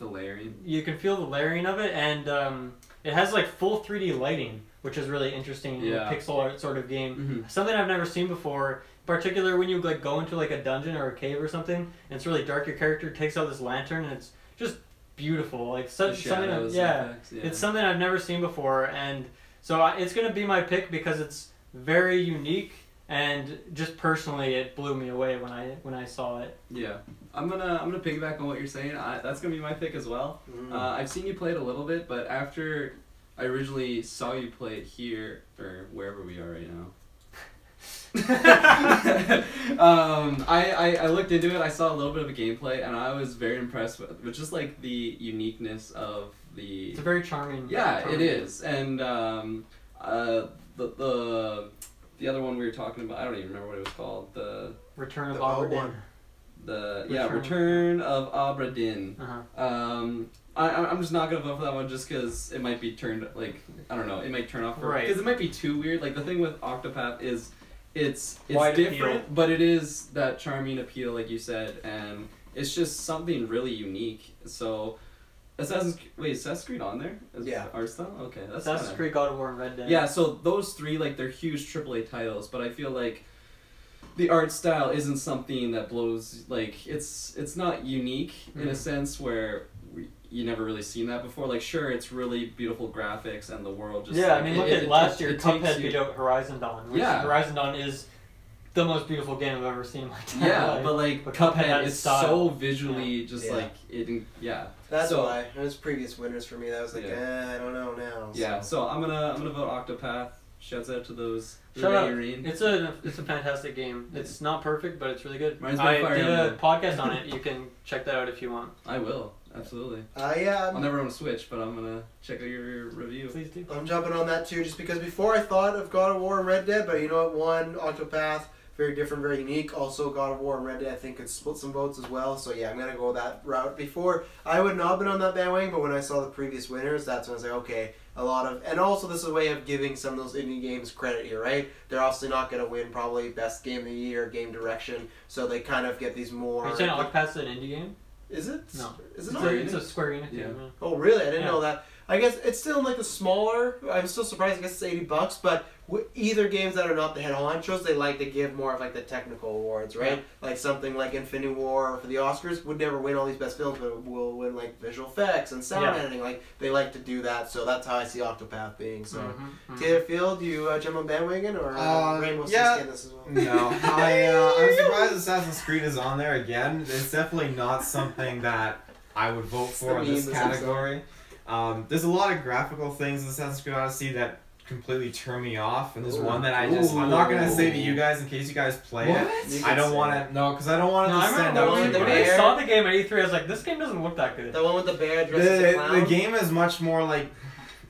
S3: layering. You
S1: can feel the layering of it, and it has like full 3D lighting, which is really interesting in a pixel art sort of game.
S3: Mm-hmm.
S1: Something I've never seen before. Particular when you like go into like a dungeon or a cave or something, and it's really dark. Your character takes out this lantern, and it's just beautiful. Like something. It's something I've never seen before, and so it's gonna be my pick because it's very unique, and just personally, it blew me away when I saw it.
S3: Yeah, I'm gonna piggyback on what you're saying. That's gonna be my pick as well. I've seen you play it a little bit, but after I originally saw you play it here or wherever we are right now. I looked into it. I saw a little bit of a gameplay, and I was very impressed with just like the uniqueness of the.
S1: It's a very charming.
S3: Yeah,
S1: charming.
S3: It is, and the other one we were talking about, I don't even remember what it was called. The
S1: Return of Obra Dinn.
S3: Return of Obra Dinn.
S1: Uh-huh.
S3: I'm just not gonna vote for that one just because it might be turned like I don't know, it might turn off because it might be too weird. Like the thing with Octopath is it's
S1: Wide
S3: different,
S1: appeal.
S3: but it is that charming appeal, like you said, and it's just something really unique. So, Assassin's Creed on there? Art style? Okay, that's
S1: Assassin's Creed, God of War, and Red Dead.
S3: Yeah, so those three, like, they're huge AAA titles, but I feel like the art style isn't something that blows, like, it's not unique in a sense where you never really seen that before. Like, sure, it's really beautiful graphics and the world just...
S1: Yeah,
S3: like,
S1: I mean, look at last year, Cuphead
S3: you...
S1: beat out Horizon Dawn. Which Horizon Dawn is the most beautiful game I've ever seen in my entire life.
S3: But like, Cuphead is so visually just like, it,
S4: That's why. It was previous winners for me. That was like, I don't know now. So.
S3: Yeah, so I'm gonna vote Octopath. Shouts out to those.
S1: Shout out. It's a fantastic game. It's not perfect, but it's really good.
S3: I
S1: did a podcast on it. You can check that out if you want.
S3: I will. Absolutely.
S4: Yeah.
S3: I'll never own a Switch, but I'm gonna check out your review.
S1: Please do.
S4: I'm jumping on that too, just because before I thought of God of War and Red Dead, but you know what? One, Octopath, very different, very unique. Also, God of War and Red Dead, I think, could split some votes as well. So yeah, I'm gonna go that route. Before, I would not have been on that bandwagon, but when I saw the previous winners, that's when I was like, okay, and also this is a way of giving some of those indie games credit here, right? They're obviously not gonna win probably best game of the year, game direction, so they kind of get these more.
S1: Are you saying Octopath's an indie game?
S4: Is it?
S1: No.
S4: Is it
S1: It's a Square Enix game. Yeah.
S4: Oh, really? I didn't know that. I guess it's still like the smaller. I'm still surprised. I guess it's $80, but either games that are not the head honchos, they like to give more of like the technical awards, right?
S1: Yeah.
S4: Like something like Infinity War for the Oscars would never win all these best films, but will win like visual effects and sound editing. Like they like to do that, so that's how I see Octopath being. So, Taylor Field, do you jump on bandwagon or Rainbow Six in this as well?
S2: No, I'm surprised Assassin's Creed is on there again. It's definitely not something that I would vote for in this category. There's a lot of graphical things in Assassin's Creed Odyssey that completely turn me off, and there's one that I'm not gonna say to you guys in case you guys play it. I don't want to because I don't want it to stand out.
S1: When I saw the game at E3, I was like, this game doesn't look that good.
S4: The one with the bear dressed as a clown?
S2: The game is much more like.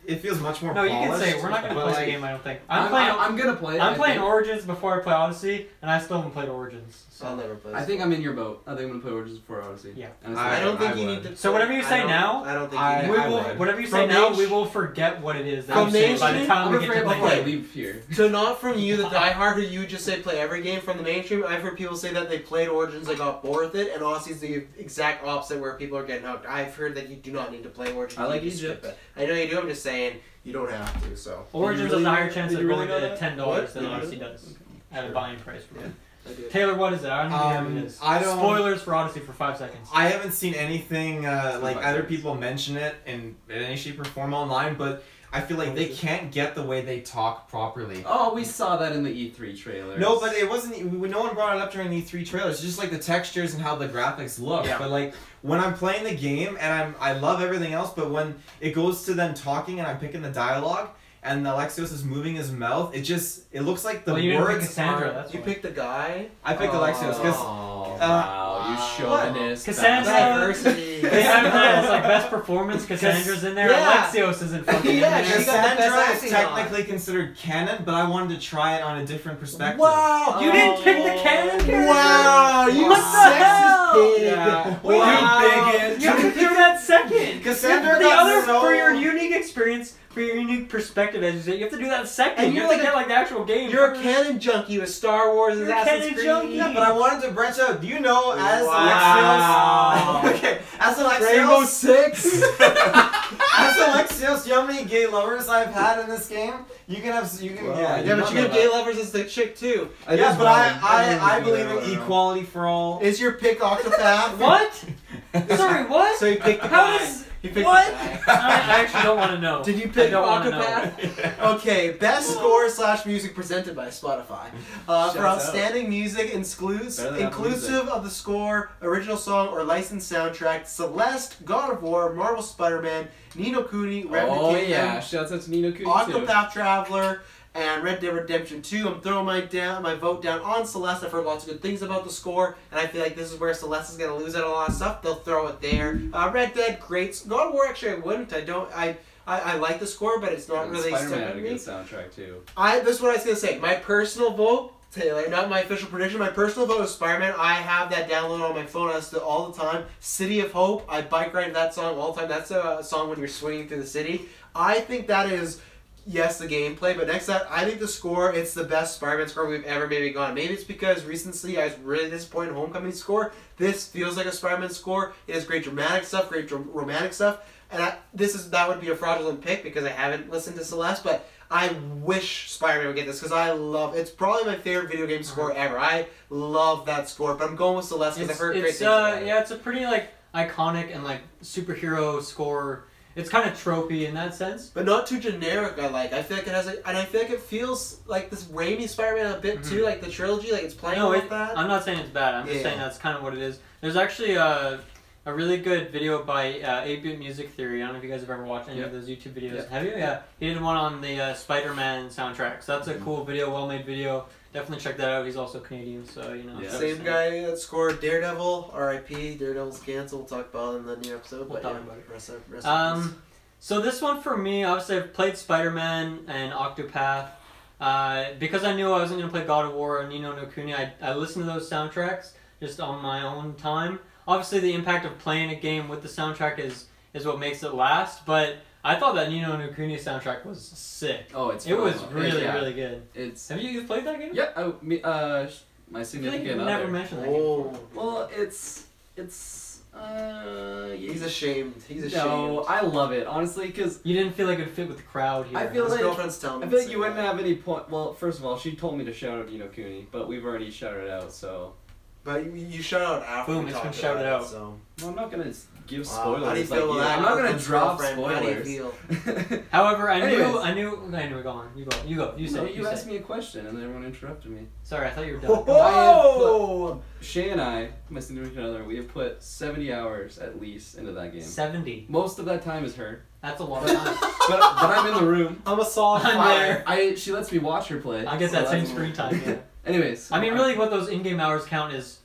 S2: It feels much more polished.
S1: No, you can say it. We're not going to play the game, I don't think. I'm
S3: going to play it.
S1: I'm playing Origins before I play Odyssey, and I still haven't played Origins. So.
S4: I'll never play.
S3: I think I'm in your boat. I think I'm going to play Origins before Odyssey.
S1: Yeah.
S4: I don't think you need to.
S1: So whatever you say now,
S4: I don't think you need to.
S1: Whatever you say now, we will forget what it is that you say by the time we get to
S3: play. Leave here.
S4: So not from you, the diehard who you just say play every game from the mainstream. I've heard people say that they played Origins, they got bored with it, and Odyssey's the exact opposite where people are getting hooked. I've heard that you do not need to play Origins.
S3: I like Egypt.
S4: I know you do. I'm just saying. You don't have to, so.
S1: Origins has a higher chance of going to $10 than Odyssey does at a buying price for it. Taylor, what is it? I don't even know what it is. Spoilers for Odyssey for 5 seconds.
S2: I haven't seen anything like other people mention it in any shape or form online, but I feel like they can't get the way they talk properly.
S3: Oh, we saw that in the E3 trailers.
S2: No, but it wasn't. No one brought it up during the E3 trailers. It's just like the textures and how the graphics look. Yeah. But like when I'm playing the game and I love everything else, but when it goes to them talking and I'm picking the dialogue and Alexios is moving his mouth, it looks like the words.
S1: Cassandra. That's
S4: you picked the guy.
S2: I picked Alexios because.
S3: Wow, you chauvinist.
S1: Cassandra. They have that as like best performance. Cassandra's in there. Alexios isn't fucking in there.
S2: Cassandra is technically considered canon, but I wanted to try it on a different perspective.
S4: Wow!
S1: You didn't pick the canon character?
S4: Wow! You
S1: what the hell?
S4: pig.
S3: Yeah.
S1: Wait,
S2: Wow.
S3: You bigot.
S1: You have to do that second.
S2: Cassandra
S1: the
S2: got
S1: other
S2: so-
S1: for your unique experience, for your unique perspective, as you say, you have to do that second.
S4: And
S1: you
S4: you're
S1: have to
S4: like
S1: get like the actual game.
S4: You're a
S1: first.
S4: canon junkie with Star Wars and
S1: You're a
S4: Assassin's
S1: canon
S4: Creed.
S1: junkie.
S2: Yeah, but I wanted to branch out. Do you know as
S4: Wow.
S2: Alexios? Okay, as
S4: Rainbow
S2: Alexios.
S4: Six.
S2: As Alexios, you know how many gay lovers I've had in this game? You can have. You can.
S3: Wow.
S2: Yeah,
S4: Yeah, but you get gay lovers as the chick too.
S2: Yeah, but I believe in equality for all.
S4: Is your pick Octopath?
S1: What? Sorry, what?
S4: So you picked the
S1: How
S4: guy.
S1: is-
S4: He picked
S1: what?
S4: the guy.
S1: I actually don't want to know.
S4: Did you
S1: I
S4: pick
S1: don't wanna know.
S4: Octopath? Okay, best score / music presented by Spotify. For
S3: Shouts
S4: outstanding music
S3: Better
S4: inclusive
S3: than Apple Music.
S4: of the score, original song, or licensed soundtrack, Celeste, God of War, Marvel Spider-Man, Ni no Kuni, Remnant
S3: Oh
S4: Kingdom,
S3: yeah, shouts out to Nino Kuni too.
S4: Octopath Traveler, and Red Dead Redemption 2. I'm throwing my vote down on Celeste. I've heard lots of good things about the score, and I feel like this is where Celeste is going to lose out on a lot of stuff. They'll throw it there. Red Dead, great. God of War, actually, I wouldn't. I like the score, but it's not
S3: And
S4: really
S3: Spider-Man
S4: stuck
S3: had a
S4: with
S3: good
S4: me.
S3: soundtrack too.
S4: This is what I was going to say. My personal vote, Taylor, not my official prediction. My personal vote is Spider-Man. I have that downloaded on my phone all the time. City of Hope. I bike ride that song all the time. That's a song when you're swinging through the city. I think that is, yes, the gameplay, but next to that, I think the score, it's the best Spider-Man score we've ever maybe gotten. Maybe it's because recently I was really disappointed in Homecoming's score. This feels like a Spider-Man score. It has great dramatic stuff, great romantic stuff, and that would be a fraudulent pick because I haven't listened to Celeste, but I wish Spider-Man would get this because it's probably my favorite video game score ever. I love that score, but I'm going with Celeste because I've heard great things about it.
S1: Yeah, it's a pretty like iconic and like superhero score. It's kind of tropey in that sense.
S4: But not too generic, I feel like it has and I feel like it feels like this Raimi Spider-Man a bit too, like the trilogy, like it's playing with that.
S1: I'm not saying it's bad. I'm just saying that's kind of what it is. There's actually a really good video by 8-Bit Music Theory. I don't know if you guys have ever watched any of those YouTube videos.
S3: Yep.
S1: Have you? Yeah. He did one on the Spider-Man soundtrack. So that's a cool video, well-made video. Definitely check that out. He's also Canadian, so you know.
S3: Yeah.
S4: Same guy that scored Daredevil, R.I.P. Daredevil's canceled. We'll talk about it in the new episode.
S1: We'll
S4: but
S1: talk
S4: yeah,
S1: about it.
S4: rest in peace.
S1: So this one for me, obviously I've played Spider-Man and Octopath. Because I knew I wasn't going to play God of War or Ni no Kuni, I listened to those soundtracks just on my own time. Obviously the impact of playing a game with the soundtrack is what makes it last, but I thought that Ni no Kuni soundtrack was sick.
S3: Oh, it's
S1: It was
S3: phenomenal.
S1: really,
S3: Yeah.
S1: really good. Have you played that game?
S3: Yeah. My
S1: I feel like
S3: significant
S1: you've
S3: other.
S1: never mentioned that game before.
S3: Well, it's
S4: He's ashamed. He's ashamed.
S3: No, I love it honestly because
S1: You didn't feel like it would fit with the crowd here.
S3: I feel
S4: His
S3: like
S4: girlfriend's telling me.
S3: I feel
S4: to
S3: like
S4: say
S3: you wouldn't
S4: that.
S3: have any point. Well, first of all, she told me to shout out Nino Kuni, but we've already shouted it out. So
S4: But you shout out after
S1: Boom,
S4: we
S1: it's been
S4: talked
S1: shouted
S4: about
S1: out.
S4: it, so.
S3: well, I'm not gonna give
S4: Wow.
S3: spoilers.
S4: How do you
S3: like
S4: feel about that?
S3: I'm not gonna
S4: Girlfriend's
S3: drop
S4: girlfriend, How do you
S3: spoilers.
S4: feel?
S1: However,
S3: Anyways.
S1: I knew. Anyway, go on. You go. You say.
S3: No,
S1: it,
S3: you
S1: say
S3: asked
S1: it.
S3: me a question and then everyone interrupted me.
S1: Sorry, I thought you were done.
S4: Whoa!
S3: Shay and I, my significant other, we have put 70 hours at least into that game.
S1: 70.
S3: Most of that time is her,
S1: That's a lot of time.
S3: but I'm in the room.
S4: I'm a solid
S1: I'm
S4: fire.
S1: there.
S3: She lets me watch her play.
S1: I get
S3: so
S1: that same
S3: that's-
S1: screen time. Yeah.
S3: Anyways,
S1: I mean, really, what those in-game hours count is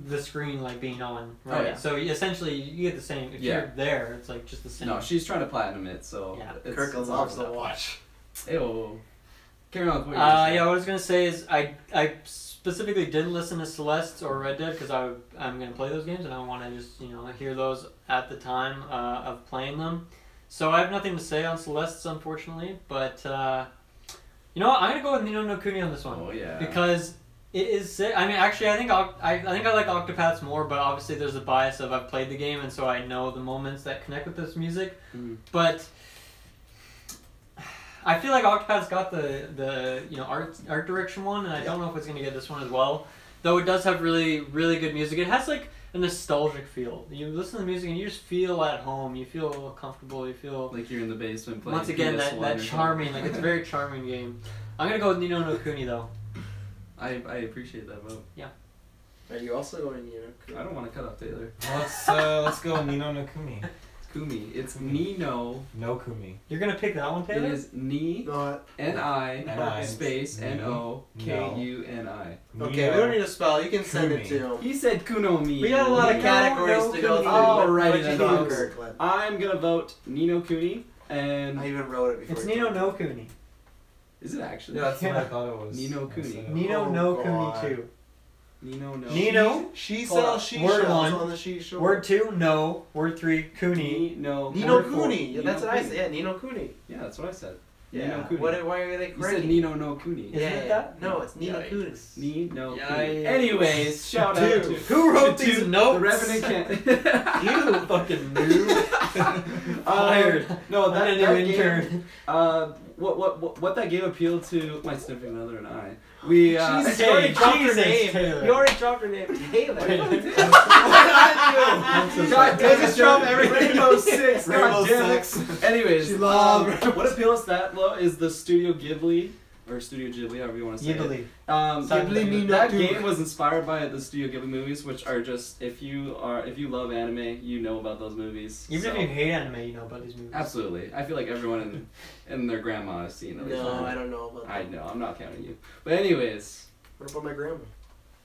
S1: the screen like being on, right?
S3: Oh, yeah.
S1: So essentially, you get the same. If
S3: Yeah.
S1: you're there, it's like just the same.
S3: No, she's trying to platinum it, so
S1: Yeah.
S4: Kirk
S3: it's
S4: loves
S3: all
S4: to
S3: good.
S4: watch.
S3: Ew. Carry on with what you were saying.
S1: Yeah, what I was gonna say is I specifically didn't listen to Celeste or Red Dead because I'm gonna play those games and I want to just hear those at the time of playing them. So I have nothing to say on Celeste, unfortunately. But you know what? I'm gonna go with Ni no Kuni on this one.
S3: Oh yeah.
S1: Because it is sick. I mean, actually, I think I like Octopaths more, but obviously there's a bias of I've played the game and so I know the moments that connect with this music.
S3: Mm.
S1: But I feel like Octopath's got the art direction one, and I don't know if it's gonna get this one as well. Though it does have really really good music. It has like a nostalgic feel. You listen to the music and you just feel at home. You feel comfortable. You feel
S3: Like you're in the basement playing.
S1: once again
S3: PS1
S1: that
S3: or
S1: charming, like it's a very charming game. I'm gonna go with Ni no Kuni though.
S3: something. I appreciate that vote.
S4: Are you also going,
S3: I don't want to cut off Taylor.
S2: Let's go Nino no Kumi.
S3: It's Kumi. It's
S2: Kumi.
S3: Nino.
S2: No Kumi.
S1: You're gonna pick that one,
S3: It
S1: Taylor?
S3: is Ni
S4: Not.
S3: N-I
S2: N-I.
S3: space
S2: Ni.
S3: N-O-K-U-N-I.
S4: Okay, we don't need to spell. You can send it
S2: Kumi.
S4: to him.
S3: He said Kunomi.
S4: We got a lot of
S1: Nino
S4: categories
S1: no
S4: to go
S1: Kuni.
S4: through.
S3: Alrighty
S4: What'd you
S3: then,
S4: do,
S3: folks.
S4: Kirkland?
S3: I'm gonna vote Nino Kuni, and
S4: I even wrote it before.
S1: It's
S4: you
S1: Nino
S4: told me.
S1: no Kuni.
S3: is it actually?
S2: Yeah, that's what I thought it was.
S1: Nino
S3: Kuni.
S1: Nino
S4: Oh,
S1: no
S4: God.
S1: Kuni 2.
S3: Nino, no.
S1: Nino.
S4: She
S3: Hold
S4: sells
S3: on.
S4: she
S1: Word
S4: shells
S1: 1.
S4: on the she-shore.
S1: Word 2, no. Word 3, Cooney.
S3: No.
S4: Nino
S3: Word 4,
S4: Cooney. Yeah,
S3: Nino
S4: that's what I
S3: Cooney.
S4: said. Yeah, Nino Cooney.
S3: Yeah, that's what I said.
S4: Yeah.
S3: Nino Cooney.
S4: Why are they
S3: You
S4: correct?
S3: said Nino no Cooney.
S1: Isn't it that?
S4: No, it's Nino
S1: Yikes.
S4: Cooney.
S3: Nino
S1: Yikes.
S3: Cooney. Anyways, shout out
S1: Dude,
S3: to
S1: who wrote
S3: to
S1: these
S3: the
S1: notes?
S3: Revenant can
S1: You fucking noob. Fired.
S3: No,
S1: Not
S3: that
S1: a new
S3: that
S1: intern.
S3: game. What that game appealed to my significant other and I. We
S4: Jesus,
S1: Hey,
S4: you already dropped her
S1: Jesus,
S4: name.
S1: Taylor.
S4: You already dropped her name. Taylor.
S1: I'm so
S3: God
S1: sorry.
S3: damn it,
S4: Just drop
S3: Joe.
S4: everything.
S3: Rainbow Six.
S2: Rainbow
S3: God damn it.
S2: Six.
S3: Anyways,
S4: She loved
S3: what appeals to that though is the Studio Ghibli or Studio Ghibli, however you want to say it.
S1: Ghibli.
S4: Ghibli me no
S3: That
S4: do.
S3: game was inspired by the Studio Ghibli movies, which are just if you love anime, you know about those movies.
S1: Even
S3: So-
S1: if you hate anime, you know about these movies.
S3: absolutely, I feel like everyone in their grandma has seen at least
S4: No,
S3: one.
S4: I don't know about that.
S3: I know, I'm not counting you. But anyways,
S4: What about my grandma?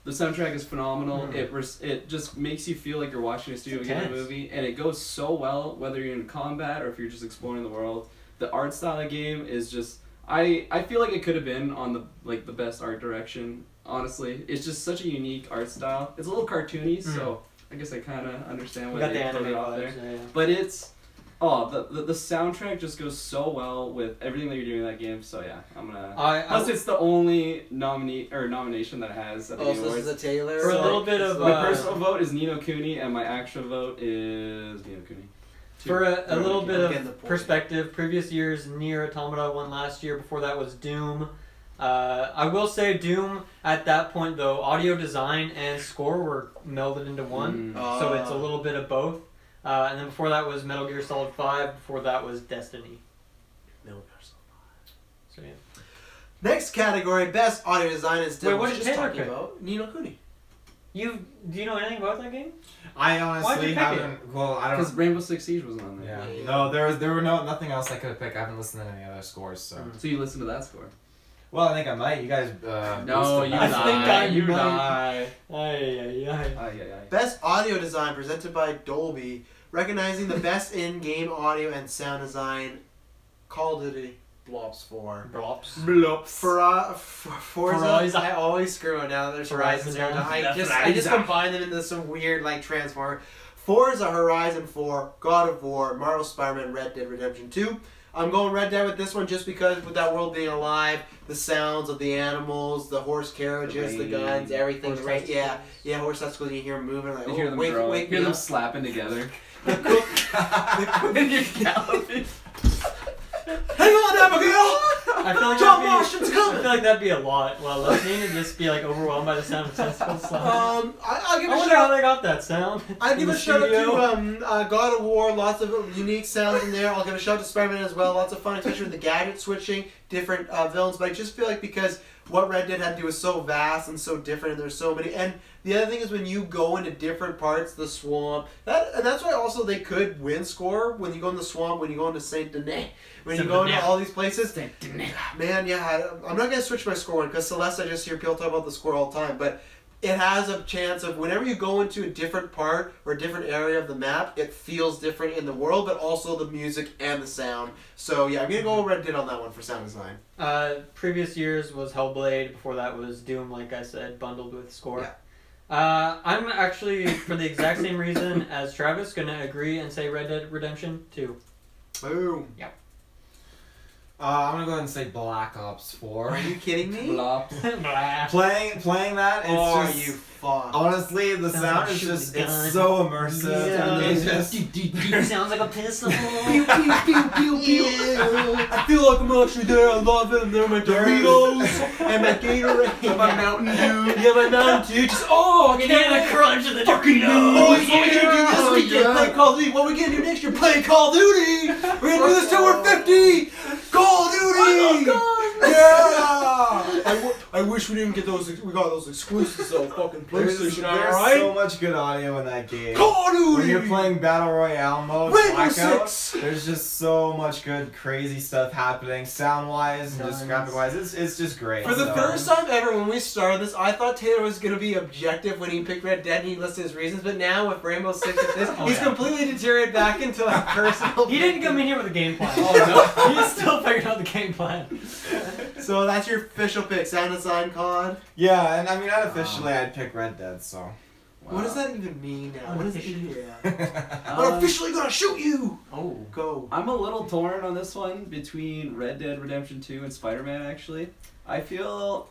S3: the soundtrack is phenomenal.
S1: Mm.
S3: It just makes you feel like you're watching a Studio
S1: It's
S3: Ghibli
S1: intense.
S3: movie, and it goes so well whether you're in combat or if you're just exploring the world. The art style of the game is just I feel like it could have been on the best art direction. Honestly, it's just such a unique art style. It's a little cartoony, so I guess I kind of understand
S1: We
S3: why
S1: got the
S3: they put
S1: anime
S3: it out there.
S1: vibes. Yeah.
S3: But it's the soundtrack just goes so well with everything that you're doing in that game. So yeah, I'm gonna. Plus, it's the only nomination that it has at the
S4: Oh,
S3: Game
S4: so this is
S3: Awards.
S4: a Taylor.
S1: For a little bit of,
S3: My personal vote is Nino Cooney, and my actual vote is Nino Cooney.
S1: For a little bit
S4: I'm getting the
S1: of
S4: point.
S1: perspective, previous years, Nier Automata won last year. Before that was Doom. I will say Doom, at that point though, audio design and score were melded into one. So it's a little bit of both. And then before that was Metal Gear Solid 5. Before that was Destiny. So yeah.
S4: Next category, best audio design is still
S1: Wait, what did
S4: just
S1: Taylor
S4: talking
S1: pick?
S4: about Nino Cooney.
S1: Do you know anything about that game?
S2: I
S1: Why'd
S2: honestly
S1: you pick
S2: haven't. Well, I
S3: Because
S2: don't.
S3: Rainbow Six Siege wasn't on there.
S2: Yeah. No, there were nothing else I could have picked. I haven't listened to any other scores, so.
S3: So you listen to that score?
S2: Well, I think I might. You guys.
S3: No,
S2: boosted
S3: you
S2: that.
S1: I think I
S3: you
S1: might.
S3: die.
S1: Ay.
S4: Best audio design presented by Dolby, recognizing the best in-game audio and sound design. Call of Duty Blops 4.
S1: Blops.
S3: Blops.
S4: Forza,
S1: Horizon.
S4: I always screw it now. There's Horizon there.
S1: Horizon.
S4: I just combine them into some weird like transformer. Forza Horizon 4, God of War, Marvel Spider-Man, Red Dead Redemption 2. I'm going Red Dead with this one just because with that world being alive, the sounds of the animals, the horse carriages, the guns, everything.
S1: Horse
S4: Right?
S1: testicles.
S4: Yeah, horse testicles. You hear them moving like,
S3: You hear them
S4: wake,
S3: growing.
S4: wake
S3: Hear
S4: me
S3: them
S4: up.
S3: slapping together.
S4: And
S3: you're galloping.
S4: Hang on, Abigail!
S1: I feel like
S4: John
S1: that'd be,
S4: Washington's coming!
S1: I feel like that'd be a lot while listening and just be like overwhelmed by the sound of testicles slapping.
S4: I'll give
S1: I
S4: a
S1: wonder how
S4: shout.
S1: they got that sound.
S4: I'll
S1: in
S4: give
S1: the
S4: a shout out
S1: studio.
S4: to God of War. Lots of unique sounds in there. I'll give a shout out to Spider-Man as well. Lots of fun, especially with the gadget switching, different villains. But I just feel like because what Red Dead had to do was so vast and so different, and there's so many. And the other thing is when you go into different parts of the swamp, and that's why also they could win score when you go in the swamp, when you go into Saint Denis, when you go into all these places. Man, yeah, I'm not gonna switch my score one because Celeste, I just hear people talk about the score all the time, but it has a chance of whenever you go into a different part or a different area of the map, it feels different in the world, but also the music and the sound. So yeah, I'm gonna go Red Dead on that one for sound design.
S1: Previous years was Hellblade. Before that was Doom, like I said, bundled with score.
S4: Yeah.
S1: I'm actually, for the exact same reason as Travis, gonna agree and say Red Dead Redemption 2.
S4: Boom.
S2: I'm gonna go ahead and say Black Ops 4.
S4: Are you kidding me?
S3: Blops.
S2: Playing that, it's
S4: Oh,
S2: just
S4: you fuck.
S2: honestly the
S1: Sounds
S2: sound
S1: like
S2: is
S1: shooting
S2: just
S1: a gun.
S2: it's so immersive and it's just
S1: Sounds like a pistol.
S4: Pew, pew, pew, pew, pew. I feel like I'm actually there. I love it. And there are my Doritos and my Gatorade and my Mountain Dew. Yeah, my Mountain Dew. Just I
S1: You
S4: can't
S1: get the
S4: wait.
S1: crunch of the
S4: Fucking
S1: Doritos.
S4: boys, what we gonna do this
S2: Oh,
S4: weekend?
S2: yeah.
S4: Play Call of Duty. What we gonna do next year? Play Call of Duty. We're gonna do this till we're 50. Call of Duty. Yeah. I wish we didn't get those. We got those exclusives though. Fucking
S2: there's
S4: PlayStation.
S2: there's
S4: Alright.
S2: so much good audio in that game.
S4: Call of Duty.
S2: When you're playing Battle Royale mode,
S4: Rainbow
S2: Blackout,
S4: Six.
S2: there's just so much good, crazy stuff happening, sound-wise and just
S1: Guns.
S2: graphic-wise. It's just great.
S4: For the
S2: so.
S4: first time ever, when we started this, I thought Taylor was going to be objective when he picked Red Dead and he listed his reasons, but now with Rainbow Six with this,
S1: Oh,
S4: he's
S1: yeah.
S4: completely deteriorated back into like personal.
S1: He didn't come in here with a game plan.
S3: Oh, no.
S1: He's still figuring out the game plan.
S4: So that's your official pick, Sound Design COD.
S2: Yeah, and I mean, unofficially, I'd pick Red Dead, so.
S3: Wow.
S4: What does that even mean now? What is it? Yeah. I'm
S3: Um,
S4: officially gonna shoot you!
S1: Oh.
S4: Go.
S3: I'm a little torn on this one between Red Dead Redemption 2 and Spider-Man, actually. I feel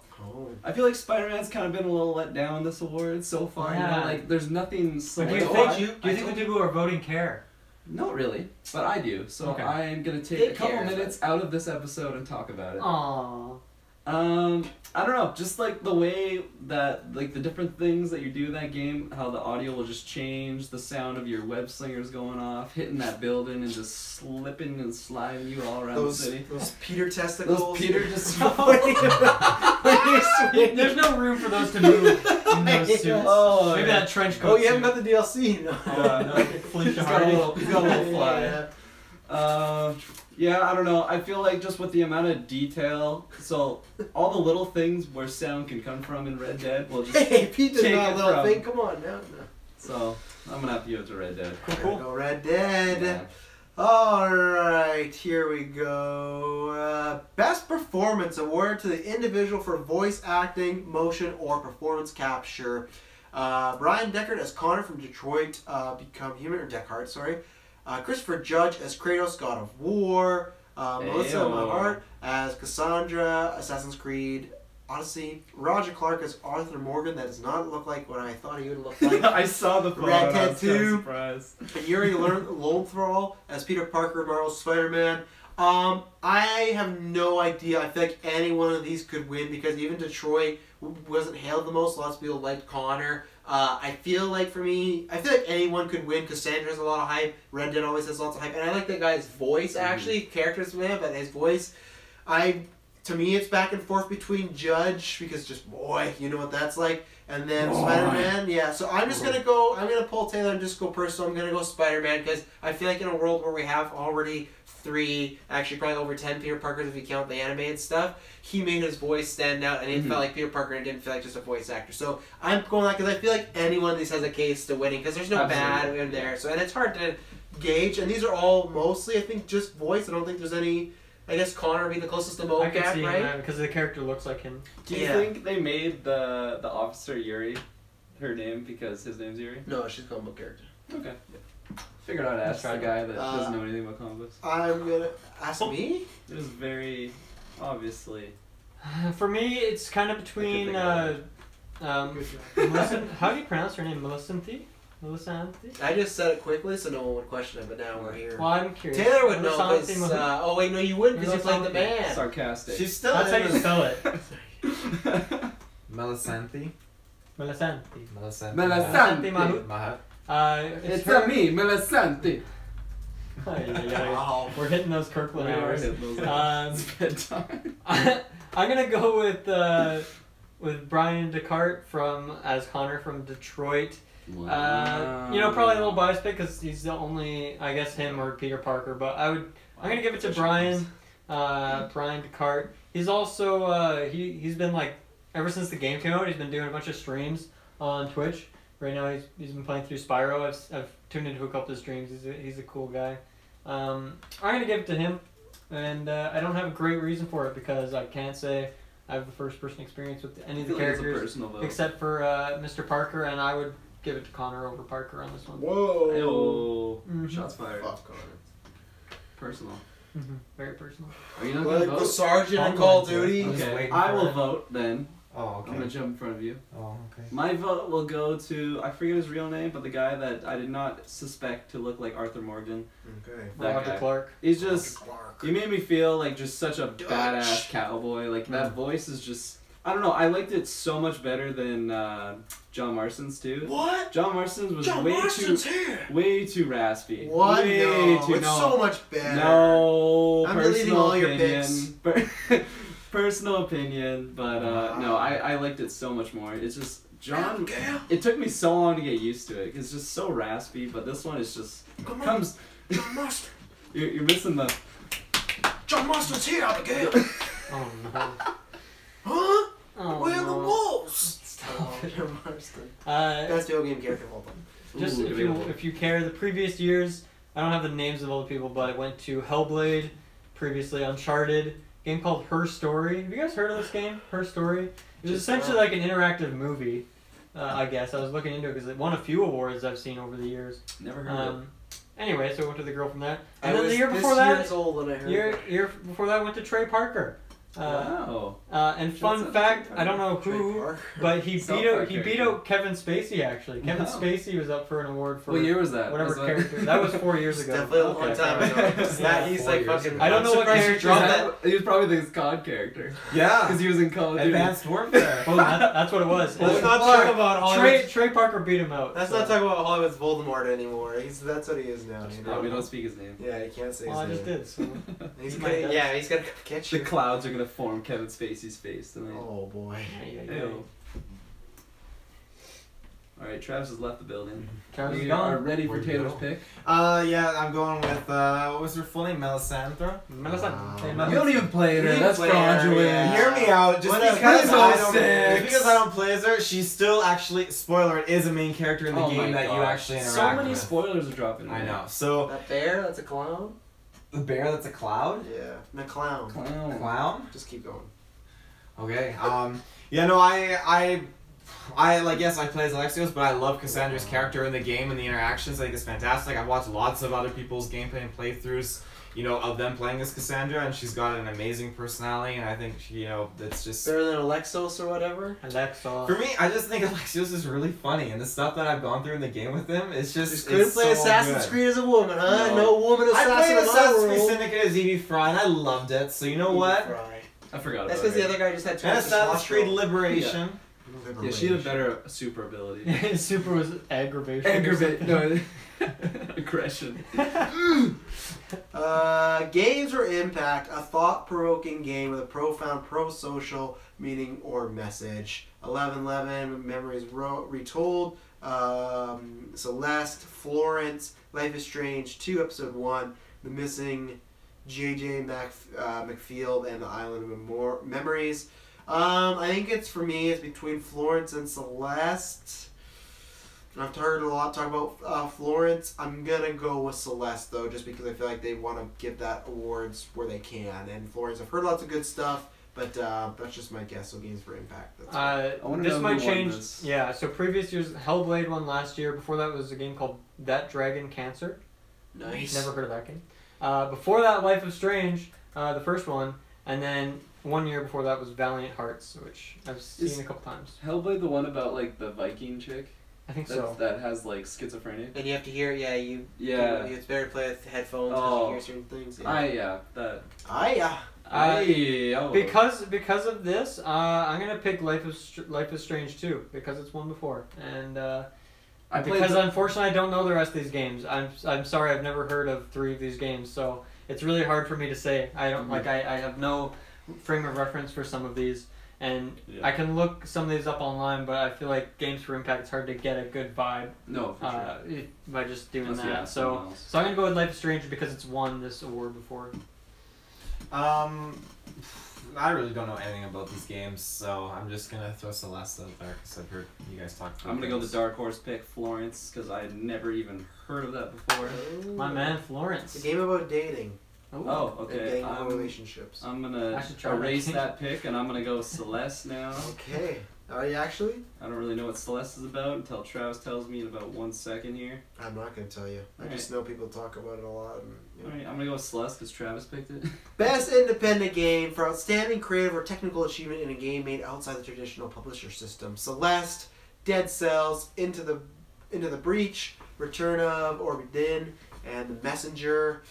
S3: like Spider-Man's kind of been a little let down this award so far. You
S1: Yeah.
S3: know, like there's nothing so
S1: But do you
S3: much-
S1: think the people who are voting care?
S3: Not really, but I do. So
S1: Okay.
S3: I'm gonna take
S4: They
S3: a couple
S4: care,
S3: minutes out of this episode and talk about it.
S1: Aww.
S3: I don't know, just like the way that, like the different things that you do in that game, how the audio will just change, the sound of your web slingers going off, hitting that building and just slipping and sliding you all around the city.
S4: Those Peter testicles.
S3: Those Peter just...
S1: There's no room for those to move in those suits.
S3: Oh,
S1: Maybe
S3: yeah.
S1: that trench coat
S4: Oh, you haven't
S1: suit.
S4: got the DLC? No.
S3: He's got a little fly.
S4: Yeah.
S3: Yeah, I don't know. I feel like just with the amount of detail, so all the little things where sound can come from in Red Dead will just...
S4: Hey, Pete does
S3: Take
S4: not
S3: it
S4: little
S3: from-
S4: thing. Come on, no.
S3: So, I'm gonna have to give it to Red Dead.
S4: Cool. Go Red Dead.
S3: Yeah.
S4: Alright, here we go. Best Performance awarded to the individual for voice acting, motion, or performance capture. Brian Deckard as Connor from Detroit, Become Human, or Deckard, sorry. Christopher Judge as Kratos, God of War. Melissa
S3: Ayo.
S4: Mahart as Cassandra, Assassin's Creed Odyssey. Roger Clark as Arthur Morgan. That does not look like what I thought he would look like.
S3: I saw the photo.
S4: Red
S3: and I
S4: Dead
S3: was kinda
S4: 2.
S3: surprised.
S4: Yuri Lowenthal as Peter Parker, Marvel's Spider-Man. I have no idea. I feel like any one of these could win because even Detroit wasn't hailed the most. Lots of people liked Connor. I feel like for me, I feel like anyone could win. Cassandra has a lot of hype. Red Dead always has lots of hype, and I like that guy's voice. Actually, characters man, but his voice, to me, it's back and forth between Judge because just boy, you know what that's like, and then Spider-Man. Yeah, so I'm just gonna go. I'm gonna pull Taylor and just go personal. I'm gonna go Spider-Man because I feel like in a world where we have already 3, actually probably over 10 Peter Parkers if you count the animated stuff, he made his voice stand out and it felt like Peter Parker and it didn't feel like just a voice actor. So I'm going that because I feel like any one of these has a case to winning because there's no bad in there. So and it's hard to gauge, and these are all mostly I think just voice. I don't think there's any. I guess Connor would be the closest to
S1: I can
S4: mocap,
S1: see
S4: right?
S1: him because the character looks like him.
S3: Do you think they made the officer Yuri her name because his name's Yuri?
S4: No, she's a comic book character.
S3: Okay. Figured I'd ask the
S1: Let's
S3: guy that doesn't know anything about comic books.
S4: I'm gonna ask me.
S3: It was very obviously.
S1: For me, it's kind of between. Melissa, how do you pronounce her name? Melissanthi? Melissanthi?
S4: I just said it quickly so no one would question it, but now we're here.
S1: Well, I'm curious.
S4: Taylor would know
S1: Melissanthi
S4: because.
S1: Mah-
S4: Oh wait, no, you wouldn't because you played the band.
S3: Sarcastic.
S2: She's still
S1: That's how
S2: in
S1: you
S2: the-
S1: spell it.
S2: Melissanthi.
S1: Melissanthi.
S3: Melissanthi.
S1: Mahut.
S2: Mahat.
S1: It's
S3: It's
S1: her.
S3: me, Melissanthi.
S4: Wow.
S1: We're hitting those Kirkland hours.
S3: It's bedtime.
S1: I'm gonna go with Brian Descartes as Connor from Detroit. You know, probably a little biased pick because he's the only, I guess, him or Peter Parker. But I'm gonna give it to Brian Descartes. He's also he's been like ever since the game came out. He's been doing a bunch of streams on Twitch. Right now he's been playing through Spyro. I've tuned into a couple of streams. He's a cool guy. I'm gonna give it to him, and I don't have a great reason for it because I can't say I have the first person experience with any of the characters except for Mr. Parker, and I would give it to Connor over Parker on this one.
S4: Whoa.
S3: Ayo. Shots fired.
S4: Fuck Connor.
S3: Personal.
S1: Very personal.
S3: Are you not gonna
S4: Like
S3: vote?
S4: the sergeant in Call of Duty.
S2: I'm just
S3: Okay,
S2: waiting
S3: I
S2: for
S3: will
S2: it.
S3: vote then.
S2: Oh,
S3: I'm gonna
S2: okay.
S3: jump in front of you.
S2: Oh, okay.
S3: My vote will go to, I forget his real name, but the guy that I did not suspect to look like Arthur Morgan.
S4: Okay.
S3: That
S1: Roger
S3: guy.
S1: Clark.
S3: He's just,
S4: Clark.
S3: he made me feel like just such a
S4: Dutch.
S3: badass cowboy. Like that voice is just, I don't know, I liked it so much better than John Marston's too.
S4: What?
S3: John Marston's was
S4: John Marston's here.
S3: way too raspy.
S4: What?
S3: Way
S4: No,
S3: too,
S4: it's
S3: no.
S4: so much better.
S3: No,
S4: I'm deleting
S3: personal
S4: all your
S3: opinion. Personal opinion, but no, I liked it so much more. It's just John.
S4: Okay.
S3: It took me so long to get used to it. It's just so raspy, but this one is just
S4: Come on.
S3: comes.
S4: John Marston.
S3: You're missing the.
S4: John Marston's here, Abigail.
S1: Oh no.
S4: Huh?
S1: Oh,
S4: Where are the
S1: no.
S4: wolves?
S1: Stop it.
S4: John Marston.
S1: Uh,
S4: Best video game character of all time.
S1: Just
S3: Ooh,
S1: if you care, the previous years, I don't have the names of all the people, but I went to Hellblade, previously Uncharted, game called Her Story. Have you guys heard of this game? Her Story. It was essentially like an interactive movie. I guess I was looking into it because it won a few awards I've seen over the years.
S3: Never heard of it.
S1: Anyway, so I went to the girl from that,
S4: I
S1: and then
S4: was
S1: the year
S4: this
S1: before that,
S4: years old when I heard
S1: year before that, I went to Trey Parker.
S3: Wow.
S1: And fun fact, I don't know
S4: Trey
S1: who,
S4: Parker.
S1: but he
S3: South
S1: beat out
S3: Park character.
S1: Kevin Spacey actually. Kevin
S3: Wow.
S1: Spacey was up for an award for
S3: What year was that?
S1: whatever
S3: Was that-
S1: character. That was 4 years
S4: It's
S1: ago.
S4: definitely a long
S3: Okay,
S4: time
S3: fair
S4: ago.
S3: enough.
S4: Yeah,
S1: Yeah,
S4: he's
S2: 4
S4: like
S2: years
S4: fucking.
S1: I don't
S4: I'm
S1: know what
S4: surprised you
S1: character
S4: dropped
S1: that-
S3: He was probably the COD character.
S2: Yeah.
S3: Because he was in Call of Duty.
S2: Advanced Warfare.
S1: Well, that's what it was.
S4: Let's
S1: And
S4: not talk about Hollywood.
S1: Trey Parker beat him out.
S4: Let's
S1: so.
S4: not talk about Hollywood's Voldemort anymore. That's what he is now. You
S3: No,
S4: know?
S3: we don't speak his name.
S4: Yeah, you can't say
S1: Well, I
S4: his
S1: just
S4: name.
S1: did. So.
S4: He's
S1: My
S4: gonna,
S1: bad.
S4: yeah, he's gonna catch
S3: The
S4: you.
S3: clouds are gonna form Kevin Spacey's face tonight.
S4: Oh boy.
S3: Ew. Alright, Travis has left the building.
S1: Travis is
S3: We are
S1: gone.
S3: ready for
S2: Where'd you
S3: Taylor's
S2: go?
S3: pick.
S2: Yeah, I'm going with what was her full name? Melisandre.
S1: Melissa.
S3: You don't even play her.
S4: You
S3: That's
S4: play her,
S3: fraudulent.
S4: yeah.
S2: Hear me out. Just
S4: Whatever.
S2: because
S3: Please
S2: I
S3: don't
S2: don't,
S3: six.
S2: just because I don't play as her, she's still actually spoiler. It is a main character in the
S3: Oh
S2: game
S3: my
S2: that you
S3: gosh.
S2: actually interact
S3: So many
S2: with.
S3: spoilers are dropping.
S2: I
S3: in.
S2: know. So
S4: That bear, that's a clown?
S2: the bear that's a cloud.
S4: Yeah. The clown.
S3: Clown.
S2: Clown.
S4: Just keep going.
S2: Okay. Yeah. No. I like, yes, I play as Alexios, but I love Cassandra's character in the game and the interactions. I think it's fantastic. I've watched lots of other people's gameplay and playthroughs, of them playing as Cassandra, and she's got an amazing personality, and I think she, that's just...
S4: Better than Alexos or whatever?
S1: Alexa.
S2: For me, I just think Alexios is really funny, and the stuff that I've gone through in the game with him, it's just...
S4: Just couldn't
S2: it's
S4: play
S2: so
S4: Assassin's
S2: good.
S4: Creed as a woman, huh?
S2: No.
S4: No woman
S2: I
S4: assassin
S2: played
S4: in my
S2: Assassin's Creed
S4: world.
S2: Syndicate as Evie Fry, and I loved it, so you know what?
S4: Right.
S3: I forgot
S4: That's
S3: about
S4: because
S3: her.
S4: the other guy just had
S2: And
S4: twice
S2: Assassin's Creed
S4: testosterone.
S2: Liberation.
S3: Yeah, she had a better super ability.
S1: Super was aggravation.
S3: Aggravate. No. Aggression.
S4: Games or Impact, a thought-provoking game with a profound pro-social meaning or message. 1111, Memories Retold, Celeste, Florence, Life is Strange 2, Episode 1, The Missing, J.J. McField, and The Island of Memories. I think for me, it's between Florence and Celeste. I've heard a lot talk about Florence. I'm gonna go with Celeste though, just because I feel like they want to give that awards where they can. And Florence, I've heard lots of good stuff, but that's just my guess. So Games for Impact. That's
S3: I wanna
S1: This
S3: know
S1: might
S3: who won
S1: change.
S3: this.
S1: Yeah, so previous years, Hellblade won last year. Before that was a game called That Dragon Cancer.
S4: nice.
S1: Never heard of that game. Before that, Life is Strange, the first one, and then 1 year before that was Valiant Hearts, which I've seen a couple times.
S3: Hellblade the one about like the Viking chick
S1: I think
S3: that,
S1: so.
S3: that has like schizophrenia?
S4: And you have to hear,
S3: Yeah.
S4: It's better to play with headphones
S3: Oh.
S4: because you hear certain things.
S3: That.
S4: Yeah.
S1: Because of this, I'm gonna pick Life is Strange 2 because it's one before, and unfortunately I don't know the rest of these games. I'm sorry, I've never heard of 3 of these games, so it's really hard for me to say. I don't I have no frame of reference for some of these, and
S3: Yeah.
S1: I can look some of these up online, but I feel like Games for Impact, it's hard to get a good vibe
S3: No, for sure.
S1: by just doing
S3: Unless you
S1: that.
S3: ask someone
S1: So
S3: else.
S1: I'm gonna go with Life is Strange because it's won this award before.
S2: I really don't know anything about these games, so I'm just gonna throw Celeste out there because I've heard you guys talk about
S3: I'm gonna go
S2: things.
S3: the dark horse pick, Florence, because I had never even heard of that before.
S1: My man, Florence.
S4: It's a game about dating.
S3: Oh,
S4: And
S3: okay.
S4: getting into relationships.
S3: I'm
S1: I
S3: gonna
S1: should try
S3: erase
S1: that.
S3: that pick, and I'm gonna go Celeste now.
S4: Okay. Are you actually?
S3: I don't really know what Celeste is about until Travis tells me in about 1 second here.
S4: I'm not going to tell you. I
S3: Alright.
S4: just know people talk about it a lot. And,
S3: Alright, I'm gonna go with Celeste because Travis picked it.
S4: Best independent game for outstanding creative or technical achievement in a game made outside the traditional publisher system. Celeste, Dead Cells, Into the Breach, Return of or Within, and The Messenger.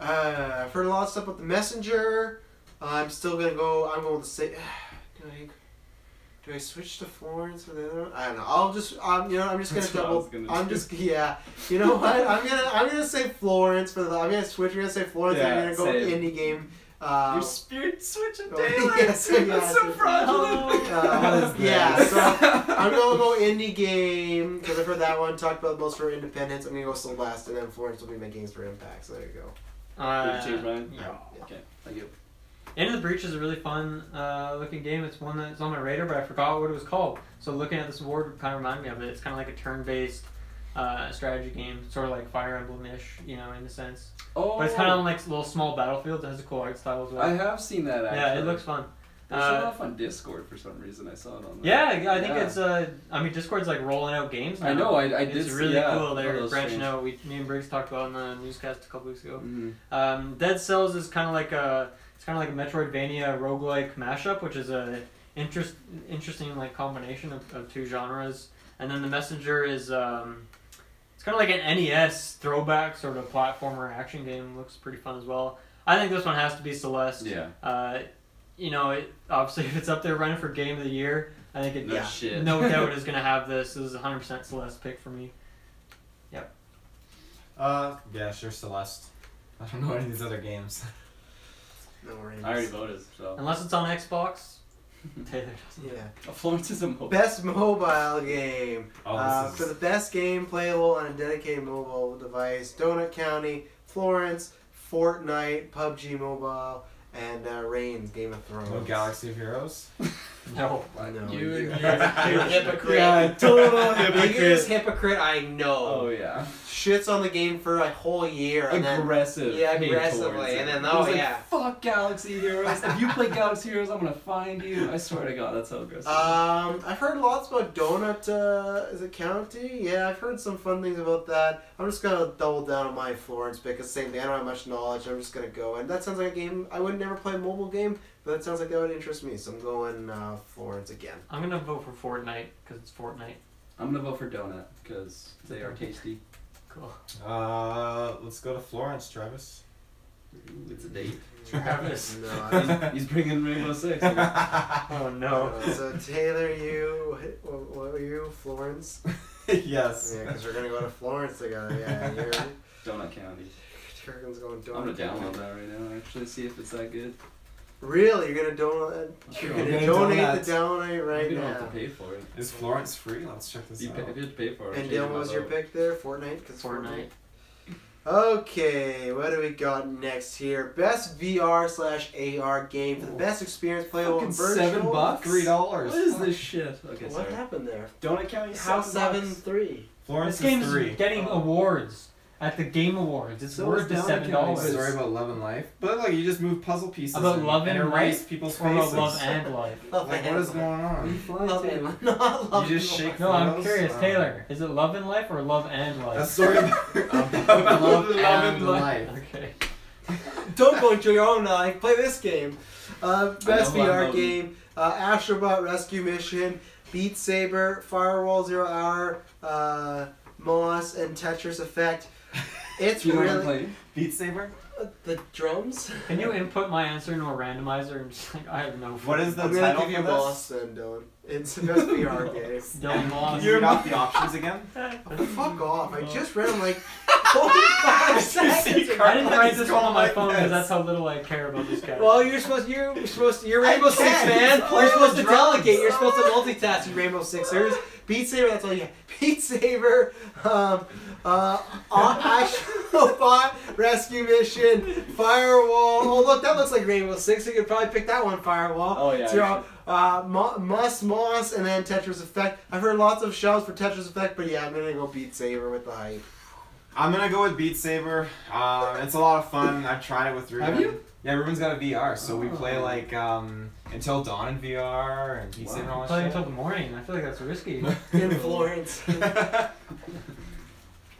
S4: I've heard a lot of stuff about The Messenger. I'm still gonna go. I'm going to say. Do I switch to Florence for the other one? I don't know. I'll just. I'm just gonna
S3: That's what I was
S4: double.
S3: gonna
S4: I'm
S3: do.
S4: just. Yeah. You know what? I'm gonna say Florence for the. I'm gonna switch. We're gonna say Florence.
S3: Yeah,
S4: and I'm gonna go with
S3: same.
S4: indie game.
S3: Your spirit switching,
S4: oh,
S3: Taylor.
S4: yes, yes,
S3: That's so
S4: yes.
S3: fraudulent.
S4: Yeah. So I'm gonna go indie game because I've heard that one talked about most for independence. I'm gonna go Celeste, and then Florence will be my games for impact. So there you go.
S3: Did you change mine?
S1: Yeah.
S3: Okay, thank you.
S1: Into the Breach is a really fun looking game. It's one that's on my radar, but I forgot what it was called. So looking at this award kind of reminded me of it. It's kind of like a turn-based strategy game, sort of like Fire Emblem-ish, you know, in a sense.
S3: Oh,
S1: But it's kind of like little small battlefields. It has a cool art style as well.
S3: I have seen that actually.
S1: Yeah, it looks fun.
S3: They showed off on Discord for some reason. I saw it on there.
S1: Yeah, I think it's I mean, Discord's like rolling out games now.
S3: I know. I did.
S1: It's really cool. They're
S3: that's
S1: branching
S3: strange.
S1: out. Me and Briggs talked about it on the newscast a couple weeks ago.
S3: Mm-hmm.
S1: Dead Cells is kind of like a Metroidvania roguelike mashup, which is a interesting like combination of two genres. And then The Messenger is it's kind of like an NES throwback sort of platformer action game. Looks pretty fun as well. I think this one has to be Celeste.
S3: Yeah.
S1: You know, obviously if it's up there running for Game of the Year, I think no doubt is going to have this. This is a 100% Celeste pick for me. Yep.
S2: Yeah, sure, Celeste. I don't know any of these other games.
S4: No worries.
S3: I already voted, so.
S1: Unless it's on Xbox, Taylor doesn't.
S4: Yeah.
S3: Florence is a mobile.
S4: Best mobile game.
S2: Oh,
S4: For the best game playable on a dedicated mobile device, Donut County, Florence, Fortnite, PUBG Mobile, and Reigns, Game of Thrones.
S2: No Galaxy of Heroes?
S1: No.
S4: No,
S3: You
S4: you're
S3: and
S4: hypocrite.
S3: Yeah, total hypocrite.
S4: Biggest hypocrite I know.
S3: Oh yeah.
S4: Shits on the game for a whole year. And then,
S3: Aggressive.
S4: yeah,
S3: hate
S4: aggressively,
S3: towards it.
S4: and then,
S3: It was
S4: oh,
S3: like,
S4: yeah.
S3: Fuck Galaxy Heroes. If you play Galaxy Heroes, I'm gonna find you. I swear to God, that's how aggressive.
S4: I've heard lots about Donut, is it County? Yeah, I've heard some fun things about that. I'm just gonna double down on my Florence because same thing, I don't have much knowledge, I'm just gonna go. And that sounds like a game, I would never play a mobile game, but that sounds like that would interest me, so I'm going Florence again.
S1: I'm going to vote for Fortnite because it's Fortnite.
S3: I'm gonna vote for Donut because they are tasty.
S1: Cool.
S2: Let's go to Florence, Travis.
S3: Ooh, it's a date.
S1: Travis.
S4: No,
S3: He's bringing Rainbow Six.
S1: Oh no.
S4: So Taylor, what were you? Florence?
S2: Yes.
S4: Yeah, because we're gonna go to Florence together. Yeah, you're.
S3: Donut County.
S4: Turkin's going Donut.
S3: I'm gonna download that right now. Actually, see if it's that good.
S4: Really, you're gonna donate? You're
S2: I'm
S4: gonna
S2: gonna
S4: donate
S2: donut.
S4: the donate right
S3: You don't have
S4: now.
S3: to pay for it.
S2: Is Florence free? Let's check this
S3: You
S2: out.
S3: pay, if you have to pay for it.
S4: And Dylan, what was your pick there? Fortnite? 'Cause
S1: Fortnite.
S4: Okay, what do we got next here? Best VR/AR game for the best experience playable in
S3: Fucking
S4: virtual.
S3: $7?
S2: $3.
S3: What is this shit? Okay,
S4: What
S3: sorry.
S4: happened there?
S3: Donut County.
S4: How
S3: $7?
S4: 7-3?
S2: Florence
S1: This game's
S2: is 3.
S1: getting awards at the Game Awards. It's
S3: So
S1: worth
S3: is
S1: the
S3: Down County.
S1: $7.
S2: Sorry about Love and Life. But look, you just move puzzle pieces
S1: About
S2: and,
S1: Love and
S2: erase
S1: Life
S2: people's
S1: Or
S2: faces.
S1: about Love and Life.
S4: Love
S2: Like,
S4: and
S2: what is
S4: Life.
S2: going on?
S4: Love and not love.
S2: You just
S4: and
S2: shake
S4: life.
S1: No, I'm
S2: photos?
S1: curious,
S2: Wow.
S1: Taylor. Is it Love and Life or Love and
S2: A
S1: Life?
S2: story about love and life.
S1: Okay.
S4: Don't go into your own life. Play this game. Best
S3: I know who I'm
S4: VR
S3: voting.
S4: game: Astrobot Rescue Mission, Beat Saber, Firewall 0 Hour, Moss, and Tetris Effect. It's
S3: Do you know what I'm
S4: really
S3: playing?
S2: Beat Saber?
S4: the drums.
S1: Can you input my answer into a randomizer and just like I have no.
S2: What is the
S4: I'm gonna
S2: title
S4: give you
S2: for
S4: Moss
S2: this?
S4: then, Dylan. It's the best VR game.
S1: Dylan Moss.
S2: Can you read off the options again?
S4: Fuck off! I just read them like 45 seconds ago.
S1: I didn't write this one on my
S2: Like
S1: phone because
S2: this.
S1: that's how little I care about this guy.
S4: Well, you're Rainbow Six
S2: can't.
S4: fan.
S2: It's
S4: You're supposed to
S2: drums.
S4: delegate. You're supposed to multitask, you Rainbow Sixers. Beat Saber, that's all you get. Beat Saber, Astrobot Rescue Mission, Firewall. Oh, look, that looks like Rainbow Six. You could probably pick that one, Firewall.
S3: Oh, yeah,
S4: Zero, Moss, and then Tetris Effect. I've heard lots of shouts for Tetris Effect, but yeah, I'm gonna go Beat Saber with the hype.
S2: I'm gonna go with Beat Saber. It's a lot of fun. I've tried it with Ruben.
S3: Have you?
S2: Yeah, Ruben's got a VR, so we
S3: Oh.
S2: play like Until Dawn in VR and Beat
S3: Wow.
S2: Saber and all
S1: Playing
S2: that
S1: until
S2: shit.
S1: the morning. I feel like that's risky.
S4: In Florence.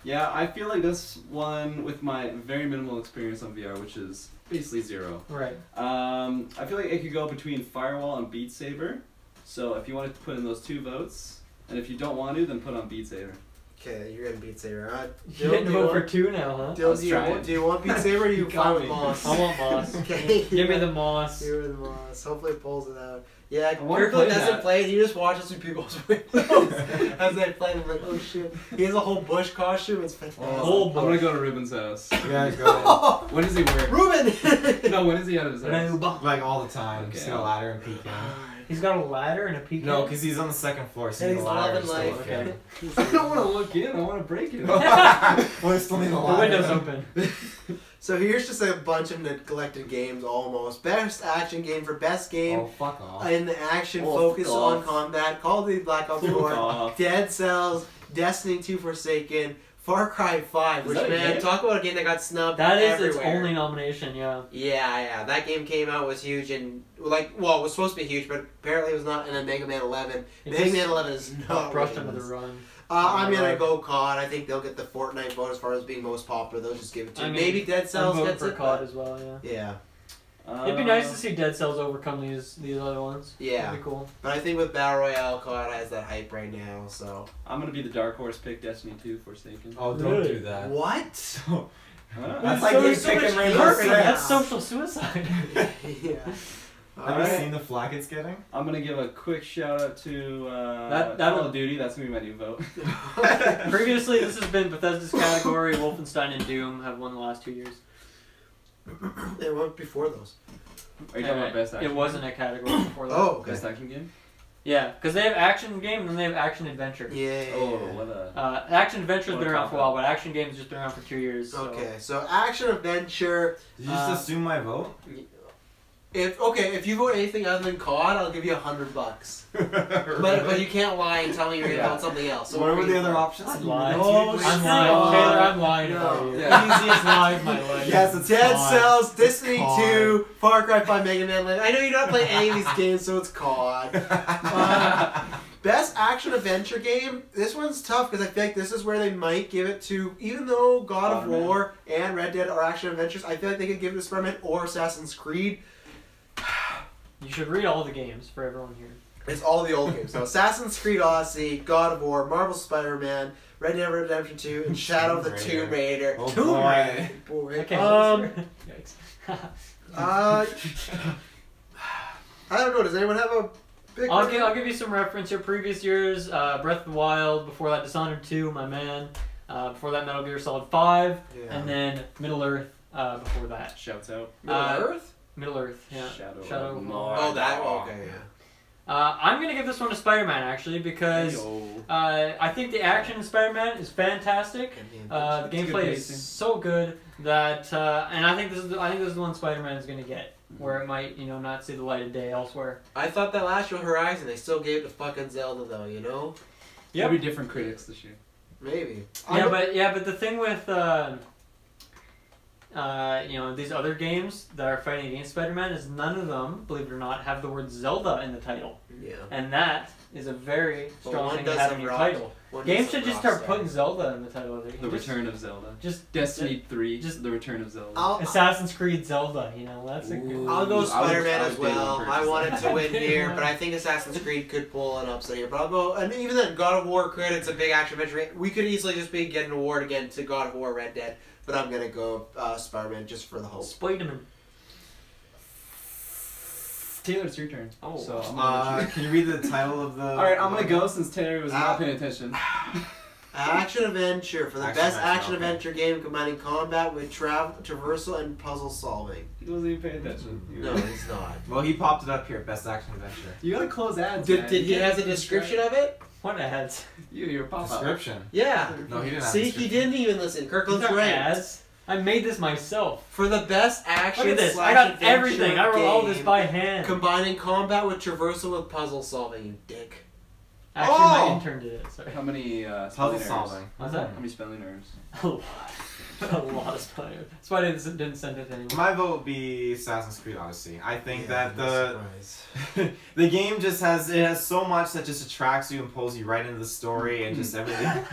S3: Yeah, I feel like this one, with my very minimal experience on VR, which is basically 0.
S1: Right.
S3: I feel like it could go between Firewall and Beat Saber. So if you wanted to put in those 2 votes, and if you don't want to, then put on Beat Saber.
S4: Okay, you're gonna Beat Saber.
S1: You get to vote for 2 now, huh?
S4: Dylan,
S3: Let's try it.
S4: do you want Beat Saber or do you
S3: Got
S4: fine with
S3: me.
S4: Moss?
S1: I want Moss.
S4: Okay.
S1: Give me the Moss.
S4: Give me the Moss. Hopefully it pulls it out. Yeah,
S3: I wanna
S4: Kirkland
S3: play
S4: doesn't
S3: that.
S4: play it. He just watches through people's windows as they play. I'm like, oh shit. He has a whole bush costume. It's fantastic.
S1: Whole
S3: I'm gonna go to Ruben's house.
S2: Yeah, go
S3: When does he wear?
S4: Ruben!
S3: No, when is he out of his house?
S2: like all the time.
S3: Okay.
S2: Just got a ladder and peek in.
S4: Alright,
S1: He's got a ladder and a peak.
S2: No, because he's on the second floor, so
S4: Yeah,
S2: he's
S4: he's
S2: ladder.
S4: loving life.
S1: Okay.
S3: I don't want to look in. I want to break it.
S2: Well, it's still need the
S1: The
S2: ladder.
S1: window's open.
S4: So here's just a bunch of neglected games almost. Best action game for best game
S2: Oh, fuck off.
S4: in the action
S3: Oh,
S4: focus
S3: fuck
S4: on
S3: off.
S4: combat. Call of Duty Black Ops
S3: Fuck
S4: 4,
S3: off.
S4: Dead Cells, Destiny 2 Forsaken, Far Cry 5,
S3: Is
S4: which,
S3: that a
S4: man,
S3: game?
S4: talk about a game that got snubbed
S1: That is
S4: everywhere.
S1: its only nomination. Yeah.
S4: Yeah, that game came out, was huge, and, like, well, it was supposed to be huge, but apparently it was not, and then Mega Man 11.
S1: It
S4: Mega
S1: just
S4: Man 11 is not
S1: brushed
S4: what it
S1: under the
S4: is.
S1: run.
S4: I'm gonna
S1: Right.
S4: go COD. I think they'll get the Fortnite vote as far as being most popular. They'll just give it to
S1: I
S4: you.
S1: mean,
S4: Maybe Dead
S1: I'm
S4: Cells
S1: voting
S4: gets
S1: for
S4: it.
S1: COD
S4: but-
S1: as well. Yeah.
S4: Yeah,
S1: It'd be nice to see Dead Cells overcome these other ones.
S4: yeah.
S1: That'd be cool.
S4: But I think with Battle Royale, COD has that hype right now. So
S3: I'm gonna be the dark horse pick. Destiny 2 Forsaken.
S2: Oh, don't
S1: Really?
S2: do that.
S4: what?
S3: Huh?
S2: That's
S1: So-
S2: like you
S1: so
S2: picking
S1: much
S2: Rainbow
S1: perfect.
S2: Six.
S1: That's social suicide.
S4: yeah.
S2: Have
S4: Alright.
S2: you seen the flack it's getting?
S3: I'm gonna give a quick shout out to
S1: That'll-
S3: Call of Duty. That's gonna be my new vote.
S1: Previously, this has been Bethesda's category. Wolfenstein and Doom have won the last 2 years.
S4: It went before those.
S3: Are you talking about best action?
S1: It wasn't a category before that.
S4: Oh, okay.
S3: Best action game.
S1: Yeah, because they have action game and then they have action adventure.
S4: Yeah.
S3: Oh, what a.
S1: Action adventure's
S3: What
S1: been
S3: a
S1: around for a while,
S3: cop-out.
S1: but action game's just been around for 2 years. So.
S4: Okay, so action adventure.
S2: Did you just assume my vote?
S4: If you vote anything other than COD, I'll give you $100. But you can't lie and tell me you're gonna
S3: Yeah.
S4: vote something else. So
S2: What were
S4: you
S2: the other
S4: vote?
S2: options?
S1: I'm lying.
S4: Oh,
S1: I'm
S4: shit.
S1: lying. Taylor, I'm lying
S4: No.
S1: about you.
S3: Yeah.
S1: Easiest lie of my life.
S2: Yes, it's
S4: Dead
S2: COD.
S4: Cells, Destiny
S2: COD.
S4: 2, Far Cry 5, Mega Man. I know you're not playing any of these games, so it's COD. Best action adventure game. This one's tough because I feel like this is where they might give it to. Even though God of
S3: Spider-Man.
S4: War and Red Dead are action adventures, I feel like they could give it to Spider-Man or Assassin's Creed.
S1: You should read all the games for everyone here.
S4: It's all the old games. So Assassin's Creed Odyssey, God of War, Marvel Spider-Man, Red Dead Redemption 2, and Shadow of the
S2: Tomb
S4: Tomb Raider.
S2: Oh,
S4: Tomb
S2: boy.
S4: Raider. Boy.
S1: Okay. Yikes.
S4: I don't know. Does anyone have a big
S1: I'll
S4: one?
S1: give you some reference here. Previous years, Breath of the Wild. Before that, Dishonored 2, my man. Before that, Metal Gear Solid 5,
S4: Yeah.
S1: and then Middle Earth. Before that,
S3: Shouts out.
S4: Middle
S1: uh,
S4: Earth?
S1: Middle Earth. Yeah.
S3: Shadow of
S1: Mordor.
S4: Oh, that. Okay, yeah.
S1: I'm gonna give this one to Spider-Man actually because I think the action in Spider-Man is fantastic. The
S3: It's good
S1: gameplay
S3: pacing.
S1: is so good that, and I think this is the one Spider-Man is gonna get, where it might not see the light of day elsewhere.
S4: I thought that last year Horizon, they still gave it to fucking Zelda though, you know?
S3: There'll be different critics this year.
S4: Maybe.
S1: But the thing with these other games that are fighting against Spider-Man is none of them, believe it or not, have the word Zelda in the title,
S4: Yeah.
S1: and that is a very
S4: But
S1: strong
S4: one
S1: thing to
S4: does
S1: have
S4: have
S1: in your
S4: rock-
S1: title.
S4: One
S1: Games
S4: does
S1: should
S4: have
S1: just start
S4: Rockstar.
S1: putting Zelda in the title of it.
S3: The Return of Zelda.
S1: Just
S3: Destiny 3.
S1: just-
S3: The Return of Zelda.
S1: Assassin's Creed Zelda, that's a
S3: Ooh.
S1: good.
S4: I'll go
S3: I would-
S4: Spider-Man
S3: I
S4: as
S3: would bid on
S4: well.
S3: purchase
S4: I wanted
S3: that.
S4: to win here, but I think Assassin's Creed could pull an upset here. But I'll go, and even then, God of War could. It's a big action adventure. We could easily just be getting an award again to God of War, Red Dead. But I'm gonna go Spider-Man just for the hope.
S1: Spider-Man.
S3: Taylor, it's your turn.
S1: Oh.
S3: So I'm gonna let you.
S2: Can you read the title of the...
S3: Alright, I'm gonna go since Taylor was not paying attention.
S4: Action adventure for the
S2: Action
S4: best
S2: adventure,
S4: action
S2: okay.
S4: adventure game combining combat with traversal and puzzle solving.
S3: He wasn't even paying attention.
S4: No, he's not.
S2: Well, he popped it up here. Best action adventure.
S3: You gotta close ads.
S4: Did
S3: man.
S4: he
S3: You
S4: has a
S3: can't
S4: description of it?
S1: What ads?
S3: You're a pop up.
S2: Description.
S4: Yeah.
S2: No, he didn't have
S4: See,
S2: description.
S4: he didn't even listen. Kirkland's
S1: These aren't
S4: right.
S1: ads. I made this myself.
S4: For the best action
S1: Look at this.
S4: slash
S1: I got
S4: adventure
S1: everything. I wrote all this
S4: game,
S1: by hand.
S4: combining combat with traversal with puzzle solving, you dick.
S1: Actually,
S4: Oh!
S1: my intern did it. Sorry.
S3: How many
S2: Puzzle
S3: spelling errors?
S2: solving.
S1: What's that?
S3: How many spelling errors?
S1: A lot. A lot of spelling. That's why I didn't send it to anyone.
S2: My vote would be Assassin's Creed Odyssey. I think
S4: Yeah,
S2: that
S4: no
S2: the
S4: surprise.
S2: the game just has so much that just attracts you and pulls you right into the story and just everything.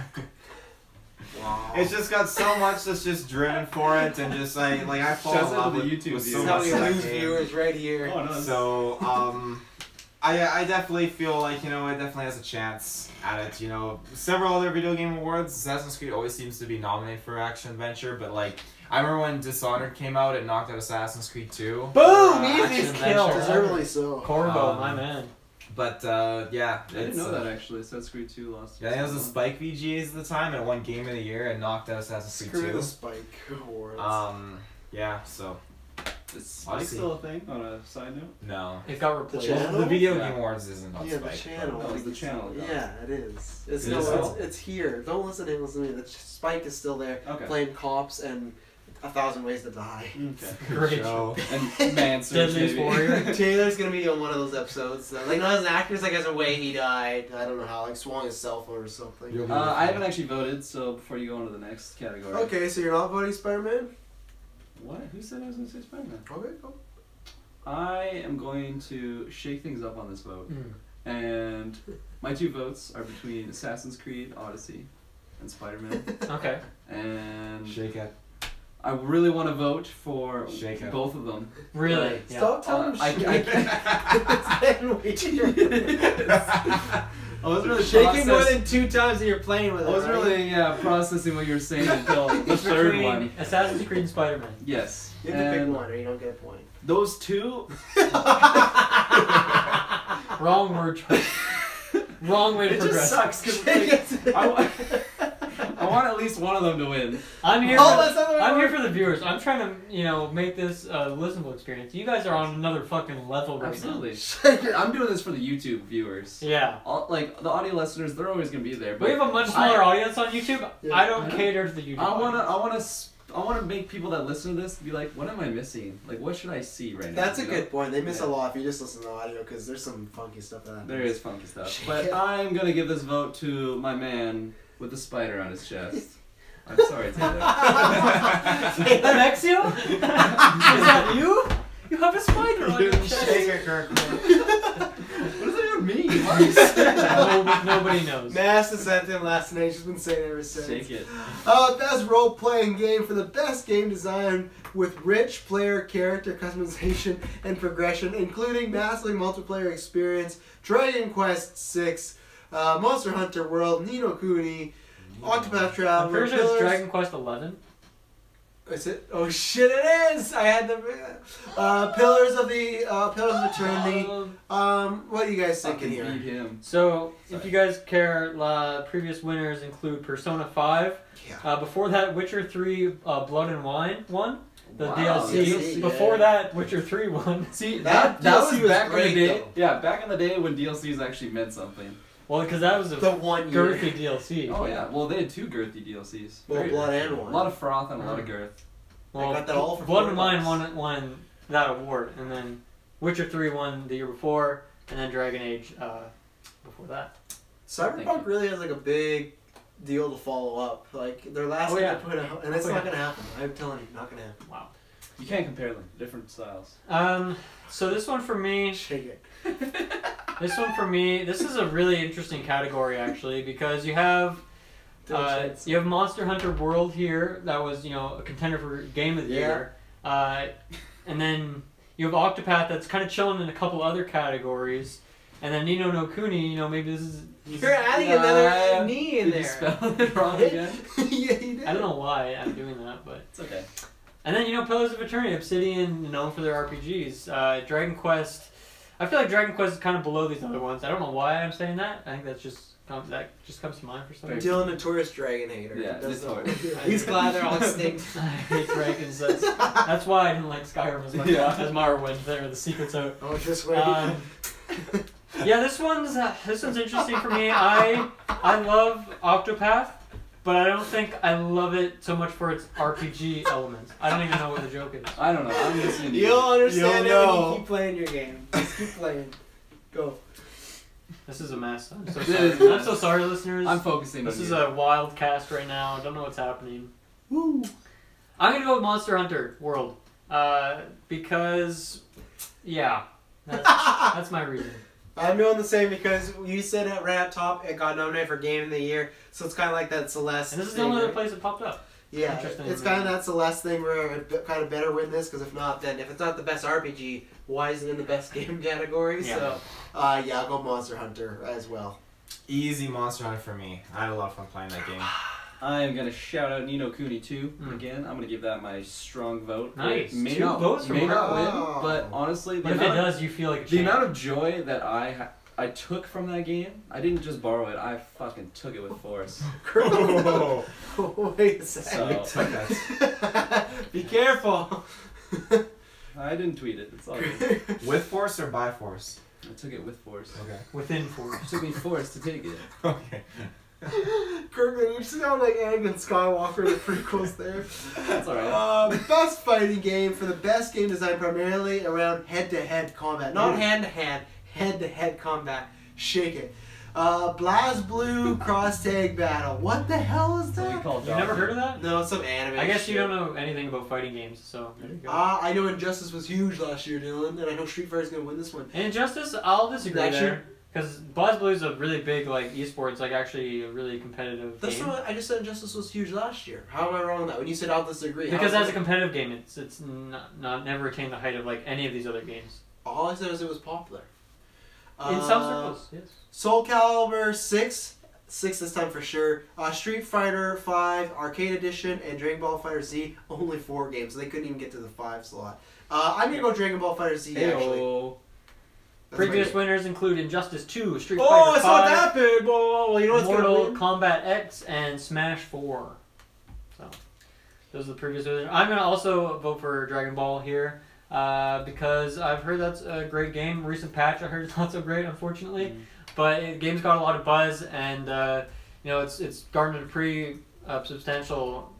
S4: Wow.
S2: It's just got so much that's just driven for it and just I fall
S3: Shouts
S2: in
S3: out
S2: love
S3: to the
S2: with,
S3: YouTube
S2: with
S3: views.
S2: so
S4: That's how
S2: much
S4: we
S2: of that
S4: lose
S2: game.
S4: viewers right here.
S3: Oh, no.
S2: So I definitely feel like it definitely has a chance at it. Several other video game awards. Assassin's Creed always seems to be nominated for action adventure, but I remember when Dishonored came out, it knocked out Assassin's Creed 2.
S4: Boom!
S1: Action
S4: Easiest
S1: adventure.
S4: kill. Deservedly so.
S1: Corvo,
S2: Um,
S1: my man.
S2: But yeah,
S3: I didn't know that actually. Assassin's Creed 2 lost.
S2: Yeah, I think it was the Spike VGAs at the time, and it won Game of the Year and knocked out Assassin's
S4: Screw
S2: Creed
S4: the
S2: 2.
S4: Spike Awards.
S2: Yeah, so
S3: Is Spike
S2: Odyssey.
S3: still a thing? On a side note.
S2: No.
S1: It got replaced.
S4: channel?
S2: The Video
S3: Yeah.
S2: Game Awards isn't on
S4: Yeah, the
S2: Spike.
S4: channel.
S3: Oh, it's the channel.
S4: Yeah, it is. It's
S2: It
S4: no,
S2: is still.
S4: it's here. Don't listen to him. Listen to me. The Spike is still there,
S3: Okay.
S4: playing cops and 1,000 Ways to Die.
S3: Okay.
S1: Great.
S2: Show.
S3: And man,
S1: Deadliest Warrior.
S4: Taylor's gonna be on one of those episodes. Like not as an actor, it's like as a way he died. I don't know how, like swung his cell phone or something.
S2: You'll be
S3: I haven't actually voted, so before you go on to the next category.
S4: Okay, so you're not voting Spider-Man?
S3: What? Who said I was going to say Spider-Man?
S4: Okay, cool.
S3: I am going to shake things up on this vote.
S1: Mm.
S3: And my 2 votes are between Assassin's Creed Odyssey and Spider-Man.
S1: Okay.
S3: And
S2: Shake it.
S3: I really want to vote for
S2: Shake it.
S3: both of them.
S1: Really?
S3: But
S1: Yeah.
S4: Stop telling him
S3: I
S4: shit. It's been way too
S3: I was really
S4: shaking more than 2 times that you're playing with it.
S3: I was
S4: right?
S3: really processing what you were saying until the third
S1: Between
S3: one.
S1: Assassin's Creed and Spider-Man.
S3: Yes.
S4: You have to pick
S3: And
S4: one or you don't get a point.
S3: those 2,
S1: Wrong word choice. Wrong way to
S3: it just
S1: progress.
S3: sucks because I want at least one of them to win.
S1: I'm here.
S4: Oh, that's not the way
S1: I'm
S4: it
S1: here
S4: works.
S1: for the viewers. I'm trying to, make this a listenable experience. You guys are on another fucking level right
S3: Absolutely.
S1: now.
S3: I'm doing this for the YouTube viewers.
S1: Yeah.
S3: Like the audio listeners, they're always gonna be there.
S1: We
S3: But
S1: have a much smaller audience on YouTube.
S4: Yeah.
S1: I don't cater to the YouTube.
S3: I wanna make people that listen to this be like, what am I missing? Like, what should I see right now?
S4: That's a
S3: you know?
S4: good point. They miss a
S3: Yeah.
S4: lot if you just listen to the audio because there's some funky stuff that happens.
S3: There is funky stuff.
S4: Shake
S3: But
S4: it.
S3: I'm gonna give this vote to my man with the spider on his chest. I'm sorry, Taylor.
S1: Alexio? Is that you? You have a spider on your chest.
S4: Shake it, Kirk.
S3: What does that even mean?
S1: Nobody knows.
S4: Nasta sent him last night. She's been saying it ever since.
S3: Shake it.
S4: Best role-playing game for the best game design with rich player character customization and progression, including massively multiplayer experience, Dragon Quest VI, Monster Hunter World, Ni no Kuni, Octopath
S1: I'm
S4: Traveler,
S1: pretty sure it's
S4: Pillars...
S1: Dragon Quest 11.
S4: Is it? Oh shit! It is. I had the Pillars of Eternity. What are you guys thinking
S3: Fucking beat
S4: here?
S3: him.
S1: So, if
S3: Sorry.
S1: you guys care, previous winners include Persona 5.
S4: Yeah.
S1: Before that, Witcher 3 Blood and Wine won. The
S3: Wow,
S1: DLC.
S4: DLC,
S1: Before
S4: yeah.
S1: that, Witcher 3 won.
S3: See,
S4: That
S3: that
S4: DLC
S3: was
S4: was
S3: back
S4: great,
S3: in the day.
S4: though.
S3: Yeah, back in the day when DLCs actually meant something.
S1: Well, because that was a
S4: The 1 year.
S1: girthy DLC.
S3: Oh yeah, well they had 2 girthy DLCs.
S4: Well,
S3: Very-
S4: Blood and
S3: A
S4: Wine.
S3: lot of froth and a lot of girth.
S1: Well,
S4: I got that all for
S1: Blood and Wine
S4: $4.
S1: won that award, and then Witcher 3 won the year before, and then Dragon Age before that.
S3: Thank you.
S4: Cyberpunk really has like a big deal to follow up. Like their last
S1: Oh,
S4: thing
S1: yeah.
S4: they put out, and it's
S1: Oh,
S4: not
S1: yeah.
S4: gonna happen. I'm telling you, not gonna happen.
S1: Wow.
S3: You can't compare them. Different styles.
S1: So this one for me,
S4: Shake it.
S1: this is a really interesting category actually, because you have Monster Hunter World here, that was a contender for Game of the
S4: Yeah.
S1: Year, and then you have Octopath that's kind of chilling in a couple other categories, and then Ni no Kuni, maybe this is.
S4: You're adding another knee in
S3: Did you
S4: there.
S3: spell it wrong again?
S4: Yeah, you did.
S1: I don't know why I'm doing that, but.
S3: It's okay.
S1: And then Pillars of Eternity, Obsidian, known for their RPGs. Dragon Quest. I feel like Dragon Quest is kind of below these other ones. I don't know why I'm saying that. I think that just comes to mind for some reason.
S4: Dylan, notorious dragon hater.
S3: Yeah,
S4: Does
S3: notorious.
S4: He's glad they're all extinct.
S1: I hate dragons. That's why I didn't like Skyrim as much as Morrowind. There, the secret's out.
S4: Oh, just wait.
S1: Yeah, this one's interesting for me. I love Octopath, but I don't think I love it so much for its RPG elements. I don't even know what the joke is.
S3: I don't know. I'm listening to you.
S4: You'll understand
S2: You'll
S4: it when
S2: know.
S4: you keep playing your game. Just keep playing. Go.
S1: This is a mess. I'm so
S3: It
S1: sorry.
S3: is a mess.
S1: I'm so sorry, listeners.
S3: I'm focusing
S1: This
S3: on
S1: is
S3: you.
S1: a wild cast right now. Don't know what's happening.
S4: Woo.
S1: I'm gonna go with Monster Hunter World, because, yeah, that's my reason.
S4: I'm doing the same because you said it right up top. It got nominated for Game of the Year, so it's kind of like that Celeste.
S1: And this is the
S4: thing,
S1: only other
S4: right?
S1: place it popped up.
S4: Yeah,
S1: Interesting.
S4: it's kind of that Celeste thing where it kind of better win this because if not, then if it's not the best RPG, why is it in the best game category?
S1: Yeah.
S4: So, yeah, I'll go Monster Hunter as well.
S2: Easy Monster Hunter for me. I had a lot of fun playing that game.
S3: I am gonna shout out Ni no Kuni 2
S1: Mm.
S3: again. I'm gonna give that my strong vote.
S1: Nice.
S3: It may
S1: 2
S3: not,
S1: votes from
S3: may not
S4: Wow.
S3: win, but honestly,
S1: But if it does, you feel like a
S3: the
S1: champ.
S3: amount of joy that I took from that game, I didn't just borrow it. I fucking took it with force.
S2: Oh,
S4: Wait a second.
S3: So-
S2: took that.
S4: Be careful.
S3: I didn't tweet it. It's all good.
S2: With force or by force?
S3: I took it with force.
S2: Okay.
S1: Within force.
S3: It took me force to take it.
S2: Okay.
S4: Kirkman, you sound like Anakin Skywalker in the prequels there.
S3: That's alright.
S4: Best fighting game for the best game design primarily around head-to-head combat. Not hand-to-hand, head-to-head combat. Shake it. BlazBlue Cross Tag Battle. What the hell is
S3: What we
S4: that?
S3: call
S1: You never heard of that?
S4: No, it's some anime.
S1: I guess you
S4: shit.
S1: don't know anything about fighting games, so there you go.
S4: I know Injustice was huge last year, Dylan, and I know Street Fighter's gonna win this one.
S1: And Injustice, I'll disagree
S4: Actually-
S1: there. Because BlazBlue is a really big, like, esports, like, actually a really competitive
S4: That's
S1: game.
S4: not. I just said Injustice was huge last year. How am I wrong on that? When you said I'll disagree.
S1: Because
S4: how
S1: as
S4: is
S1: a competitive game, it's not never attained the height of, like, any of these other games.
S4: all I said was it was popular.
S1: In some circles, yes.
S4: Soul Calibur 6 this time for sure. Street Fighter 5 Arcade Edition and Dragon Ball Fighter Z, only 4 games, so they couldn't even get to the 5 slot. I'm gonna go Dragon Ball Fighter Z actually.
S3: Ayo.
S4: That's my
S1: Previous
S4: game.
S1: winners include Injustice 2, Street
S4: Oh,
S1: Fighter
S4: it's not
S1: 5,
S4: that big. Well, you know what's gonna
S1: Mortal
S4: win?
S1: Kombat X, and Smash 4. So, those are the previous winners. I'm going to also vote for Dragon Ball here because I've heard that's a great game. Recent patch I heard it's not so great, unfortunately. But the game's got a lot of buzz, and you know it's garnered a pretty substantial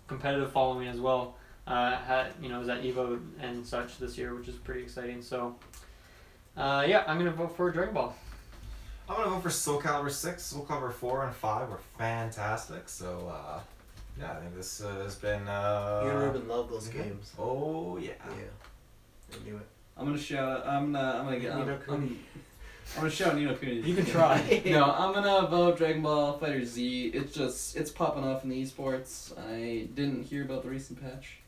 S1: competitive following as well. You know, it was at Evo and such this year, which is pretty exciting. So, yeah, I'm going to vote for Dragon Ball.
S2: I'm gonna vote for Soul Calibur 6. Soul Calibur 4 and 5 were fantastic. So yeah, I think this has been.
S4: You and Ruben love those
S2: mhm.
S4: games.
S2: Oh yeah.
S4: Yeah. I knew it.
S3: I'm gonna shout. I'm gonna get.
S1: Ni no Kuni.
S3: I'm gonna shout Nino Kuni.
S1: You can try.
S3: No, I'm gonna vote Dragon Ball Fighter Z. It's popping off in the esports. I didn't hear about the recent patch,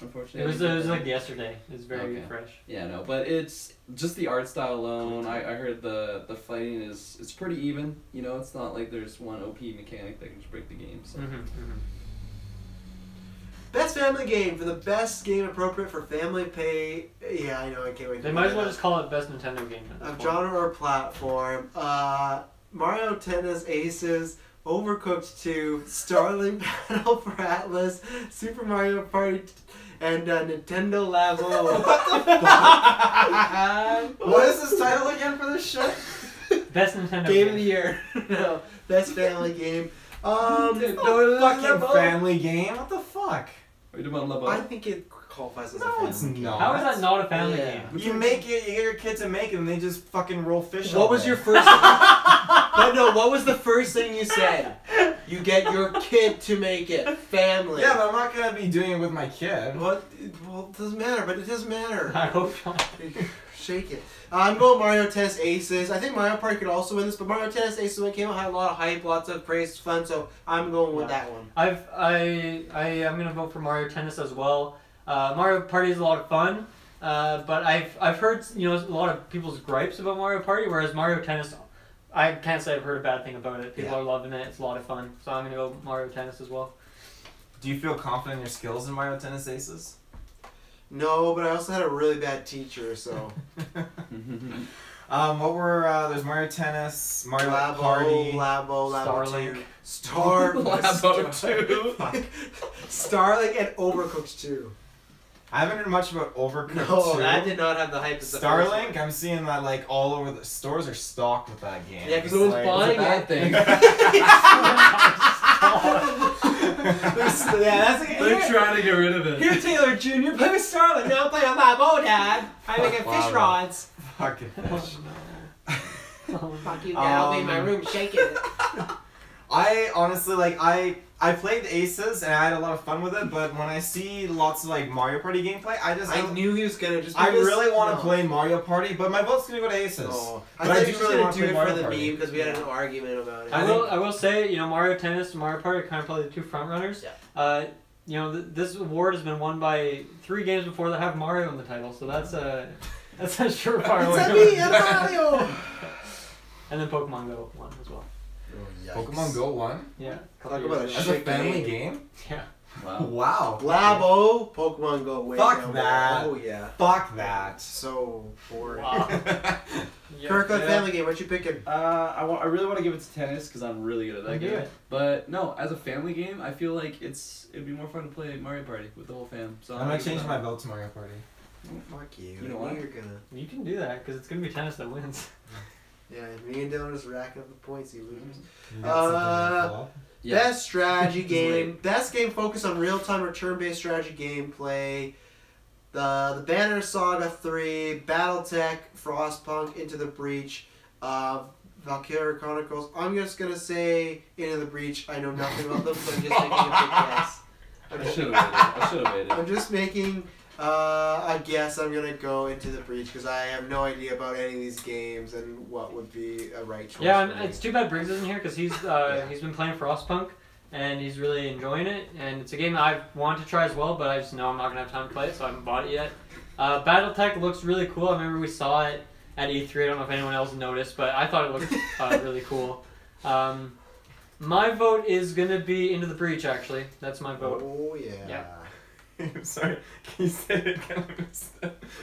S3: unfortunately.
S1: It was like yesterday. It was very
S3: Okay.
S1: fresh.
S3: Yeah, no, but it's just the art style alone. I heard the fighting is it's pretty even. You know, it's not like there's one OP mechanic that can just break the game. So.
S4: Best family game for the best game appropriate for family pay. Yeah, I know. I can't wait.
S1: They might as well just call it best Nintendo game. at this
S4: of
S1: point.
S4: genre or platform. Mario Tennis Aces, Overcooked 2, Starling Battle for Atlas, Super Mario Party, and Nintendo Labo.
S2: What the fuck? What is this title again for this shit?
S1: Best Nintendo
S4: Game of the year. No, best family game.
S2: Fucking family game. What the fuck?
S3: Are you doing Labo?
S4: I think it qualifies as a
S2: No,
S4: family
S2: it's
S4: game.
S2: not.
S1: How is that not a family
S4: Yeah.
S1: game?
S2: You make it. You get your kid to make it, and they just fucking roll fish.
S4: What
S2: all
S4: was
S2: day.
S4: your first? No. What was the first thing you said? You get your kid to make it. Family.
S2: Yeah, but I'm not gonna be doing it with my kid.
S4: What? Well, it doesn't matter. But it doesn't matter.
S1: I hope not.
S4: Shake it. I'm going Mario Tennis Aces. I think Mario Party could also win this, but Mario Tennis Aces when it came out had a lot of hype, lots of praise, fun. So I'm going with that one.
S1: I'm gonna vote for Mario Tennis as well. Mario Party is a lot of fun, but I've heard a lot of people's gripes about Mario Party, whereas Mario Tennis, I can't say I've heard a bad thing about it. People are loving it. It's a lot of fun. So I'm gonna go Mario Tennis as well.
S2: Do you feel confident in your skills in Mario Tennis Aces?
S4: No, but I also had a really bad teacher, so.
S2: What were there's Mario Tennis, Mario Party,
S4: Labo,
S1: Starlink.
S4: 2.
S3: Labo 2.
S4: Starlink and Overcooked 2.
S2: I haven't heard much about Overcooked
S4: No,
S2: 2.
S4: that did not have the hype as the first one.
S2: Starlink, I'm seeing that like all over the stores are stocked with that game.
S4: Yeah, 'cause
S2: It's
S4: it was
S2: like-
S4: buying
S3: Bad thing.
S4: Yeah, that's
S3: They're trying to get rid of it.
S4: Here, Taylor Jr., play with Starlink. Now play on Labo, Dad. I'm making
S2: Wow.
S4: fish rods.
S2: Fucking fish.
S4: Fuck you, Dad. I'll be in my room shaking it.
S2: I honestly I played Aces and I had a lot of fun with it, but when I see lots of like Mario Party gameplay,
S4: I knew he was gonna just.
S2: I really want to play Mario Party, but my vote's gonna go to Aces.
S4: Oh,
S2: But
S4: I
S2: I
S4: thought
S2: do
S4: you were
S2: really
S4: gonna
S2: wanna
S4: do
S2: play
S4: it for
S2: Mario
S4: the
S2: Party.
S4: meme because we had an argument about it.
S1: I will say, Mario Tennis and Mario Party are kind of probably the two front runners.
S4: Yeah.
S1: This award has been won by 3 games before that have Mario in the title, so that's a surefire
S4: It's a
S1: way.
S4: me, Mario.
S1: And then Pokemon Go won as well.
S2: Pokemon Go 1?
S1: Yeah.
S4: Talk about a
S2: That's a
S4: shit
S2: family
S4: game.
S2: game?
S1: Yeah.
S3: Wow.
S2: Wow.
S4: Labo, Pokemon Go. Way
S2: Fuck
S4: down
S2: that.
S4: there. Oh yeah.
S2: Fuck that.
S4: So boring.
S1: Wow.
S4: Kirk, on
S3: Yeah.
S4: family game, what you picking?
S3: I really want to give it to tennis because I'm really good at that
S1: Do
S3: game.
S1: it.
S3: But no, as a family game, I feel like it'd be more fun to play Mario Party with the whole fam. So
S2: I'm gonna change my vote to Mario Party.
S4: Fuck you.
S3: You know
S4: I
S3: what?
S4: knew you're gonna.
S1: You can do that because it's gonna be tennis that wins.
S4: Yeah, me and Dylan just racking up the points. You lose.
S2: You got something to follow up?
S4: Best strategy
S3: It's
S4: game.
S3: late.
S4: Best game focused on real-time or turn-based strategy gameplay. The Banner Saga 3, BattleTech, Frostpunk, Into the Breach, Valkyria Chronicles. I'm just gonna say Into the Breach. I know nothing about them, so I'm just making a big guess.
S3: I should have waited.
S4: I'm just making a guess. I'm gonna go Into the Breach because I have no idea about any of these games and what would be a right choice.
S1: Yeah,
S4: for me.
S1: it's too bad Briggs isn't here because he's been playing Frostpunk and he's really enjoying it. And it's a game I want to try as well, but I just know I'm not gonna have time to play it, so I haven't bought it yet. BattleTech looks really cool. I remember we saw it at E3. I don't know if anyone else noticed, but I thought it looked really cool. My vote is gonna be Into the Breach. Actually, that's my vote.
S4: Oh yeah.
S1: Yeah.
S2: I'm sorry. Can you say it again?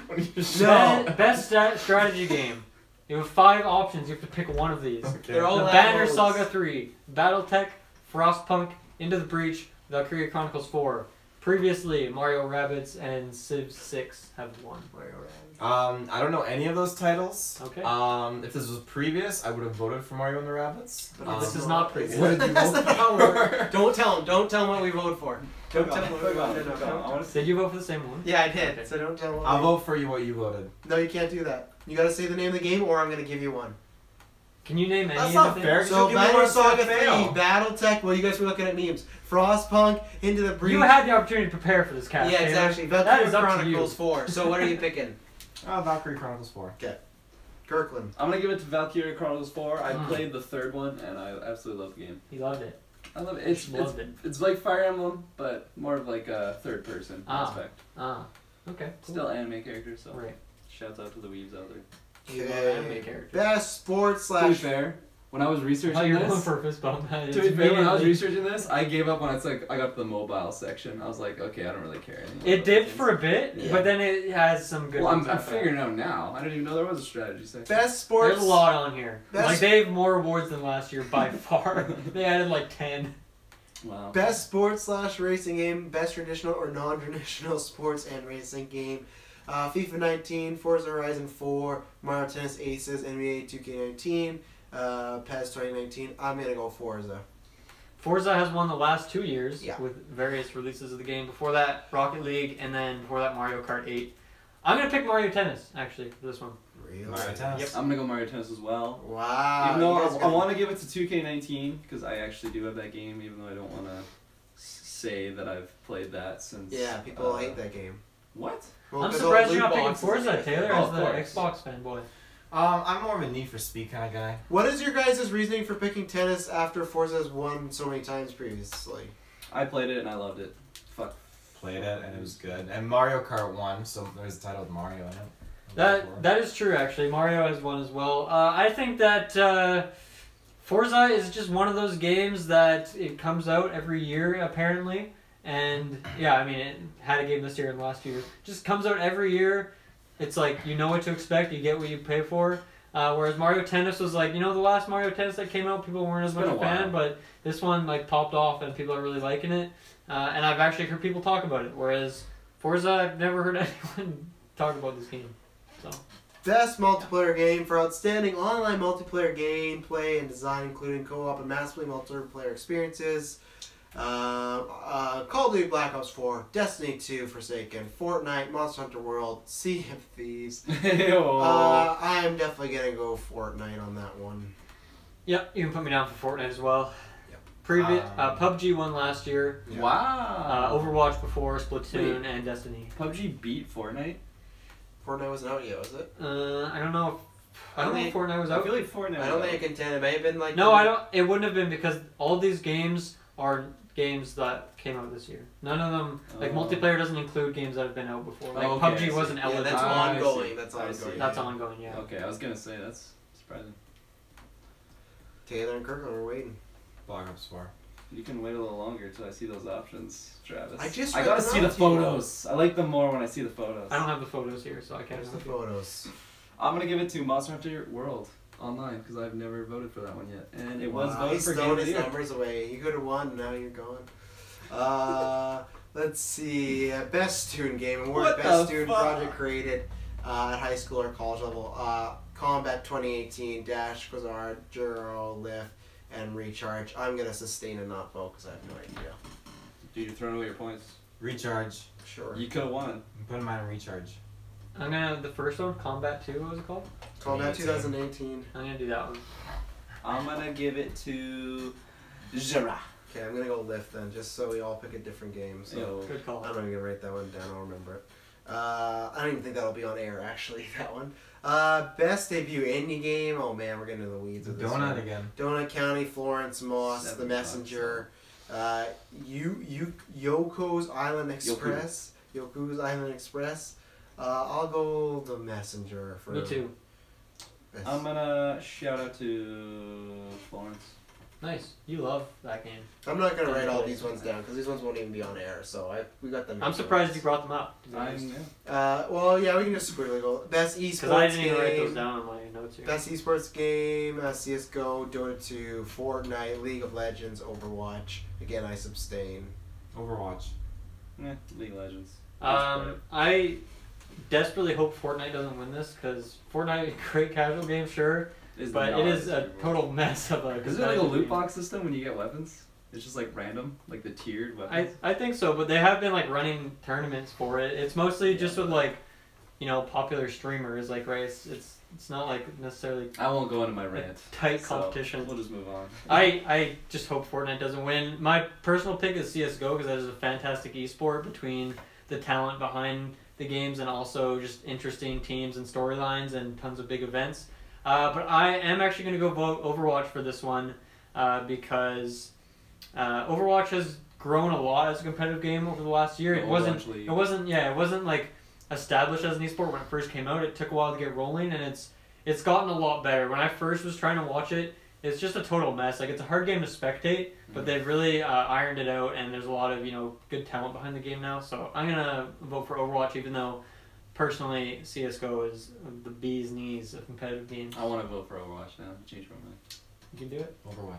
S2: When you
S4: No.
S1: Best strategy game. You have 5 options. You have to pick one of these.
S2: Okay.
S4: They're all
S1: The
S4: lab
S1: Banner
S4: modes.
S1: Saga 3, BattleTech, Frostpunk, Into the Breach, Valkyria Chronicles 4. Previously, Mario Rabbids and Civ 6 have won. Mario Rabbids.
S2: I don't know any of those titles.
S1: Okay.
S2: If this was previous, I would have voted for Mario and the Rabbids.
S4: But
S1: This is not previous.
S2: What did you
S4: That's
S2: vote
S4: not how it works.
S2: for?
S5: Don't tell him. Don't tell him what we voted for. Don't tell him what we
S3: Hold on,
S5: voted
S3: hold
S5: for.
S3: on. I want to
S1: Did you vote for the same one?
S4: Yeah, I did.
S1: Okay.
S4: So don't tell me.
S2: I'll vote for you what you voted.
S4: No, you can't do that. You gotta say the name of the game, or I'm gonna give you one.
S1: Can you name any
S2: That's
S1: of
S2: not
S1: the
S2: fair.
S1: things?
S4: So
S2: give me
S4: Banner
S2: one, it's gonna
S4: Saga 3,
S2: fail.
S4: BattleTech. Well, you guys were looking at memes. Frostpunk, Into the Breach.
S1: You had the opportunity to prepare for this cast.
S4: Yeah,
S1: Taylor.
S4: exactly.
S1: That
S4: Valkyria
S1: is up to you.
S4: Chronicles 4. So what are you picking?
S2: Valkyrie Chronicles 4.
S4: Kirkland.
S3: I'm gonna give it to Valkyria Chronicles 4. I
S1: Mm.
S3: played the third one and I absolutely love the game.
S1: He loved it.
S3: I love it. It's
S1: Loved it.
S3: it's like Fire Emblem, but more of like a third person aspect.
S1: Ah. Okay. Cool.
S3: Still anime characters, so
S1: Right.
S3: shouts out to the weebs out there.
S1: You love anime characters.
S4: Best sports
S3: To be
S4: slash.
S3: fair, when I was
S1: Oh,
S3: researching
S1: you're going
S3: this,
S1: for a fist bump.
S3: to be fair, when I was researching this, I gave up when it's like I got to the mobile section. I was like, okay, I don't really care anymore.
S1: It
S3: about
S1: dipped
S3: those
S1: for a
S3: things.
S1: bit,
S3: Yeah.
S1: but then it has some good
S3: Well,
S1: ones
S3: I'm
S1: after that.
S3: figuring it out now. I didn't even know there was a strategy section.
S4: Best sports.
S1: There's a lot on here.
S4: Best-
S1: Like they have more awards than last year by far. They added like 10.
S3: Wow.
S4: Best sports slash racing game. Best traditional or non-traditional sports and racing game. FIFA 19, Forza Horizon 4, Mario Tennis Aces, NBA 2K19, PES 2019. I'm gonna go Forza.
S1: Forza has won the last 2 years
S4: Yeah.
S1: with various releases of the game. Before that, Rocket League, and then before that, Mario Kart 8. I'm gonna pick Mario Tennis actually for this one.
S4: Really?
S2: Mario Tennis.
S1: Yep.
S3: I'm gonna go Mario Tennis as well.
S4: Wow.
S3: Even though
S4: you guys
S3: I
S4: got-
S3: want to give it to 2K19 because I actually do have that game, even though I don't want to say that I've played that since.
S4: Yeah, people hate that game.
S3: What?
S4: Well,
S1: I'm
S4: 'cause
S1: surprised
S4: all
S1: you're not
S4: loot
S1: picking
S4: boxes
S1: Forza,
S4: and
S1: Taylor,
S4: everything.
S3: Oh,
S1: as
S3: of
S1: the
S3: course.
S1: Xbox fanboy.
S2: I'm more of a Need for Speed kind of guy.
S4: What is your guys' reasoning for picking tennis after Forza has won so many times previously?
S3: I played it and I loved it. Fuck.
S2: Played it and it was good. And Mario Kart won, so there's a title with Mario in it.
S1: That is true, actually. Mario has won as well. I think that Forza is just one of those games that it comes out every year, apparently. And, yeah, I mean, it had a game this year and last year. Just comes out every year. It's like, you know what to expect, you get what you pay for. Whereas Mario Tennis was like, the last Mario Tennis that came out, people weren't as much
S3: been
S1: a
S3: a
S1: fan,
S3: while.
S1: but this one, like, popped off and people are really liking it. And I've actually heard people talk about it, whereas Forza, I've never heard anyone talk about this game. So.
S4: Best multiplayer game for outstanding online multiplayer gameplay and design, including co-op and massively multiplayer experiences. Call of Duty Black Ops 4, Destiny 2 Forsaken, Fortnite, Monster Hunter World, Sea of Thieves. I am definitely gonna go Fortnite on that one.
S1: Yep, you can put me down for Fortnite as well.
S4: Yep.
S1: PUBG won last year.
S4: Yeah.
S3: Wow.
S1: Overwatch before, Splatoon,
S3: Wait.
S1: and Destiny.
S3: PUBG beat Fortnite.
S4: Fortnite wasn't out yet, was it?
S1: I don't know. I don't know if Fortnite was
S3: I
S1: out.
S3: feel like Fortnite.
S4: I don't
S3: was
S4: think
S3: out.
S4: it contended. It may have been like.
S1: No, I don't. It wouldn't have been because all these games are games that came out this year. None of them, like
S3: Oh.
S1: multiplayer, doesn't include games that have been out before. Like
S3: Oh, okay, I
S1: PUBG
S3: see.
S1: wasn't
S4: Yeah,
S1: eligible.
S4: that's
S3: I
S4: ongoing.
S3: see.
S4: That's
S3: I
S4: ongoing.
S3: see.
S1: That's ongoing. Yeah.
S3: Okay, I was gonna say that's surprising.
S4: Taylor and Kirkland are waiting.
S2: Black Ops 4.
S3: You can wait a little longer till I see those options, Travis.
S4: I just
S3: I
S4: read
S3: gotta
S4: them
S3: see
S4: out
S3: the
S4: to you.
S3: photos. I like them more when I see the photos.
S1: I don't have the photos here, so I can't.
S4: There's the
S1: help you.
S4: photos.
S3: I'm gonna give it to Monster Hunter World online because I've never voted for that one yet, and it was
S4: Wow,
S3: voted
S4: he's
S3: for Game
S4: throwing
S3: of the
S4: his
S3: Year.
S4: numbers away. You could have won. Now you're going. Let's see. Best student game award.
S3: What
S4: Best
S3: the
S4: student
S3: fuck?
S4: project created at high school or college level. Combat 2018, Dash, Quasar, Juro, Lift, and Recharge. I'm gonna sustain and not vote because I have no idea.
S3: Dude, you're throwing away your points.
S2: Recharge.
S4: Sure.
S3: You could have won.
S2: I'm putting mine in recharge.
S1: I'm gonna the first one, Combat 2. What was it called?
S4: Combat
S2: 2018.
S4: 2018.
S1: I'm gonna do that one.
S3: I'm gonna give it to Jura.
S4: Okay, I'm gonna go Lift then, just so we all pick a different game. So
S3: Yo.
S1: Good call.
S4: I'm not even gonna write that one down. I'll remember it. I don't even think that'll be on air actually. That one. Best debut indie game. Oh man, we're getting into the weeds with this
S2: Donut
S4: one.
S2: again.
S4: Donut County, Florence, Moss, The
S3: $7.
S4: Messenger, Yoko's Island Express. Yoko's Island Express. I'll go The Messenger for.
S1: Me too.
S4: best.
S3: I'm gonna shout out to Florence.
S1: Nice. You love that game.
S4: I'm not gonna write all these ones down because these ones won't even be on air. So we got them.
S1: I'm surprised you brought them up. to be honest.
S4: Well, yeah, we can just squarely go. Best
S1: Because
S4: esports
S1: I didn't even write those
S4: game.
S1: down on my notes here.
S4: Best esports game: CS:GO, Dota 2, Fortnite, League of Legends, Overwatch. Again, I abstain.
S2: Overwatch.
S3: League of Legends.
S1: I desperately hope Fortnite doesn't win this because Fortnite, great casual game, sure, but it is a total mess of a.
S3: Is it like a
S1: competitive
S3: loot
S1: game.
S3: box system when you get weapons? It's just like random, like the tiered weapons.
S1: I think so, but they have been like running tournaments for it. It's mostly just with like, popular streamers. Like, right? It's not like necessarily
S3: I won't go into my rant.
S1: tight
S3: so
S1: competition.
S3: We'll just move on.
S1: I just hope Fortnite doesn't win. My personal pick is CS:GO because that is a fantastic esport between the talent behind the games and also just interesting teams and storylines and tons of big events. But I am actually going to go vote Overwatch for this one because Overwatch has grown a lot as a competitive game over the last year. It wasn't like established as an esport when it first came out. It took a while to get rolling, and it's gotten a lot better. When I first was trying to watch it, it's just a total mess. Like, it's a hard game to spectate, but they've really ironed it out, and there's a lot of good talent behind the game now. So I'm gonna vote for Overwatch, even though personally CS:GO is the bee's knees of competitive games.
S3: I want to vote for Overwatch now. Change my mind.
S1: You can do it.
S2: Overwatch.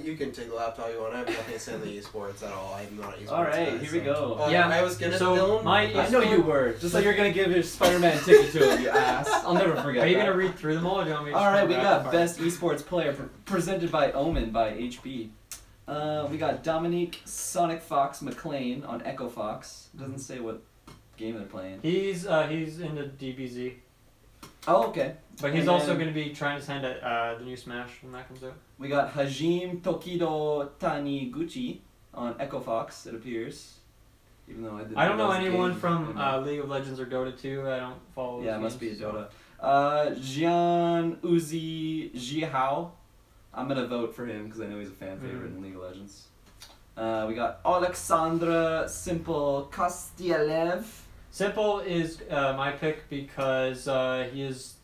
S4: You can take the laptop you want. I have nothing to say on the esports at all. I'm not an esports.
S3: Alright,
S4: guy,
S3: here
S4: so.
S3: we go.
S1: Yeah,
S4: I was gonna
S1: so
S4: film.
S1: my
S3: I know you were. Just like you're gonna give your Spider-Man ticket to him, you ass. I'll never forget.
S1: Are you
S3: that.
S1: gonna read through them all, or do you want me to just
S3: Alright, we
S1: go
S3: got
S1: rapid fire?
S3: Best Esports Player presented by Omen by HB. We got Dominique Sonic Fox McLean on Echo Fox. Doesn't say what game they're playing.
S1: He's into DBZ,
S3: Oh, okay.
S1: but he's
S3: And
S1: also
S3: then-
S1: going to be trying to sign the new Smash when that comes out.
S3: We got Hajime Tokido Taniguchi on Echo Fox, it appears. Even though I didn't
S1: I don't know
S3: that was a
S1: anyone
S3: game.
S1: from League of Legends or Dota 2. I don't follow.
S3: Yeah, it
S1: those
S3: must be a
S1: games,
S3: Dota.
S1: so-
S3: Jian Uzi Jihao. I'm gonna vote for him because I know he's a fan favorite in League of Legends. We got Alexandra Simple Kostyalev.
S1: Simple is my pick because he is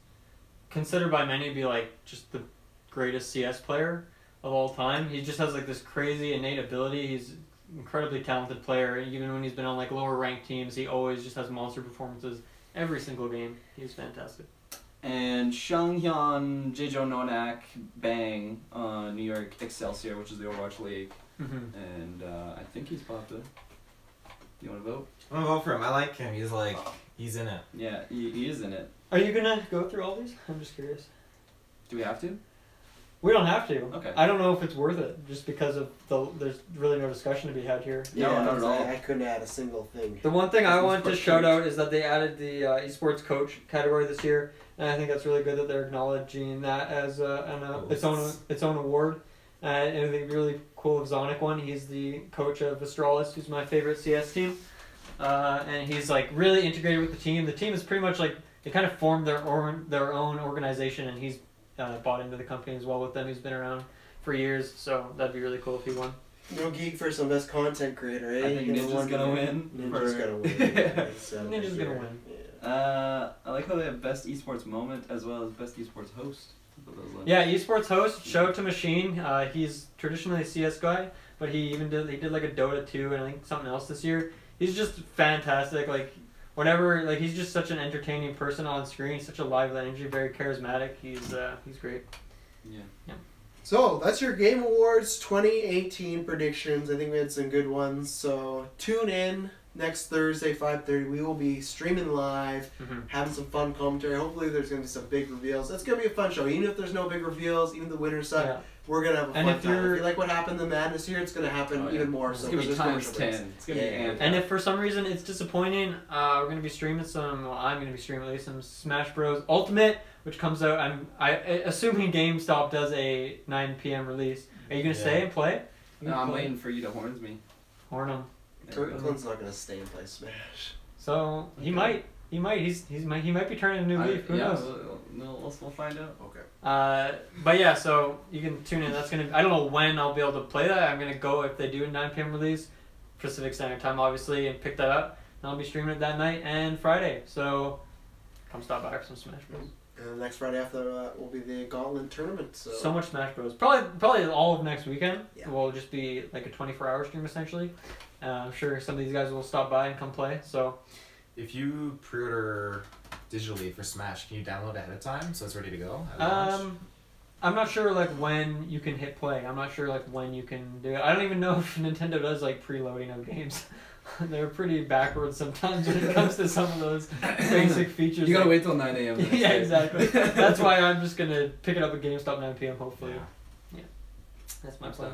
S1: considered by many to be like just the greatest CS player of all time. He just has like this crazy innate ability. He's an incredibly talented player. Even when he's been on like lower ranked teams, he always just has monster performances every single game. He's fantastic.
S3: And Shanghyun Jejo Nonak Bang on New York Excelsior, which is the Overwatch League.
S1: Mm-hmm.
S3: And I think he's popped up. You want to vote?
S2: I'm gonna vote for him. I like him. He's in it.
S3: Yeah, he is in it.
S1: Are you gonna go through all these? I'm just curious.
S3: Do we have to?
S1: We don't have to.
S3: Okay.
S1: I don't know if it's worth it, just because of there's really no discussion to be had here.
S3: No, not at all.
S4: I couldn't add a single thing.
S1: The one thing I
S3: Esports
S1: want to
S3: coach.
S1: shout out is that they added the esports coach category this year, and I think that's really good that they're acknowledging that as its own award. And I think it'd be really cool if Zonic won. He's the coach of Astralis, who's my favorite CS team, and he's like really integrated with the team. The team is pretty much like they kind of formed their own organization, and he's bought into the company as well with them. He's been around for years, so that'd be really cool if he won.
S4: No geek for some best content creator, eh?
S3: I think Ninja's gonna win.
S4: Ninja's
S3: for-
S4: gonna win.
S1: Ninja's gonna win.
S4: Yeah.
S3: I like how they have Best Esports Moment as well as Best Esports Host. I thought that was like-
S1: Yeah, esports host, Show to Machine. He's traditionally a CS guy, but he did like a Dota 2 and I think something else this year. He's just fantastic. Like whenever, like he's just such an entertaining person on screen, such a lively energy, very charismatic. He's great.
S3: Yeah.
S1: Yeah.
S4: So that's your Game Awards 2018 predictions. I think we had some good ones. So tune in next Thursday, 5:30. We will be streaming live, having some fun commentary. Hopefully there's going to be some big reveals. It's going to be a fun show. Even if there's no big reveals, even the winner suck, we're going to have a fun time. If you like what happened in the Madness here, it's going to happen even more.
S3: It's
S4: So
S3: going to be times 10. It's going to be amped
S1: And
S3: up.
S1: if for some reason it's disappointing, we're going to be streaming some, well, I'm going to be streaming at least some Smash Bros. Ultimate, which comes out, assuming GameStop does a 9 p.m. release. Are you going to stay and play?
S3: No, I'm waiting for you to horns me.
S1: Horn him.
S4: Clint's not going to stay and play Smash.
S1: So he might. He might be turning a new leaf. Who knows?
S3: We'll find out.
S4: Okay.
S1: But yeah, so you can tune in. That's gonna. I don't know when I'll be able to play that. I'm gonna go if they do a 9 p.m. release, Pacific Standard Time, obviously, and pick that up. And I'll be streaming it that night and Friday. So come stop by for some Smash Bros.
S4: And next Friday after that will be the Gauntlet tournament.
S1: So much Smash Bros. Probably all of next weekend.
S4: Yeah.
S1: Will just be like a 24-hour stream essentially. I'm sure some of these guys will stop by and come play. So.
S2: If you pre-order digitally for Smash, can you download ahead of time so it's ready to go at launch?
S1: I'm not sure like when you can hit play. I'm not sure like when you can do it. I don't even know if Nintendo does like preloading of games. They're pretty backwards sometimes when it comes to some of those basic features.
S3: You gotta wait till 9 a.m.
S1: Yeah, exactly. That's why I'm just gonna pick it up at GameStop 9 p.m. hopefully. Yeah. That's my plan.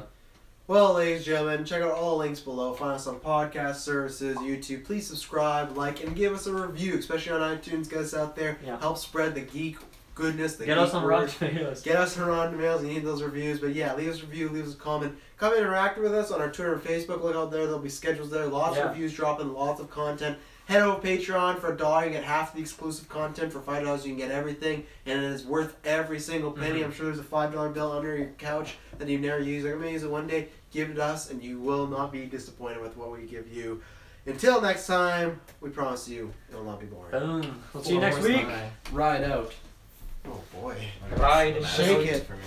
S4: Well, ladies and gentlemen, check out all the links below. Find us on podcast services, YouTube. Please subscribe, like, and give us a review, especially on iTunes. Get us out there.
S1: Yeah.
S4: Help spread the geek goodness.
S1: Get us on Rotten Tomatoes.
S4: Get us on Rotten Tomatoes. You need those reviews. But yeah, leave us a review, leave us a comment. Come interact with us on our Twitter and Facebook. Look out there. There'll be schedules there. Lots of reviews dropping, lots of content. Head over to Patreon for $1. You get half the exclusive content. For $5, you can get everything. And it is worth every single penny. I'm sure there's a $5 bill under your couch that you've never used. I'm going to use it one day. Give it to us, and you will not be disappointed with what we give you. Until next time, we promise you it will not be boring.
S1: Boom. We'll see you next week.
S3: Ride out.
S4: Oh boy.
S1: Ride and
S4: Shake it.
S2: For me.